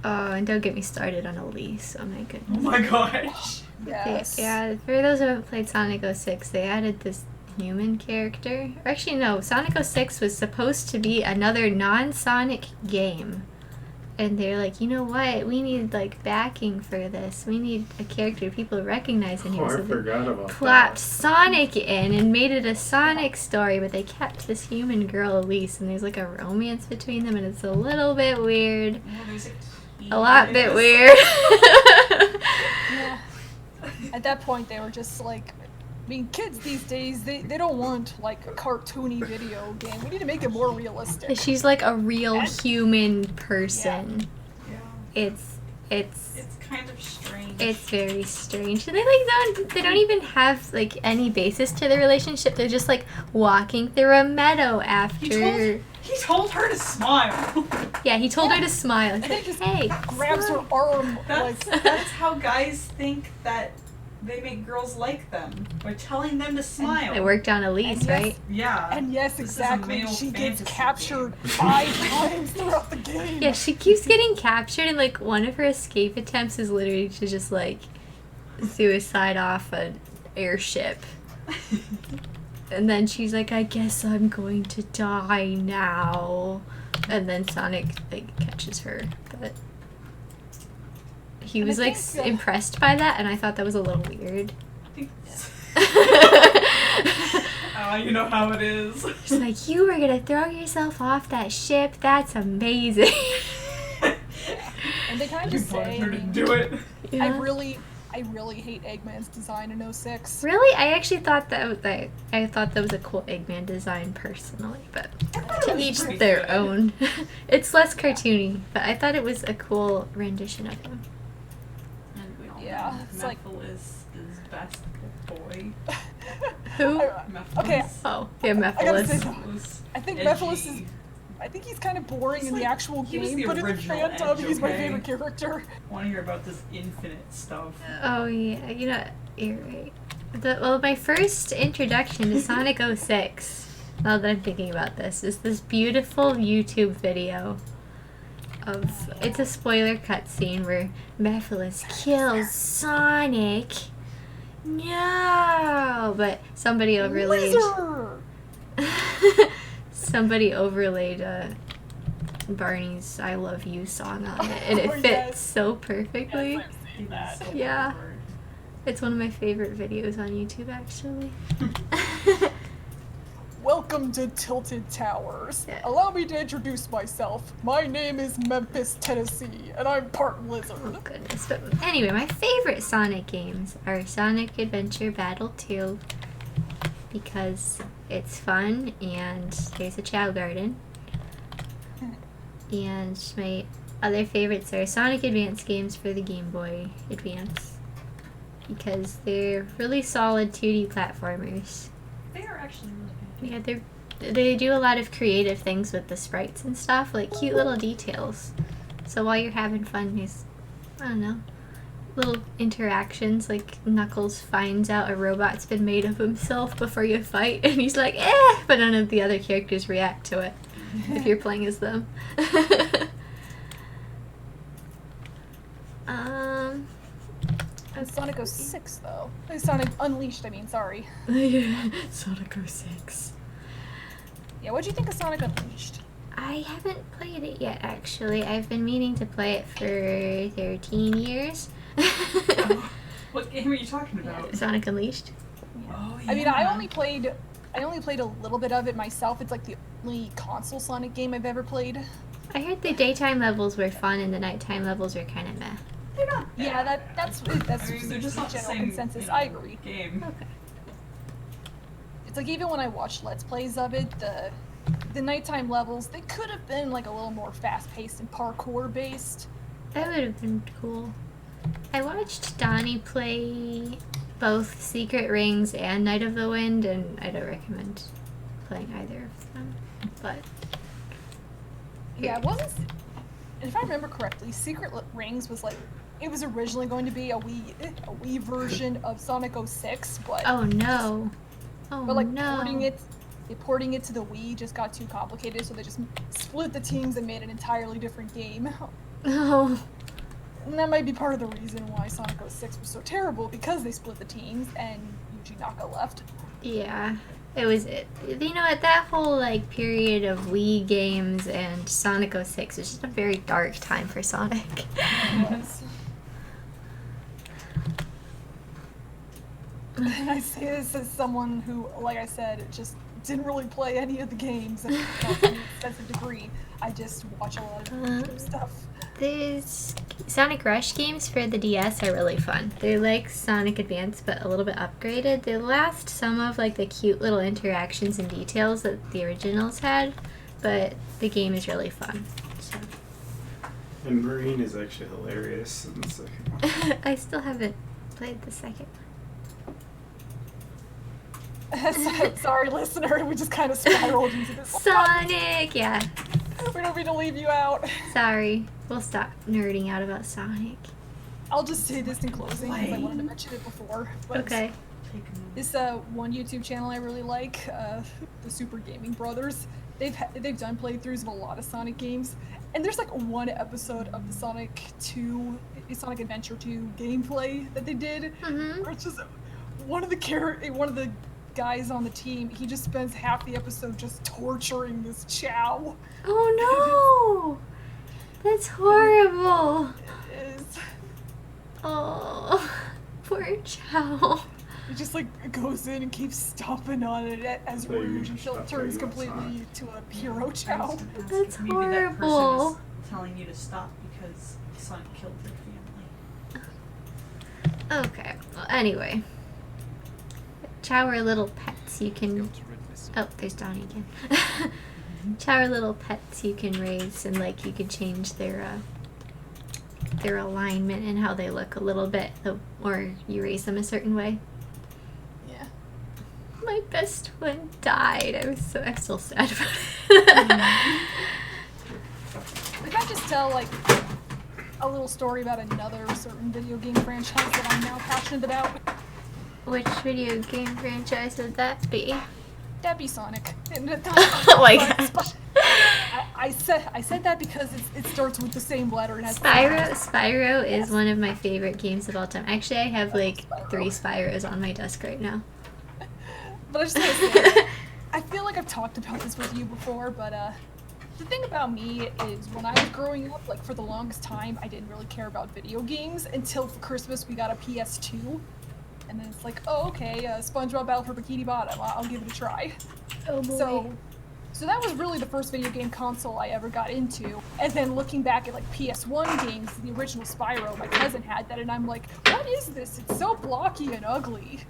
Oh, and don't get me started on Elise. Oh my Oh goodness. my gosh. Yes. Yeah, for those who haven't played Sonic 06, they added this human character. Or actually, no, Sonic 06 was supposed to be another non-Sonic game. And they're like, you know what? We need, like, backing for this. We need a character people recognize in here. Oh, I So they forgot about plopped that. Sonic in and made it a Sonic story, but they kept this human girl, Elise, and there's, like, a romance between them, and it's a little bit weird. Yeah, there's A lot bit Yes. weird. Yeah. At that point, they were just like, I mean, kids these days, they don't want, like, a cartoony video game. We need to make it more realistic. She's like a real human person. Yeah. It's It's kind of strange. it's very strange. And they don't even have like any basis to their relationship. They're just like walking through a meadow after. He told her to smile. Yeah, he told her to smile. He's And he like, just hey, grabs her smile." arm, That's like, that's how guys think that they make girls like them by telling them to smile. It worked on Elise, And yes, right? Yeah. and yes, This is a exactly. male She gets fantasy captured game. 5 times throughout the game. Yeah, she keeps getting captured, and like one of her escape attempts is literally to just like suicide off an airship. And then she's like, I guess I'm going to die now. And then Sonic like catches her. But he And I was like think, impressed by that, and I thought that was a little weird. You know how it is. She's like, you were gonna throw yourself off that ship? That's amazing. And they kind of You just say, wanted I her to mean, do it. I Yeah. really hate Eggman's design in 06. Really? I actually thought I thought that was a cool Eggman design personally, but to each their own. It's less cartoony, but I thought it was a cool rendition of him. And we all Yeah, know it's like- Methel is best boy. Who? Mephiles. Okay, Oh, yeah, gotta say Mephiles. though, Mephiles. I think Edgy. Mephiles is. I think he's kind of boring He's in the like- actual he was game, the but in the original fan dub, Edge, he's my okay? favorite character. Want to hear about this infinite stuff? Oh yeah, you know, you're right. Well, my first introduction to Sonic 06, now that I'm thinking about this, is this beautiful YouTube video of, it's a spoiler cutscene where Mephiles kills Sonic. No! But somebody overlaid... Loser! Somebody overlaid Barney's I Love You song on it, and it Oh, fits yes. so perfectly. Yes, I've seen that. So Yeah. awkward. It's one of my favorite videos on YouTube, actually. Welcome to Tilted Towers. Yeah. Allow me to introduce myself. My name is Memphis, Tennessee, and I'm part lizard. Oh goodness. But anyway, my favorite Sonic games are Sonic Adventure Battle 2 because it's fun and there's a Chow Garden. And my other favorites are Sonic Advance games for the Game Boy Advance. Because they're really solid 2D platformers. They are actually really good. Yeah, they do a lot of creative things with the sprites and stuff, like cute little details. So while you're having fun, there's, I don't know, little interactions, like Knuckles finds out a robot's been made of himself before you fight, and he's like, eh! But none of the other characters react to it if you're playing as them. And Sonic 06 though. Sonic Unleashed, I mean, sorry. Sonic 06. Yeah, what'd you think of Sonic Unleashed? I haven't played it yet, actually. I've been meaning to play it for 13 years. What game are you talking about? Sonic Unleashed. Oh, yeah. I mean, I only played a little bit of it myself. It's like the only console Sonic game I've ever played. I heard the daytime levels were fun and the nighttime levels were kind of meh. They're not Yeah, bad. that's I mean, they're just the not the general same consensus. you know, I agree. game. Okay. It's like even when I watched Let's Plays of it, the nighttime levels, they could have been like a little more fast-paced and parkour-based. That would have been cool. I watched Donnie play both Secret Rings and Night of the Wind, and I don't recommend playing either of them. But Yeah, if I remember correctly, Secret Rings was like, it was originally going to be a Wii version of Sonic 06, but oh no, like no. porting it to the Wii just got too complicated, so they just split the teams and made an entirely different game. Oh. And that might be part of the reason why Sonic 06 was so terrible, because they split the teams and Yuji Naka left. Yeah, it was it. You know, at that whole like period of Wii games and Sonic 06 was just a very dark time for Sonic. Yes. And I say this as someone who, like I said, just didn't really play any of the games to any extensive degree. I just watch a lot of YouTube stuff. These Sonic Rush games for the DS are really fun. They're like Sonic Advance, but a little bit upgraded. They last some of like the cute little interactions and details that the originals had, but the game is really fun. So. And Marine is actually hilarious in the second one. I still haven't played the second Sorry, listener, we just kind of spiraled into this. Sonic! Yeah. We don't mean to leave you out. Sorry. We'll stop nerding out about Sonic. I'll just say this in closing because I wanted to mention it before. But Okay. this one YouTube channel I really like, the Super Gaming Brothers. They've done playthroughs of a lot of Sonic games, and there's like one episode of the Sonic Adventure 2 gameplay that they did, where it's just one of the guys on the team, he just spends half the episode just torturing this Chow. Oh no! That's horrible. It is. Oh, poor Chow. He just like goes in and keeps stomping on it as Well, you Rouge should stop turns talking about completely to a hero Chow. That's Maybe that person horrible. is telling you to stop because Sonic killed their family. Okay. Well, anyway. Chow are little pets you can... Oh, there's Donnie again. Chow are little pets you can raise, and like you can change their alignment and how they look a little bit, or you raise them a certain way. Yeah. My best one died. I'm still sad about it. If I just tell like a little story about another certain video game franchise that I'm now passionate about. Which video game franchise would that be? That'd be Sonic. Oh my god. I said that because it starts with the same letter and has Spyro is one of my favorite games of all time. Actually, I have like Spyro. 3 Spyros on my desk right now. But I just gotta say, I feel like I've talked about this with you before, but the thing about me is when I was growing up, like for the longest time, I didn't really care about video games until for Christmas we got a PS2. And then it's like, oh, okay, SpongeBob Battle for Bikini Bottom. I'll give it a try. Oh boy. So that was really the first video game console I ever got into. And then looking back at like PS1 games, the original Spyro, my cousin had that, and I'm like, what is this? It's so blocky and ugly.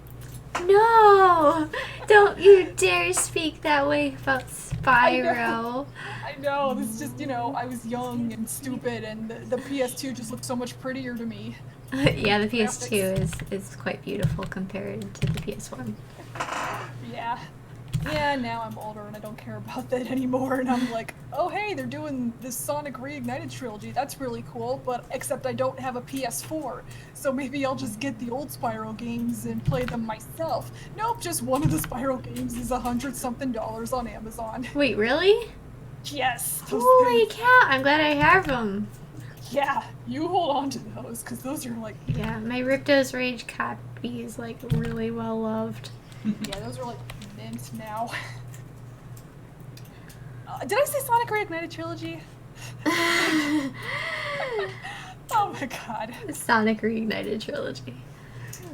No! Don't you dare speak that way about Spyro. Spyro. I know, this is just, I was young and stupid, and the PS2 just looked so much prettier to me. Yeah, the PS2 is quite beautiful compared to the PS1. Yeah. Yeah, now I'm older and I don't care about that anymore, and I'm like, oh hey, they're doing this Sonic Reignited trilogy, that's really cool, but except I don't have a PS4, so maybe I'll just get the old Spyro games and play them myself. Nope, just one of the Spyro games is $100-something on Amazon. Wait, really? Yes! Those Holy things. cow, I'm glad I have them. Yeah, you hold on to those, because those are like, Yeah, my Ripto's Rage copy is like really well loved. yeah, those are like mint now. Did I say Sonic Reignited trilogy? Oh my god. Sonic Reignited trilogy.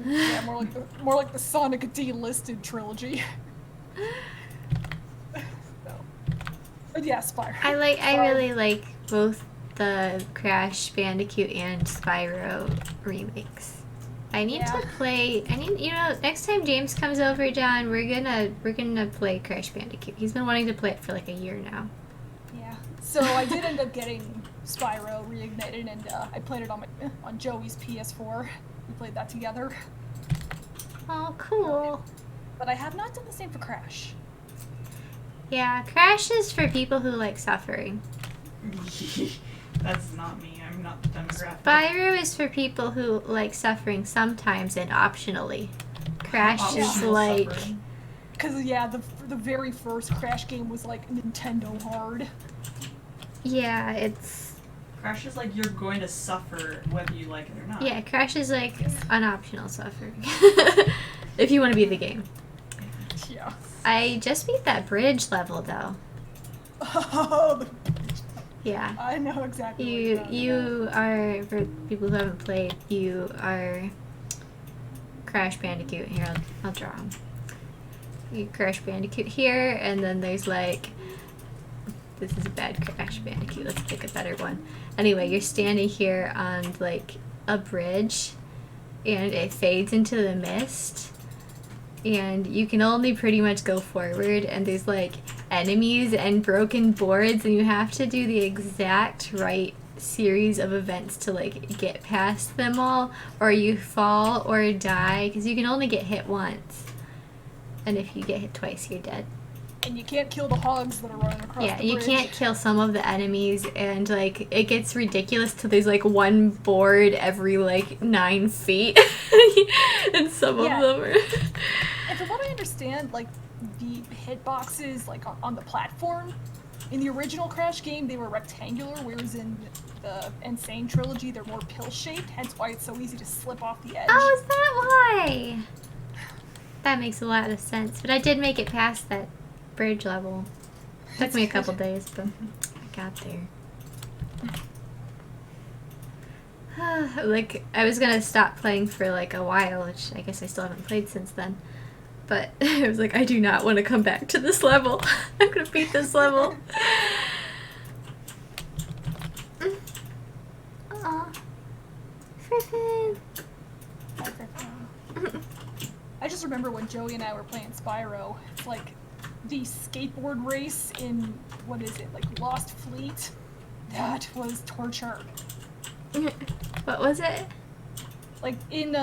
Yeah, more like the Sonic delisted trilogy. No. But yeah, Spyro. I really like both the Crash Bandicoot and Spyro remakes. I need to play. Next time James comes over, John, we're gonna play Crash Bandicoot. He's been wanting to play it for like a year now. Yeah. So I did end up getting Spyro Reignited, and I played it on Joey's PS4. We played that together. Oh, cool. But I have not done the same for Crash. Yeah, Crash is for people who like suffering. That's not me. I'm not the demographic. Spyro is for people who like suffering sometimes and optionally. Crash is Optional like... suffering. Because, yeah, the very first Crash game was like Nintendo hard. Yeah, it's... Crash is like you're going to suffer whether you like it or not. Yeah, Crash is like an optional suffering. If you want to beat the game. Yeah. I just beat that bridge level though. Oh, Yeah. I know exactly what You are, for people who haven't played, you are Crash Bandicoot. Here, I'll draw him. You Crash Bandicoot here, and then there's like, this is a bad Crash Bandicoot. Let's pick a better one. Anyway, you're standing here on like a bridge, and it fades into the mist. And you can only pretty much go forward, and there's like enemies and broken boards, and you have to do the exact right series of events to like get past them all, or you fall or die, because you can only get hit once, and if you get hit twice you're dead. And you can't kill the hogs that are running across Yeah, the you bridge. can't kill some of the enemies, and like it gets ridiculous till there's like one board every like 9 feet and some of them are And from what I understand, like, the hitboxes, like, on the platform, in the original Crash game, they were rectangular, whereas in the Insane trilogy, they're more pill-shaped, hence why it's so easy to slip off the edge. Oh, is that why? That makes a lot of sense. But I did make it past that bridge level. Took me a couple days, but I got there. Like, I was gonna stop playing for like a while, which I guess I still haven't played since then. But I was like, I do not want to come back to this level. I'm gonna beat this level. Aw. Friffin. I just remember when Joey and I were playing Spyro, like, the skateboard race in, what is it, like, Lost Fleet? That was torture. What was it? Like, in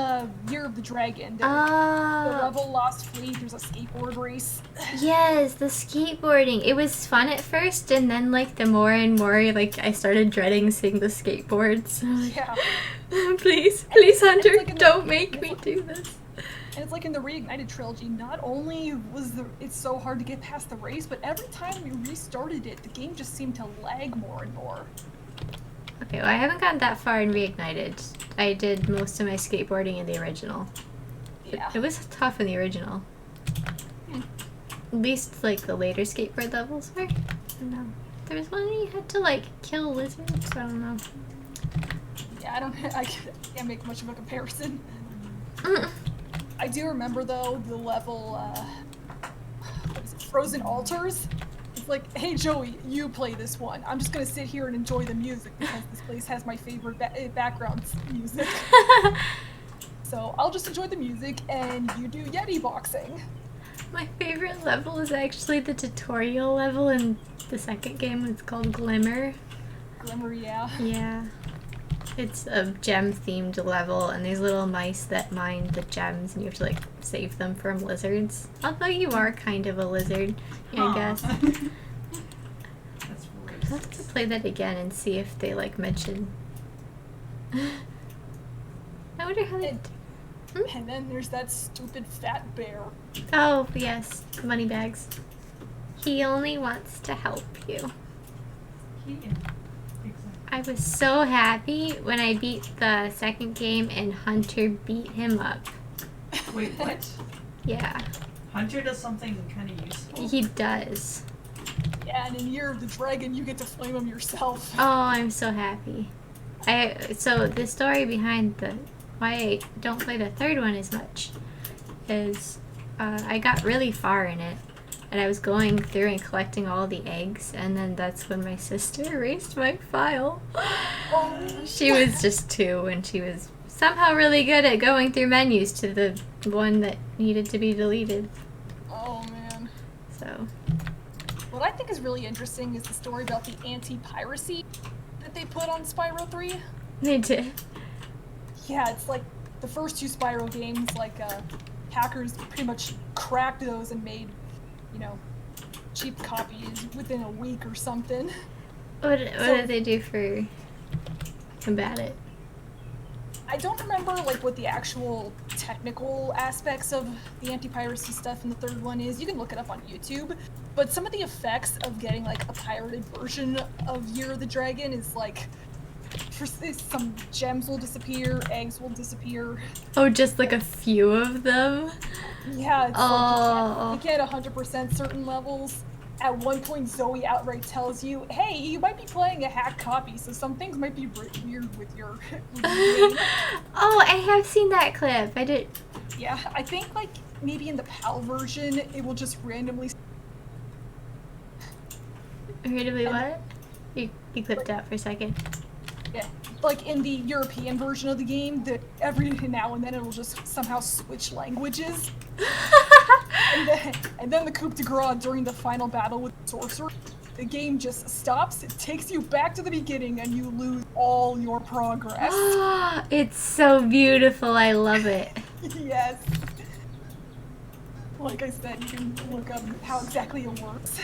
Year of the Dragon, the Oh, level Lost Fleet, there's a skateboard race. yes, the skateboarding. It was fun at first, and then like the more and more, like I started dreading seeing the skateboards. Yeah. Please, Hunter, like in the- don't make me do this. And it's like in the Reignited trilogy, not only was it's so hard to get past the race, but every time we restarted it, the game just seemed to lag more and more. Okay, well I haven't gotten that far in Reignited. I did most of my skateboarding in the original. Yeah. It was tough in the original. Hmm. At least like the later skateboard levels were. I don't know. There was one where you had to like kill lizards. I don't know. Yeah, I can't make much of a comparison. I do remember though the level, what is it, Frozen Altars? It's like, hey Joey, you play this one. I'm just gonna sit here and enjoy the music because this place has my favorite background music. So I'll just enjoy the music and you do Yeti boxing. My favorite level is actually the tutorial level in the second game. It's called Glimmer. Glimmer, yeah. Yeah. It's a gem-themed level, and there's little mice that mine the gems, and you have to, like, save them from lizards. Although you are kind of a lizard, I Aw. guess. That's I'll have to play that again and see if they, like, mention... I wonder how they... And then there's that stupid fat bear. Oh, yes. Moneybags. He only wants to help you. Exactly. I was so happy when I beat the second game and Hunter beat him up. Wait, what? Yeah, Hunter does something kind of useful. he does. Yeah, and in Year of the Dragon, you get to flame him yourself. Oh, I'm so happy. So the story behind why I don't play the third one as much is I got really far in it, and I was going through and collecting all the eggs, and then that's when my sister erased my file. Oh. She was just 2, and she was somehow really good at going through menus to the one that needed to be deleted. Oh, man. So, What I think is really interesting is the story about the anti-piracy that they put on Spyro 3. they did. Yeah, it's like the first 2 Spyro games, like, hackers pretty much cracked those and made, you know, cheap copies within a week or something. What did they do for combat it? I don't remember, like, what the actual technical aspects of the anti-piracy stuff in the third one is. You can look it up on YouTube. But some of the effects of getting, like, a pirated version of Year of the Dragon is, like, some gems will disappear, eggs will disappear. Oh, just like a few of them? Yeah, it's Oh. like you can't 100% certain levels. At one point, Zoe outright tells you, hey, you might be playing a hacked copy, so some things might be weird with your game. Oh, I have seen that clip. I did. Yeah, I think, like, maybe in the PAL version, it will just randomly... Randomly what? You clipped out for a second. Yeah, like, in the European version of the game, that every now and then it'll just somehow switch languages. And then the coup de grace during the final battle with the sorcerer, the game just stops, it takes you back to the beginning, and you lose all your progress. It's so beautiful. I love it. Yes. Like I said, you can look up how exactly it works.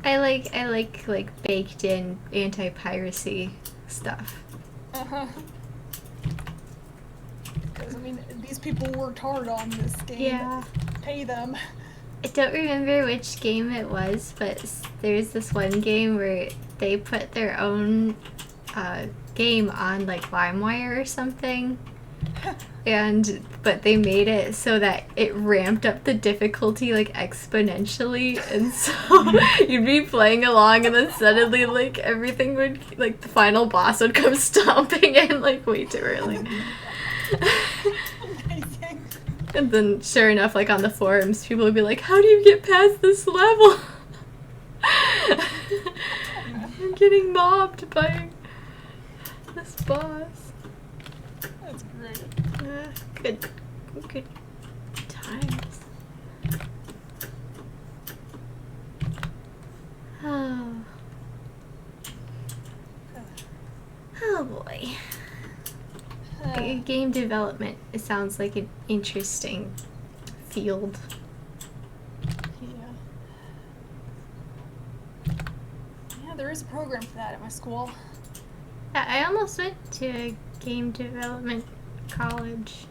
I like baked in anti-piracy stuff. Uh-huh. Because, I mean, these people worked hard on this game. Yeah. Pay them. I don't remember which game it was, but there's this one game where they put their own game on like LimeWire or something. But they made it so that it ramped up the difficulty like exponentially, and so you'd be playing along and then suddenly like everything would, like the final boss would come stomping in like way too early. Amazing. And then sure enough, like on the forums, people would be like, how do you get past this level? I'm getting mobbed by this boss. That's great. Good times. Oh boy. Game development, it sounds like an interesting field. Yeah. Yeah, there is a program for that at my school. I almost went to a game development college.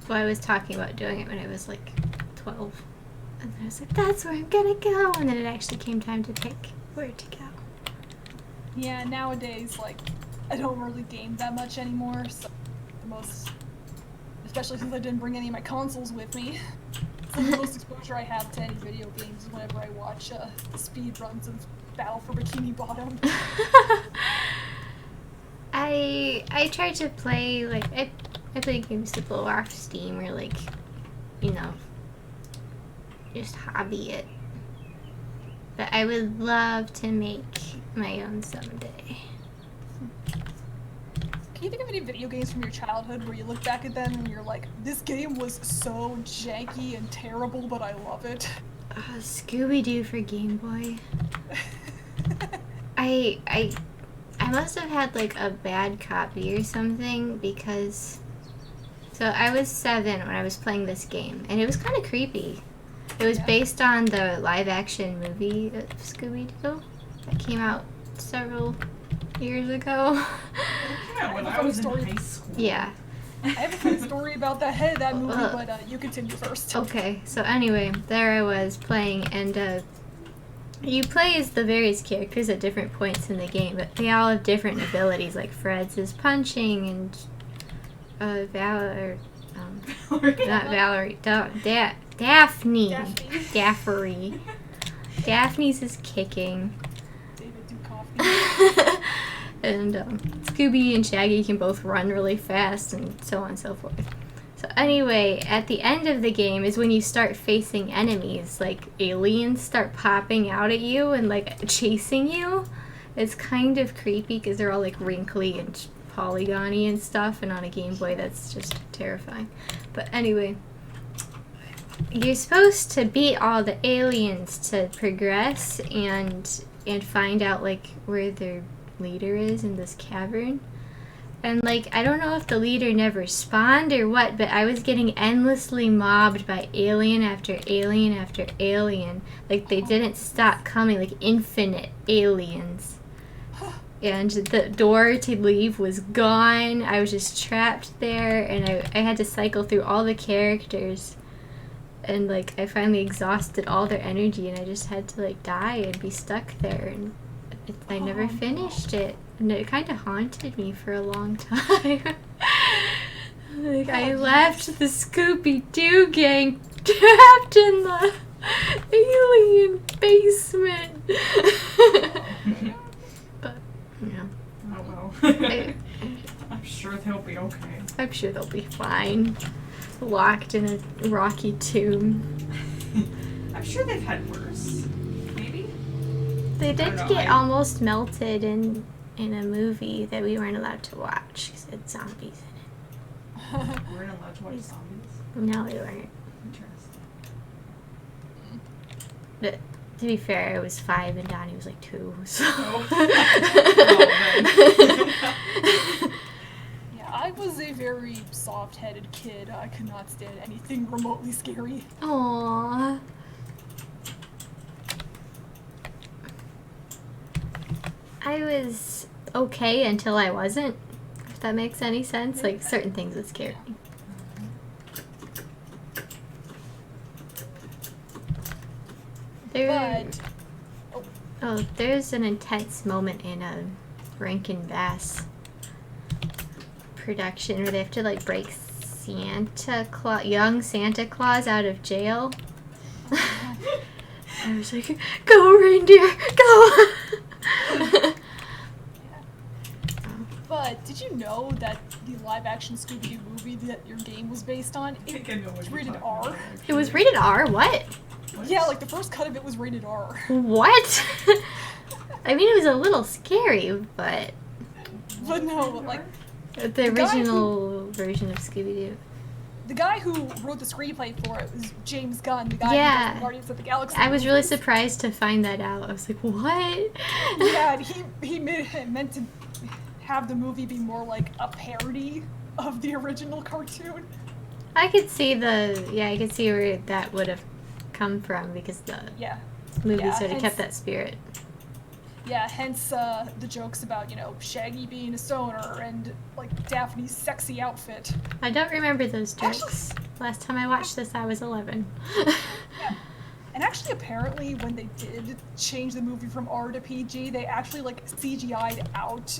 Well, I was talking about doing it when I was like 12. And then I was like, that's where I'm gonna go. And then it actually came time to pick where to go. Yeah, nowadays, like, I don't really game that much anymore, so especially since I didn't bring any of my consoles with me, so the most exposure I have to any video games is whenever I watch speed runs of Battle for Bikini Bottom. I tried to play, like, I play games to blow off steam or, like, you know, just hobby it. But I would love to make my own someday. you think of any video games from your childhood where you look back at them and you're like, this game was so janky and terrible, but I love it? Scooby-Doo for Game Boy. I must have had like a bad copy or something because... So I was 7 when I was playing this game, and it was kind of creepy. It was based on the live-action movie of Scooby-Doo that came out several years ago. When I was in high school. Yeah. I have a funny story about that movie, but you continue first. Okay, so anyway, there I was playing, and you play as the various characters at different points in the game, but they all have different abilities, like Fred's is punching, and not Valerie, Daphne. Daffery. Daphne's is kicking. David Duchovny. And Scooby and Shaggy can both run really fast and so on and so forth. So anyway, at the end of the game is when you start facing enemies, like aliens start popping out at you and like chasing you. It's kind of creepy because they're all like wrinkly and polygony and stuff, and on a Game Boy that's just terrifying. But anyway, you're supposed to beat all the aliens to progress and find out like where their leader is in this cavern. And like, I don't know if the leader never spawned or what, but I was getting endlessly mobbed by alien after alien after alien. Like, they didn't stop coming, like infinite aliens. And the door to leave was gone. I was just trapped there, and I had to cycle through all the characters. And like, I finally exhausted all their energy, and I just had to like die and be stuck there. And I never finished it. And it kind of haunted me for a long time. Like, I left the Scooby-Doo gang trapped in the alien basement. But, yeah. Oh well. I'm sure they'll be okay. I'm sure they'll be fine. Locked in a rocky tomb. I'm sure they've had worse. Maybe? They did know, get almost melted in a movie that we weren't allowed to watch because it had zombies in it. We weren't allowed to watch zombies. No, we weren't. Interesting. But to be fair, I was 5 and Donnie was like 2. So. Yeah, I was a very soft-headed kid. I could not stand anything remotely scary. Aww. I was okay until I wasn't, if that makes any sense. Like, certain things would scare me. There's an intense moment in a Rankin Bass production where they have to like break young Santa Claus out of jail. I was like, go reindeer, go! But did you know that the live-action Scooby-Doo movie that your game was based on, it's rated R? It was rated R? What? Yeah, like the first cut of it was rated R. What? I mean, it was a little scary, but... But no, like... The original version of Scooby-Doo. The guy who wrote the screenplay for it was James Gunn, the guy who does the Guardians of the Galaxy. I was really surprised to find that out. I was like, what? Yeah, and he meant to have the movie be more like a parody of the original cartoon. I could see I could see where that would have come from because the movie sort of kept that spirit. Yeah, hence the jokes about, Shaggy being a stoner and, like, Daphne's sexy outfit. I don't remember those jokes. Last time I watched this, I was 11. Yeah. And actually, apparently, when they did change the movie from R to PG, they actually, like, CGI'd out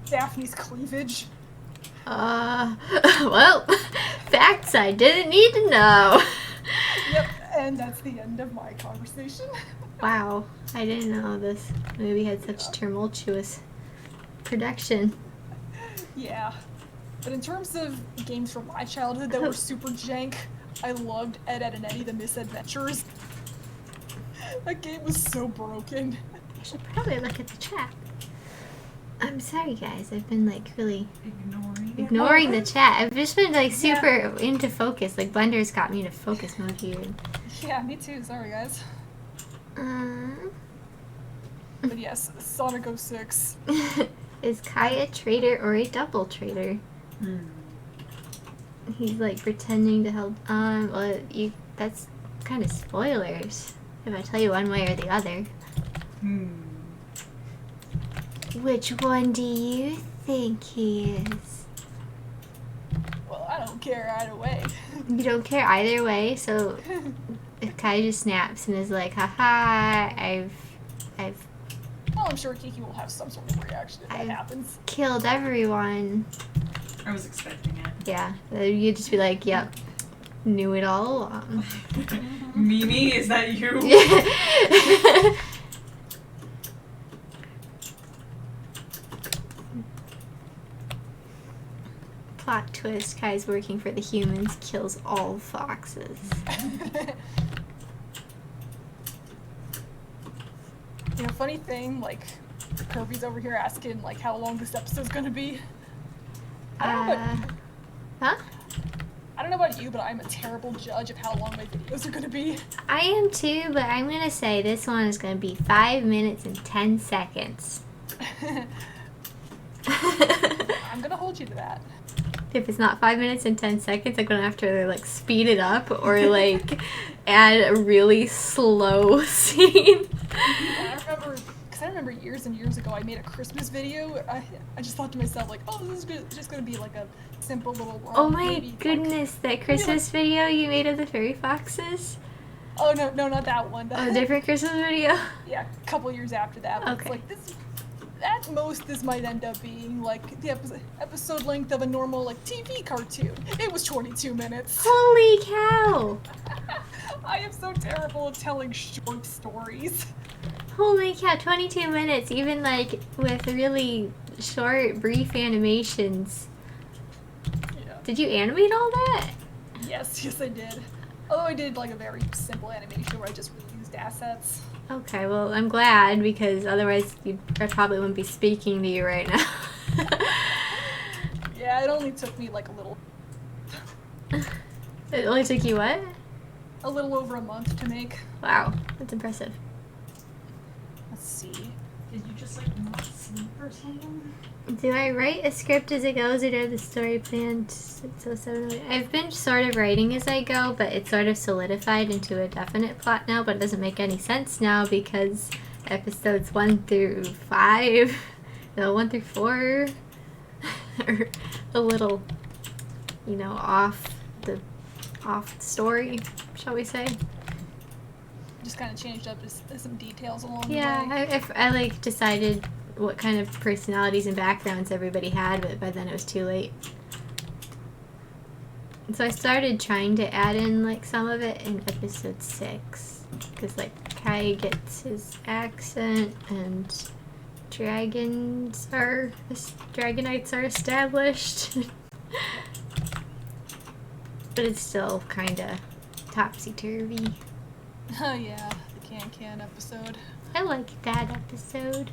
Daphne's cleavage. Well, facts I didn't need to know. Yep, and that's the end of my conversation. Wow, I didn't know this movie had such tumultuous production. Yeah, but in terms of games from my childhood that were super jank, I loved Ed, Edd and Eddy, The Misadventures. That game was so broken. I should probably look at the chat. I'm sorry, guys. I've been like really Ignoring the chat. I've just been like super into focus. Like Blender's got me into focus mode here. Yeah, me too. Sorry, guys. Um, But yes, Sonic 06. is Kai a traitor or a double traitor? Hmm. He's like pretending to help. Well, that's kind of spoilers if I tell you one way or the other. Hmm. Which one do you think he is? Well, I don't care either way. You don't care either way, so if Kai just snaps and is like, haha, I've Well, I'm sure Kiki will have some sort of reaction if that happens. killed everyone. I was expecting it. Yeah, you'd just be like, yep, knew it all along. Mimi, is that you? Plot twist, Kai's working for the humans, kills all foxes. You know, funny thing, like, Kirby's over here asking, like, how long this episode's gonna be. I don't know Huh? I don't know about you, but I'm a terrible judge of how long my videos are gonna be. I am too, but I'm gonna say this one is gonna be 5 minutes and 10 seconds. I'm gonna hold you to that. If it's not 5 minutes and 10 seconds, I'm gonna have to like speed it up or like add a really slow scene. Yeah, I remember years and years ago I made a Christmas video. I just thought to myself, like, oh, this is just gonna be like a simple little. Oh my maybe, goodness, that Christmas video you made of the fairy foxes? Oh no, not that one. Oh, a different Christmas video? Yeah, a couple years after that. But Okay. It's like this. At most, this might end up being like the episode length of a normal like TV cartoon. It was 22 minutes. Holy cow! I am so terrible at telling short stories. Holy cow, 22 minutes, even like with really short, brief animations. Yeah. Did you animate all that? Yes, I did. Although I did like a very simple animation where I just reused assets. Okay, well, I'm glad because otherwise I probably wouldn't be speaking to you right now. Yeah, it only took me like a little It only took you what? over a month to make. Wow, that's impressive. Let's see. Did you just like not sleep or something? Do I write a script as it goes, or do I have the story planned? I've been sort of writing as I go, but it's sort of solidified into a definite plot now, but it doesn't make any sense now because episodes 1 through 5, no, 1 through 4 are a little, off the story, shall we say. Just kind of changed up some details along Yeah, the way. I like decided what kind of personalities and backgrounds everybody had, but by then it was too late. And so I started trying to add in like some of it in episode 6, because like Kai gets his accent and dragonites are established. But it's still kind of topsy-turvy. Oh yeah, the Can episode. I like that episode.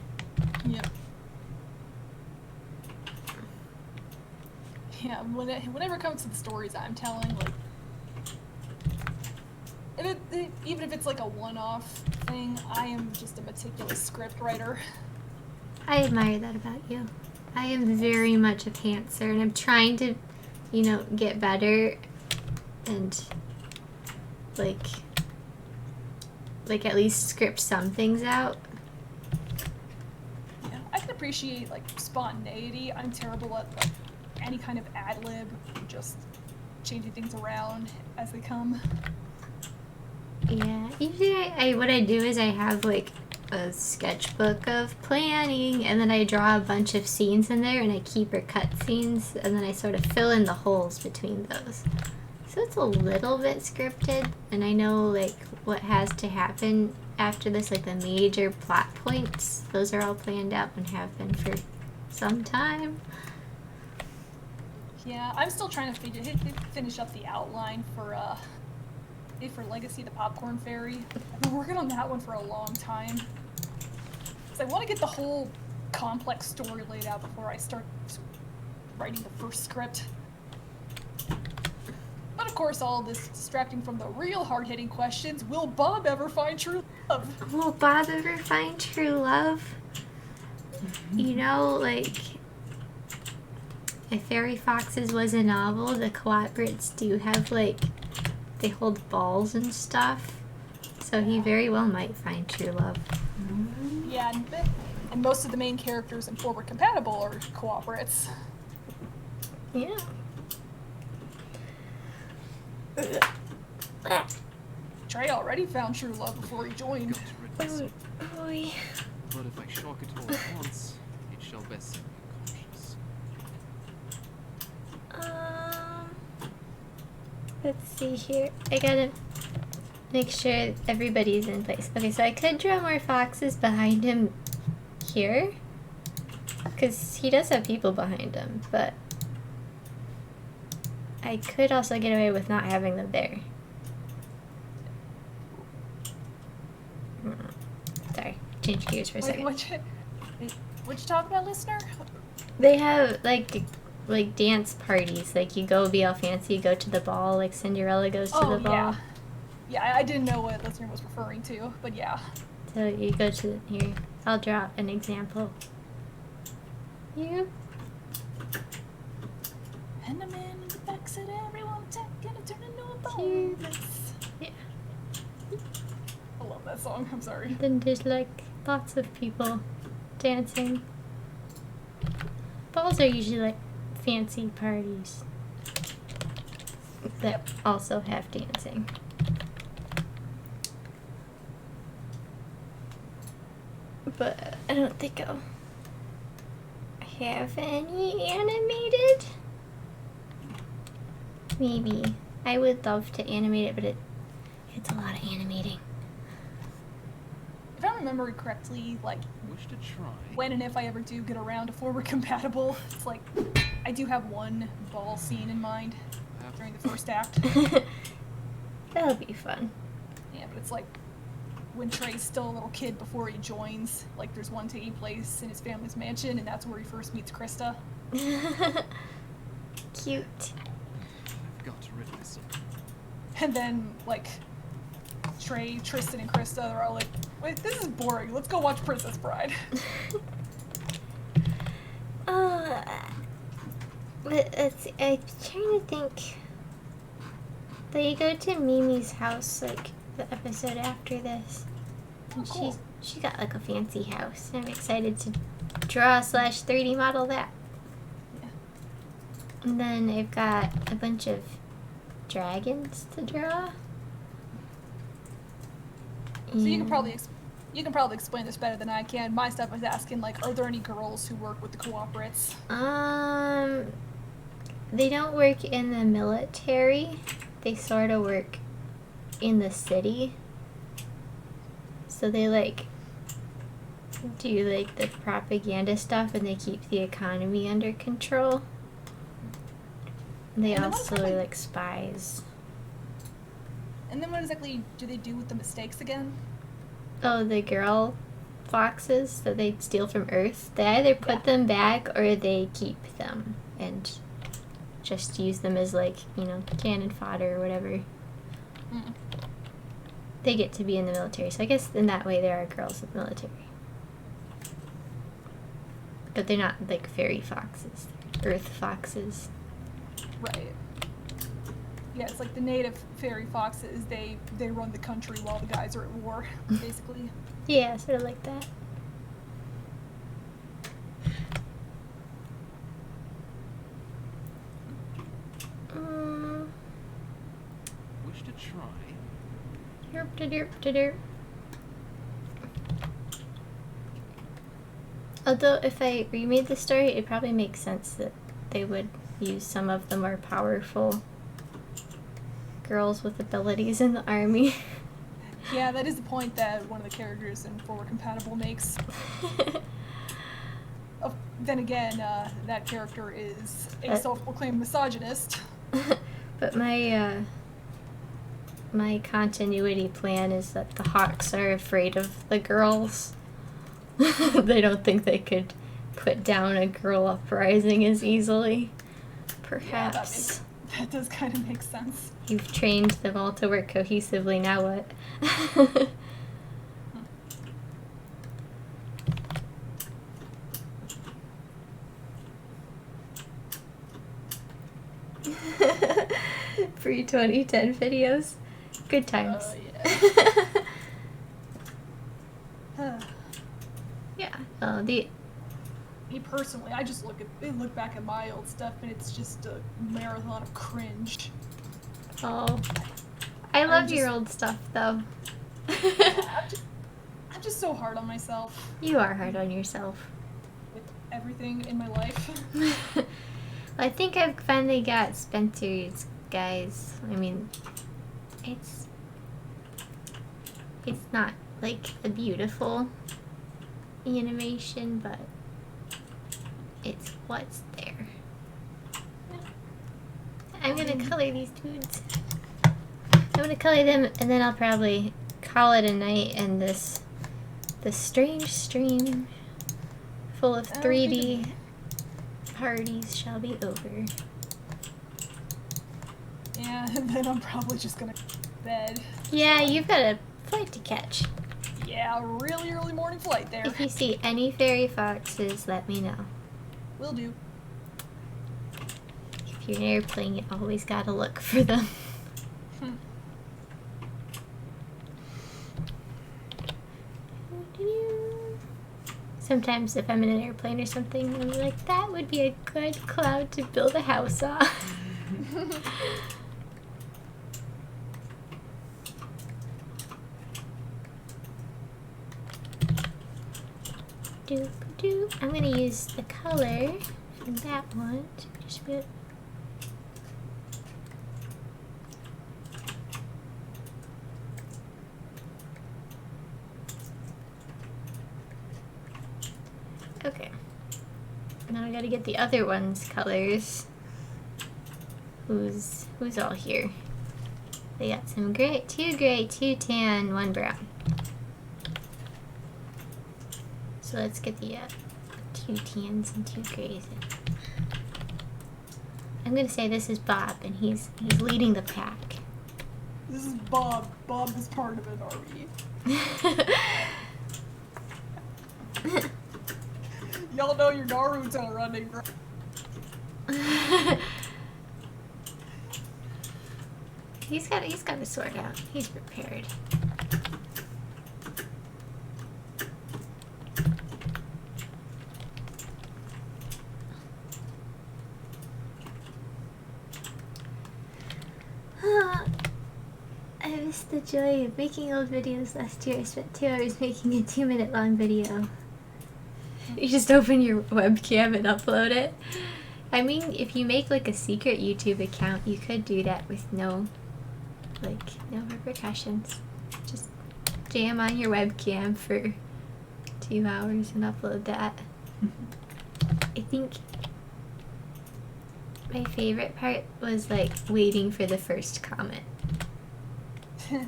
Yep. Yeah, whenever it comes to the stories I'm telling, like, even if it's like a one-off thing, I am just a meticulous script writer. I admire that about you. I am very much a pantser, and I'm trying to, get better and, like at least script some things out. Yeah, I can appreciate, like, spontaneity. I'm terrible at, like, any kind of ad-lib, just changing things around as they come. Yeah, usually what I do is I have, like, a sketchbook of planning, and then I draw a bunch of scenes in there, and I keep or cut scenes, and then I sort of fill in the holes between those. So it's a little bit scripted, and I know, like, what has to happen after this, like the major plot points. Those are all planned out and have been for some time. Yeah, I'm still trying to finish up the outline for Legacy the Popcorn Fairy. I've been working on that one for a long time. Because I want to get the whole complex story laid out before I start writing the first script. But of course, all this is distracting from the real hard-hitting questions. Will Bob ever find true love? Will Bob ever find true love? You know, like, if Fairy Foxes was a novel, the cooperates do have, like, they hold balls and stuff. So he very well might find true love. Yeah, and most of the main characters in Forward Compatible are cooperates. Yeah. Trey already found true love before he joined. Got to rid myself. Oy. But if I shock it all at once, it shall best set me conscious. Let's see here. I gotta make sure everybody's in place. Okay, so I could draw more foxes behind him here. Because he does have people behind him, but I could also get away with not having them there. Sorry, change gears for a second. What you talking about, listener? They have like dance parties. Like you go be all fancy, you go to the ball, like Cinderella goes to the ball. Yeah. Yeah, I didn't know what listener was referring to, but yeah. So you go to here. I'll draw an example. You. And the man in the back said everyone gonna turn into a Here. bonus. Yeah. I love that song, I'm sorry. Then there's like lots of people dancing. Balls are usually like fancy parties that also have dancing. But I don't think I'll have any animated. Maybe. I would love to animate it, but it's a lot of animating. If I remember correctly, like, Wish to try. when and if I ever do get around to Forward Compatible, it's like, I do have one ball scene in mind during the first act. That'll be fun. Yeah, but it's like, when Trey's still a little kid before he joins, like, there's one taking place in his family's mansion, and that's where he first meets Krista. Cute. I've got to rid myself. And then, like, Trey, Tristan, and Krista, they're all like, wait, this is boring. Let's go watch Princess Bride. Let's see. I'm trying to think. They go to Mimi's house, like, the episode after this. And Oh, cool. she got, like, a fancy house. I'm excited to draw / 3D model that. Yeah. And then I've got a bunch of dragons to draw. So you can probably explain this better than I can. My stuff is asking, like, are there any girls who work with the cooperates? They don't work in the military. They sort of work in the city. So they, like, do, like, the propaganda stuff and they keep the economy under control. They And then also are, like, spies. And then what exactly do they do with the mistakes again? Oh, the girl foxes that they steal from Earth. They either put them back or they keep them and just use them as, like, you know, cannon fodder or whatever. Mm. They get to be in the military, so I guess in that way there are girls in the military. But they're not, like, fairy foxes. Earth foxes. Right. Yeah, it's like the native fairy foxes, they run the country while the guys are at war, basically. Yeah, sort of like that. Wish to try. Derp-de-derp-de-derp. Although if I remade the story, it probably makes sense that they would use some of the more powerful girls with abilities in the army. Yeah, that is the point that one of the characters in Forward Compatible makes. Then again, that character is a self-proclaimed misogynist. But my continuity plan is that the Hawks are afraid of the girls. They don't think they could put down a girl uprising as easily. Yeah, Perhaps. that does kind of make sense. You've trained them all to work cohesively, now what? Pre-2010 videos. Good times. Yeah. Yeah. Oh, the Me personally, I just look back at my old stuff and it's just a marathon of cringe. oh, I love your just- old stuff though. I'm just so hard on myself You are hard on yourself. with everything in my life. I think I've finally got Spencer's, guys. I mean, it's not like a beautiful animation, but it's what's there. I'm gonna color these dudes. I'm gonna color them, and then I'll probably call it a night, and this strange stream full of 3D parties shall be over. Yeah, and then I'm probably just gonna go to bed. Yeah, you've got a flight to catch. Yeah, really early morning flight there. If you see any fairy foxes, let me know. Will do. If you're in an airplane, you always gotta look for them. Sometimes if I'm in an airplane or something, I'm like, that would be a good cloud to build a house on. Doop. I'm gonna use the color from that one to just put. Okay. Now I gotta get the other one's colors. Who's all here? They got some gray, two tan, one brown. So let's get the 2 tans and 2 grays in. I'm gonna say this is Bob, and he's leading the pack. This is Bob. Bob is part of an army. Y'all know your Naruto running, right? He's got a sword out. He's prepared. I missed the joy of making old videos last year. I spent 2 hours making a 2-minute long video. You just open your webcam and upload it. I mean, if you make like a secret YouTube account, you could do that with no repercussions. Just jam on your webcam for 2 hours and upload that. I think my favorite part was like waiting for the first comment. Yeah.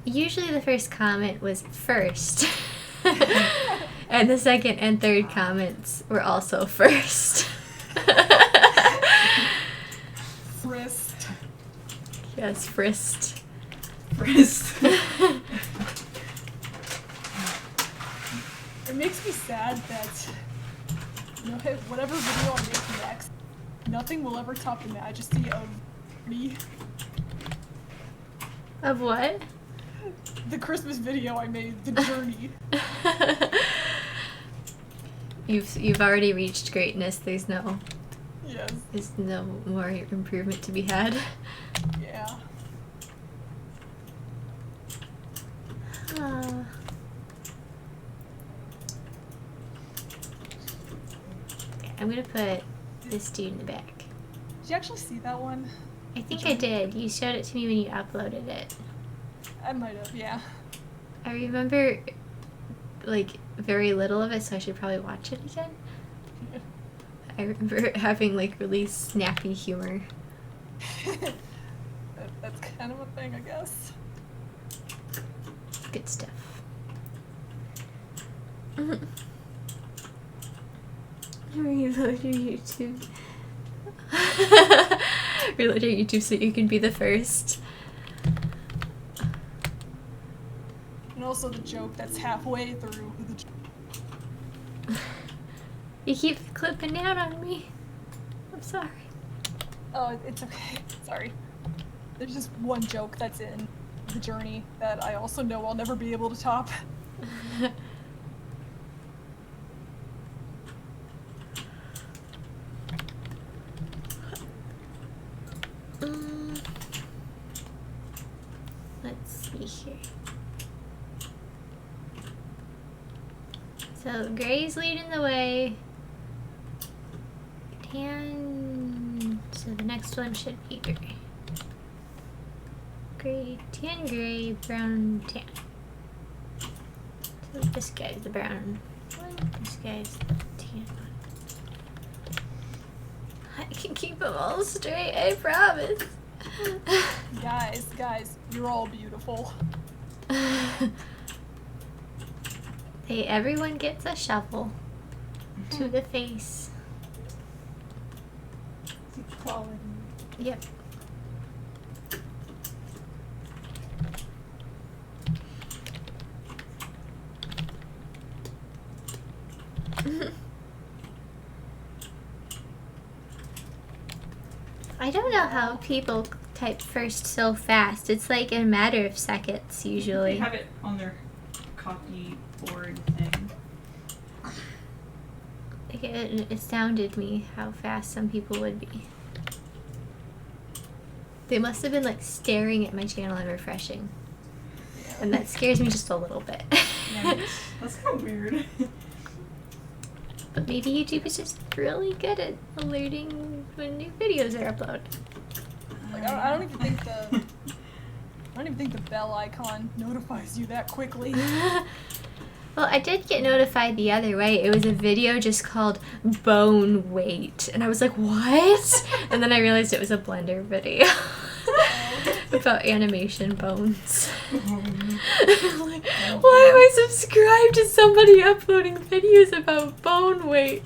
Usually the first comment was first. And the second and third comments were also first. Frist. Yes, frist. Frist. It makes me sad that whatever video I make next, nothing will ever top the majesty of me. Of what? The Christmas video I made, The Journey. You've already reached greatness. There's no Yes. more improvement to be had. Yeah. I'm gonna put this dude in the back. Did you actually see that one? I think I did. You showed it to me when you uploaded it. I might have, yeah. I remember like very little of it, so I should probably watch it again. I remember having like really snappy humor. That's kind of a thing, I guess. Good stuff. Reload your YouTube. Reload your YouTube so you can be the first. And also the joke that's halfway through the You keep clipping down on me. I'm sorry. Oh, it's okay. Sorry. There's just one joke that's in the journey that I also know I'll never be able to top. Let's see here. So gray's leading the way. Tan. So the next one should be gray. Gray, tan, gray, brown, tan. So this guy's the brown one. This guy's the tan one. I can keep them all straight, I promise. Guys, you're all beautiful. Hey, everyone gets a shovel to the face. Quality. Yep. I don't know how people type first so fast. It's like in a matter of seconds They usually. have it on their copy board thing. Like it astounded me how fast some people would be. They must have been like staring at my channel and refreshing. And that scares me just a little bit. Yeah, that's kind of weird. But maybe YouTube is just really good at alerting when new videos are uploaded. Like I don't even think the bell icon notifies you that quickly. Well, I did get notified the other way. It was a video just called Bone Weight. And I was like, what? And then I realized it was a Blender video. About animation bones. Like, why am I subscribed to somebody uploading videos about bone weight?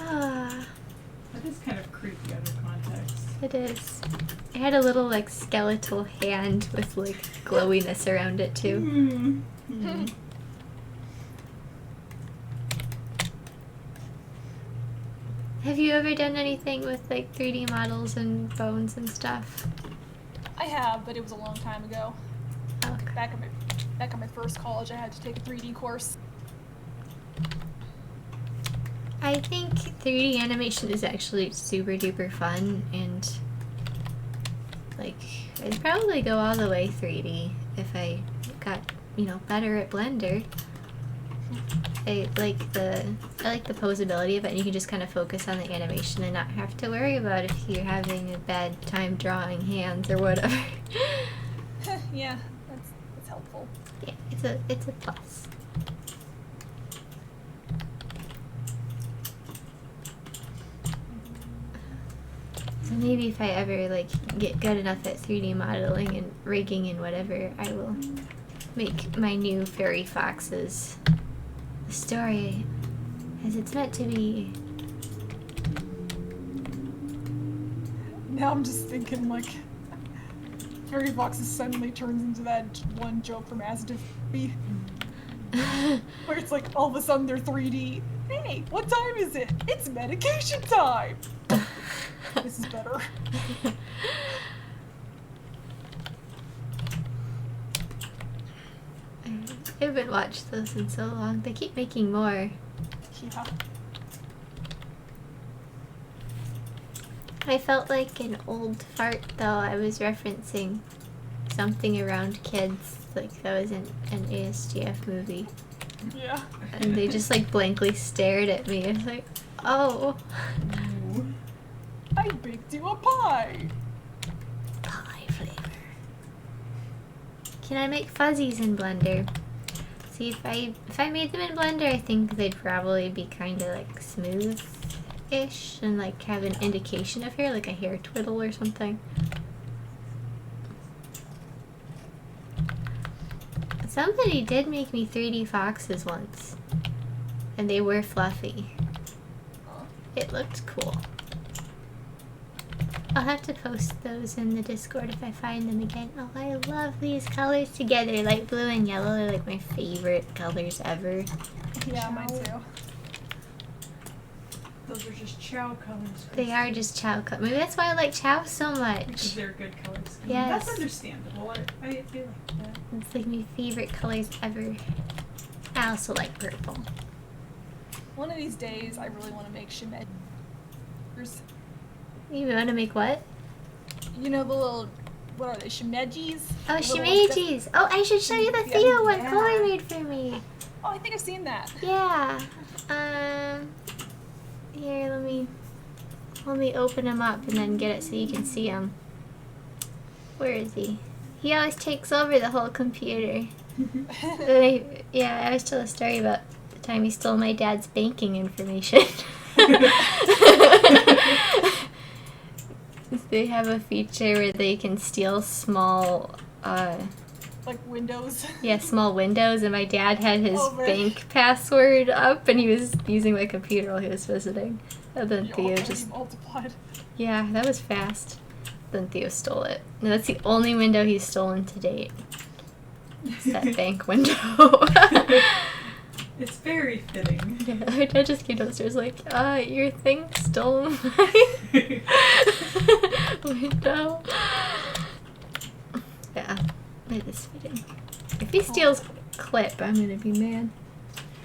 Ah, That is kind of creepy out of context. it is. It had a little like skeletal hand with like glowiness around it too. Have you ever done anything with like 3D models and bones and stuff? I have, but it was a long time ago. Oh, okay. Back at my first college, I had to take a 3D course. I think 3D animation is actually super duper fun, and like I'd probably go all the way 3D if I got, you know, better at Blender. I like the posability of it, and you can just kind of focus on the animation and not have to worry about if you're having a bad time drawing hands or whatever. Yeah, that's helpful. Yeah, it's a plus. So maybe if I ever like get good enough at 3D modeling and rigging and whatever, I will make my new fairy foxes the story as it's meant to be. Now I'm just thinking like Fairy Foxes suddenly turns into that one joke from As If We, where it's like all of a sudden they're 3D. Hey, what time is it? It's medication time! This is better. I haven't watched those in so long. They keep making more. Yeah. I felt like an old fart though. I was referencing something around kids, like that was in an ASGF movie. Yeah. And they just like blankly stared at me. I was like, oh. I baked you a pie! Pie flavor. Can I make fuzzies in Blender? So See, if I made them in Blender, I think they'd probably be kind of like smooth-ish and like have an indication of hair, like a hair twiddle or something. Somebody did make me 3D foxes once, and they were fluffy. It looked cool. I'll have to post those in the Discord if I find them again. Oh, I love these colors together. Light blue and yellow are like my favorite colors ever. Yeah, mine too. Those are just chow colors. They are just chow colors. Maybe that's why I like chow so Because much. they're good colors. Yes. That's understandable. I feel like that. It's like my favorite colors ever. I also like purple. One of these days, I really want to make shimeji. You want to make what? You know the little, what are they, shimejis? Oh, The little ones that- shimejis. Oh, I should show you the Yeah. Theo one Yeah. Chloe made for me. Oh, I think I've seen that. Yeah. Here, let me open him up and then get it so you can see him. Where is he? He always takes over the whole computer. Yeah, I always tell a story about the time he stole my dad's banking information. They have a feature where they can steal small, Like windows. yeah, small windows, and my dad had his Over. bank password up, and he was using my computer while he was visiting. And then You Theo already just, multiplied. yeah, that was fast. Then Theo stole it. No, that's the only window he's stolen to date. It's that bank window. It's very fitting. Yeah, my dad just came downstairs like, your thing stole my window. Yeah, it is fitting. If he steals clip, I'm gonna be mad.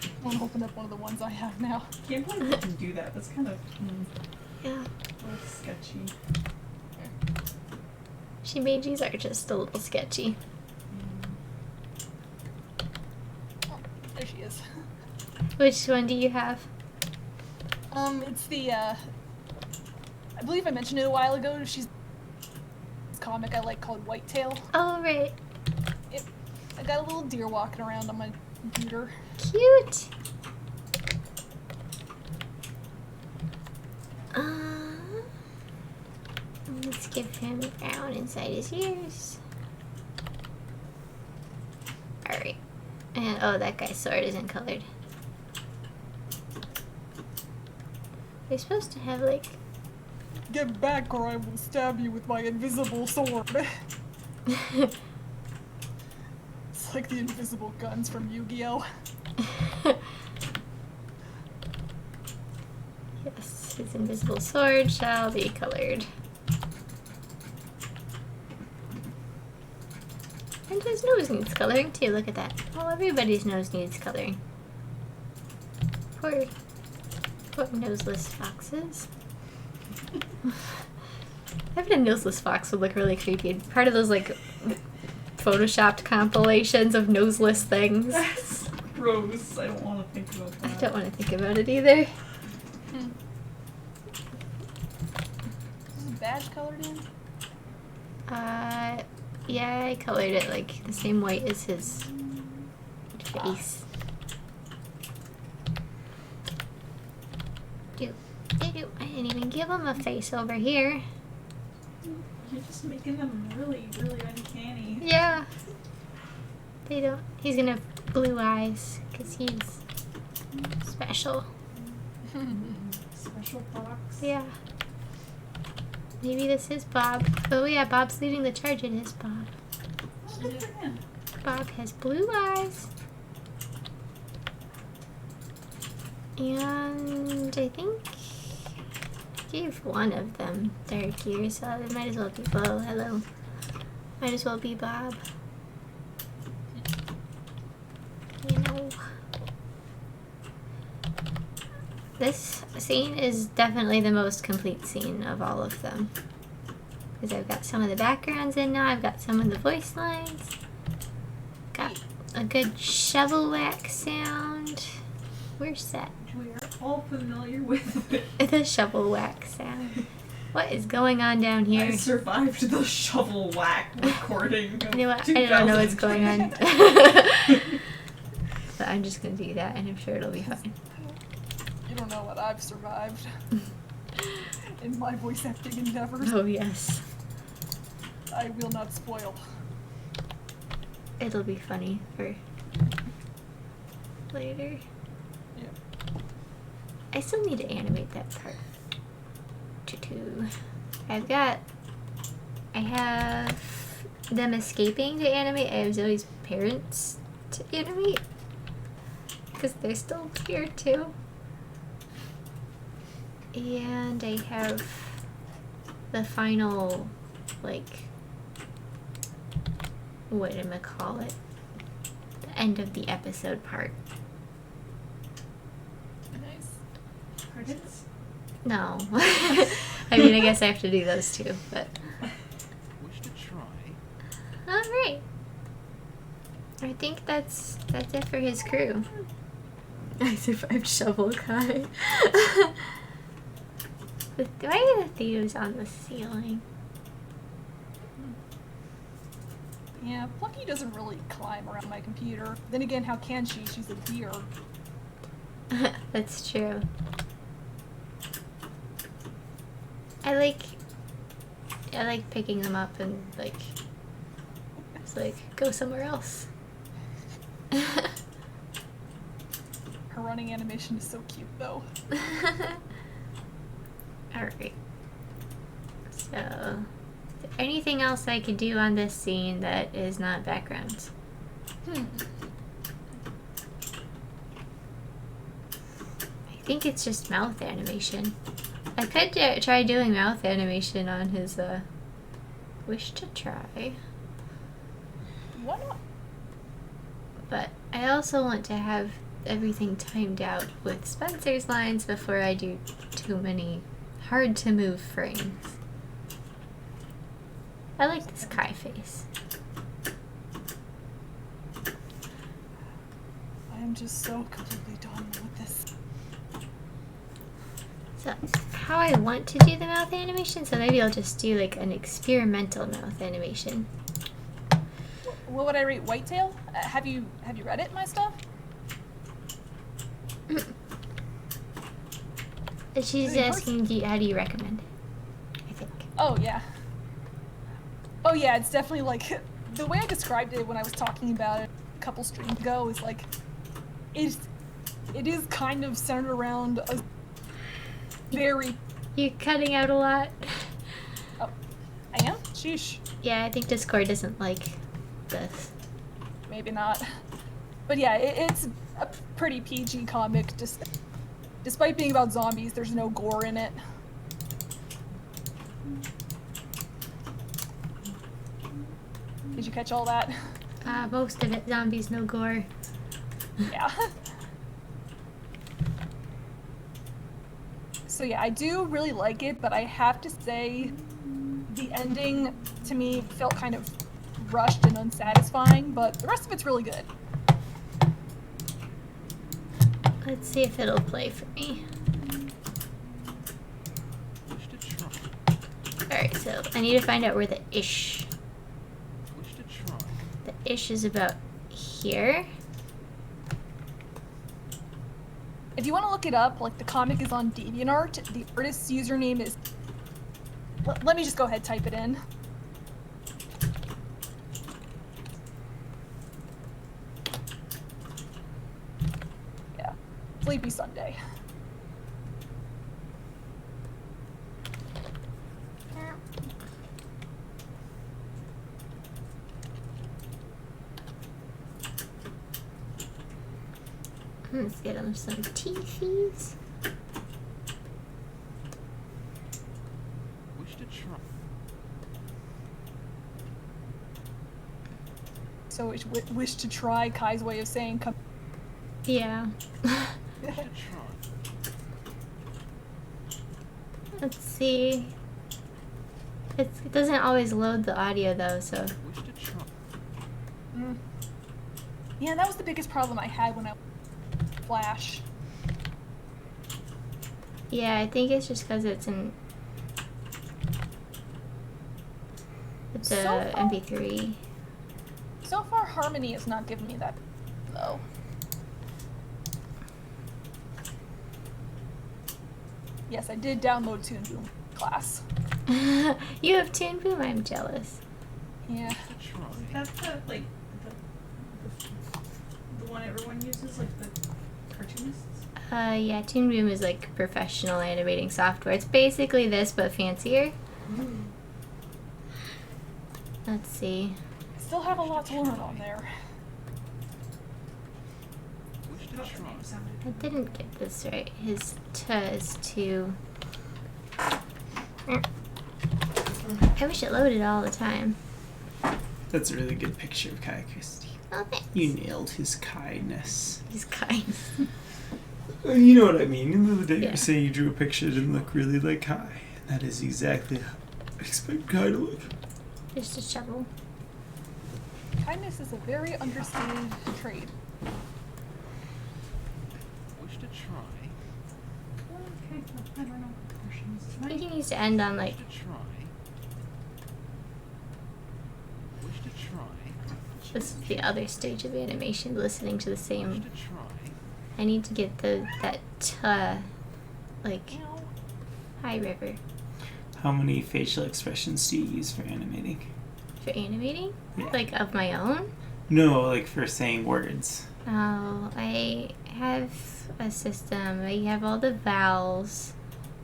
I want to open up one of the ones I have now. Can't believe you can do that. That's kind of Yeah. a little sketchy. Shimejis are just a little sketchy. Oh, there she is. Which one do you have? It's the, I believe I mentioned it a while ago. She's this comic I like called Whitetail. Oh, right. I got a little deer walking around on my computer. Cute. Let's give him a crown inside his ears. Alright. And, oh, that guy's sword isn't colored. They're supposed to have, like... Get back or I will stab you with my invisible sword. It's like the invisible guns from Yu-Gi-Oh! Yes, his invisible sword shall be colored. And his nose needs coloring too, look at that. Oh, everybody's nose needs coloring. Poor noseless foxes. Having a noseless fox would look really creepy. Part of those, like, photoshopped compilations of noseless things. That's gross. I don't want to think about I that. don't want to think about it either. Is this badge colored in? Yeah, I colored it like the same white as his face. I didn't even give him a face over here. You're just making them really, really uncanny. Yeah. They don't. He's gonna have blue eyes because he's special. Special box. Yeah. Maybe this is Bob. Oh yeah, Bob's leading the charge. It is Bob. Oh, good for him. Bob has blue eyes. And I think I gave one of them dark ears, so it might as well be Bo. Hello. Might as well be Bob. You know. This scene is definitely the most complete scene of all of them. Because I've got some of the backgrounds in now, I've got some of the voice lines. Got a good shovel whack sound. Where's that? We are all familiar with it. The shovel whack sound. What is going on down here? I survived the shovel whack recording. You know what? I don't know what's going on. but I'm just gonna do that, and I'm sure it'll be fine. You don't know what I've survived in my voice acting endeavors. Oh yes, I will not spoil. it'll be funny for later. Yeah. I still need to animate that part. Tutu. I have them escaping to animate. I have Zoe's parents to animate. Because they're still here too. And I have the final, like, whatchamacallit, the end of the episode part. Nice. Credits? No. I mean, I guess I have to do those too, but. Wish to try. Alright. I think that's it for his crew. I survived Shovel Guy. Why are the thieves on the ceiling? Yeah, Plucky doesn't really climb around my computer. Then again, how can she? She's a deer. That's true. I like picking them up and like it's like go somewhere else. Her running animation is so cute, though. Alright. So, is there anything else I could do on this scene that is not backgrounds? I think it's just mouth animation. I could try doing mouth animation on his wish to try. Why not? But I also want to have everything timed out with Spencer's lines before I do too many hard to move frames. I like this Kai face. I am just so completely done with this. So how I want to do the mouth animation, so maybe I'll just do like an experimental mouth animation. What would I rate Whitetail? Have you read it, my stuff? She's asking, how do you recommend it? I think. Oh yeah. Oh yeah, it's definitely like the way I described it when I was talking about it a couple streams ago is like it is kind of centered around a very. You're cutting out a lot. Oh, I am? Sheesh. Yeah, I think Discord doesn't like this. Maybe not. But yeah, it's a pretty PG comic. Despite being about zombies, there's no gore in it. Did you catch all that? Most of it zombies, no gore. Yeah. So yeah, I do really like it, but I have to say the ending to me felt kind of rushed and unsatisfying, but the rest of it's really good. Let's see if it'll play for me. Wish to try. Alright, so I need to find out where the ish. Wish to try. The ish is about here. If you want to look it up, like the comic is on DeviantArt. The artist's username is. Let me just go ahead and type it in. Yeah, Sleepy Sunday. Let's get him some teethies. Wish to try. So wish to try Kai's way of saying come. Yeah. Wish to try. Let's see. It doesn't always load the audio though, so. Wish to try. Yeah, that was the biggest problem I had when I Flash. Yeah, I think it's just because it's a So far- MP3. So far, Harmony has not given me that, though. Yes, I did download Toon Boom class. You have Toon Boom? I'm jealous. Yeah. Is that the like the one everyone uses, like the cartoonists? Yeah, Toon Boom is like professional animating software. It's basically this, but fancier. Let's see. I still have a lot to learn on there. I didn't get this right. His T is too. I wish it loaded all the time. That's a really good picture of Kai Christie. Oh, thanks. You nailed his kindness. He's kind. You know what I mean. The other day Yeah. you say you drew a picture that didn't look really like Kai. And that is exactly how I expect Kai to look. Just a shovel. Kindness is a very understated trait. Wish to try. Okay, I don't know what proportions I think tonight. he needs to end on like. Wish to try. Wish to try. This is the other stage of animation, listening to the Wish same. to try. I need to get that like high river How many facial expressions do you use for animating? for animating, Yeah. like of my own. No, like for saying words. Oh, I have a system. I have all the vowels,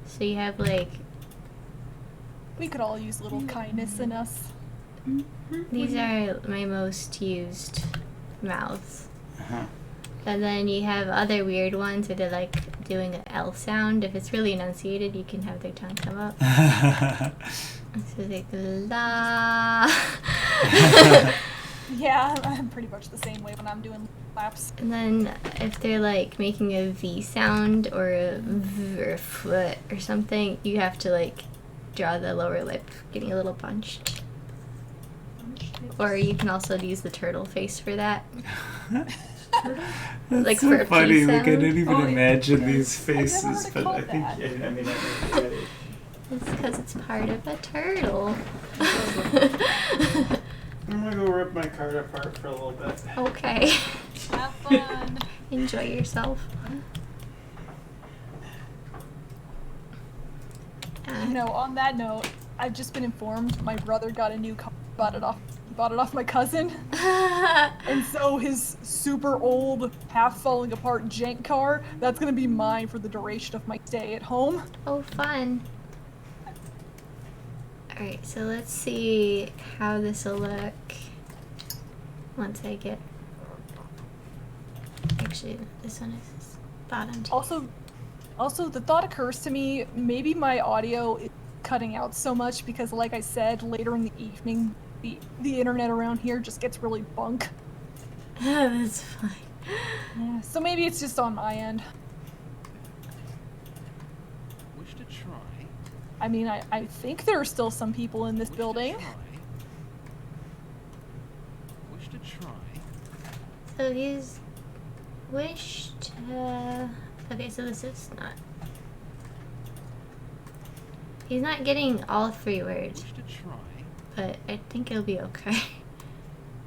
so you have like We could all use a little kindness in us. these are my most used mouths. Uh-huh. And then you have other weird ones where they're like doing an L sound. If it's really enunciated, you can have their tongue come up. So like la. Yeah, I'm pretty much the same way when I'm doing laps. And then if they're like making a V sound or a V or a foot or something, you have to like draw the lower lip getting a little punched. Or you can also use the turtle face for that. That's Like so for a funny. peace Like I sound. didn't even Oh, yeah. imagine these never heard faces, it but called I think that. I mean I never get it. It's because it's part of a turtle. I'm gonna go rip my card apart for a little bit. Okay. Have fun. Enjoy yourself. You know, on that note, I've just been informed my brother got a new car. Bought it off my cousin. And so his super old, half falling apart jank car, that's gonna be mine for the duration of my stay at home. Oh, fun. Alright, so let's see how this will look once I get. Actually, this one is bottom two. Also, the thought occurs to me, maybe my audio is cutting out so much because, like I said, later in the evening, the internet around here just gets really bunk. That's fine. Yeah, so maybe it's just on my end. Wish to try. I mean, I think there are still some people in this Wish building. To try. Wish to try. So he's wished. Okay, so this is not. He's not getting all three words, Wish to try. but I think it'll be okay.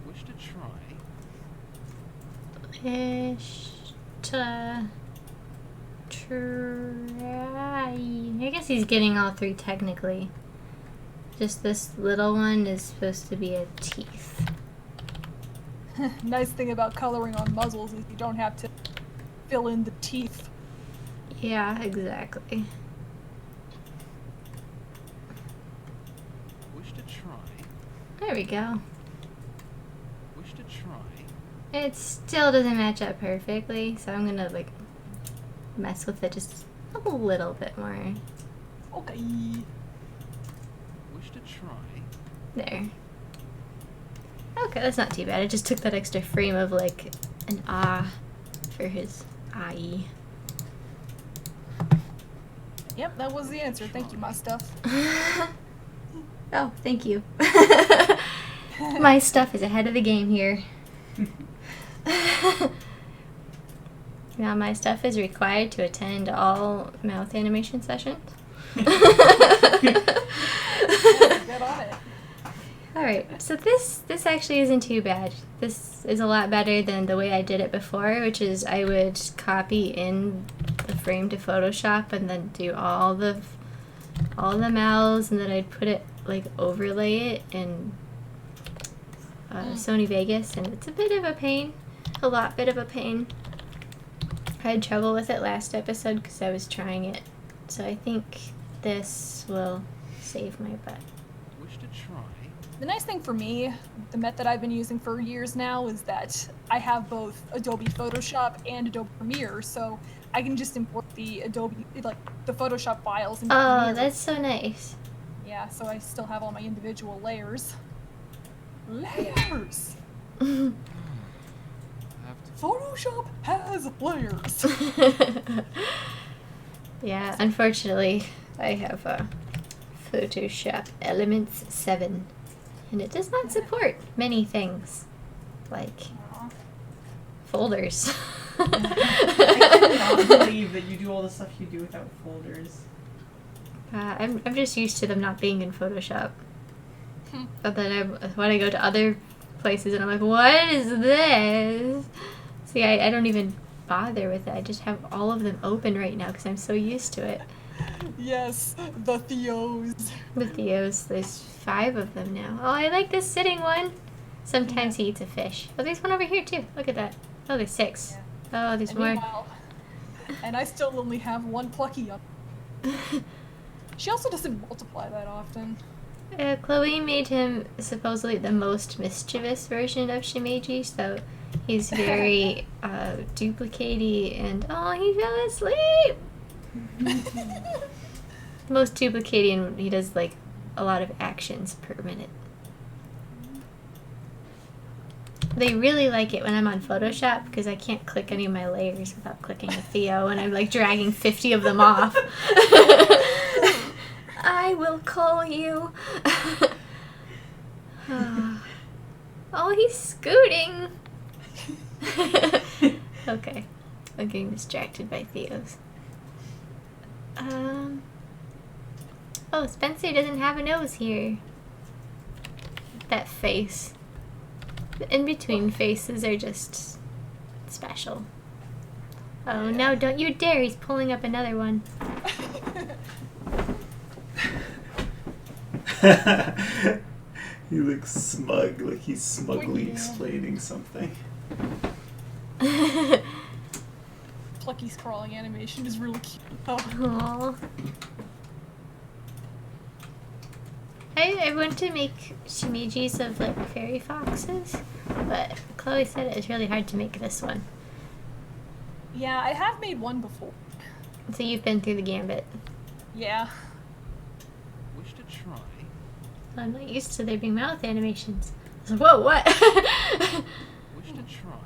Wish to try. Wish to try. I guess he's getting all three technically. Just this little one is supposed to be a teeth. Nice thing about coloring on muzzles is you don't have to fill in the teeth. Yeah, exactly. Wish to try. There we go. Wish to try. It still doesn't match up perfectly, so I'm gonna like mess with it just a little bit more. Okay. Wish to try. There. Okay, that's not too bad. I just took that extra frame of like an ah for his I. Yep, that was the answer. Thank you, my stuff. Oh, thank you. My stuff is ahead of the game here. Now my stuff is required to attend all mouth animation sessions. Get on it. Alright, so this actually isn't too bad. This is a lot better than the way I did it before, which is I would copy in the frame to Photoshop and then do all the mouths, and then I'd put it like overlay it in Sony Vegas, and it's a bit of a pain, bit of a pain. I had trouble with it last episode because I was trying it, so I think this will save my butt. Wish to try. The nice thing for me, the method I've been using for years now, is that I have both Adobe Photoshop and Adobe Premiere, so I can just import the the Photoshop files into Oh, Premiere. that's so nice. Yeah, so I still have all my individual layers. Layers! Have to Photoshop has layers! Yeah, unfortunately, I have Photoshop Elements 7, and it does not support many things, like folders. I cannot believe that you do all the stuff you do without folders. I'm just used to them not being in Photoshop. But then when I go to other places and I'm like, what is this? See, I don't even bother with it. I just have all of them open right now because I'm so used to it. Yes, the Theos. The Theos, there's 5 of them now. Oh, I like this sitting one. Sometimes he eats a fish. Oh, there's one over here too. Look at that. Oh, there's 6. Yeah. Oh, there's And more. meanwhile, and I still only have 1 plucky up. She also doesn't multiply that often. Chloe made him supposedly the most mischievous version of Shimeji, so he's very duplicatey and oh, he fell asleep! Most duplicatey, and he does like a lot of actions per minute. They really like it when I'm on Photoshop because I can't click any of my layers without clicking a Theo, and I'm like dragging 50 of them off. I will call you. Oh, he's scooting. Okay, I'm getting distracted by Theos. Oh, Spencer doesn't have a nose here. That face. The in-between faces are just special. Oh no, don't you dare, he's pulling up another one. He looks smug, like he's smugly explaining something. Plucky's crawling animation is really cute. Oh. Aww. I want to make shimijis of like fairy foxes, but Chloe said it was really hard to make this one. Yeah, I have made one before. So you've been through the gambit. Yeah. Wish to try. I'm not used to there being mouth animations. I was like, whoa, what? Wish to try.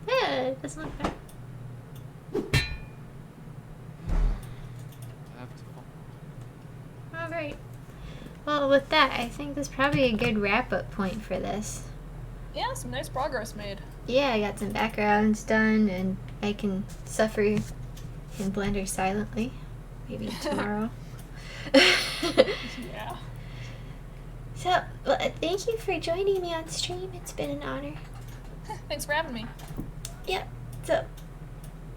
Yeah, it doesn't look bad. Have to fall. Alright. Well, with that, I think that's probably a good wrap-up point for this. Yeah, some nice progress made. Yeah, I got some backgrounds done, and I can suffer in Blender silently. Maybe tomorrow. Yeah. So, well, thank you for joining me on stream. It's been an honor. Thanks for having me. Yep. So,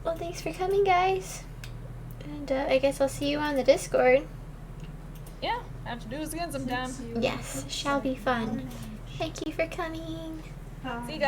well, thanks for coming, guys. And I guess I'll see you on the Discord. Yeah, have to do this again sometime. Yes, shall be fun. Thank you for coming. See you guys.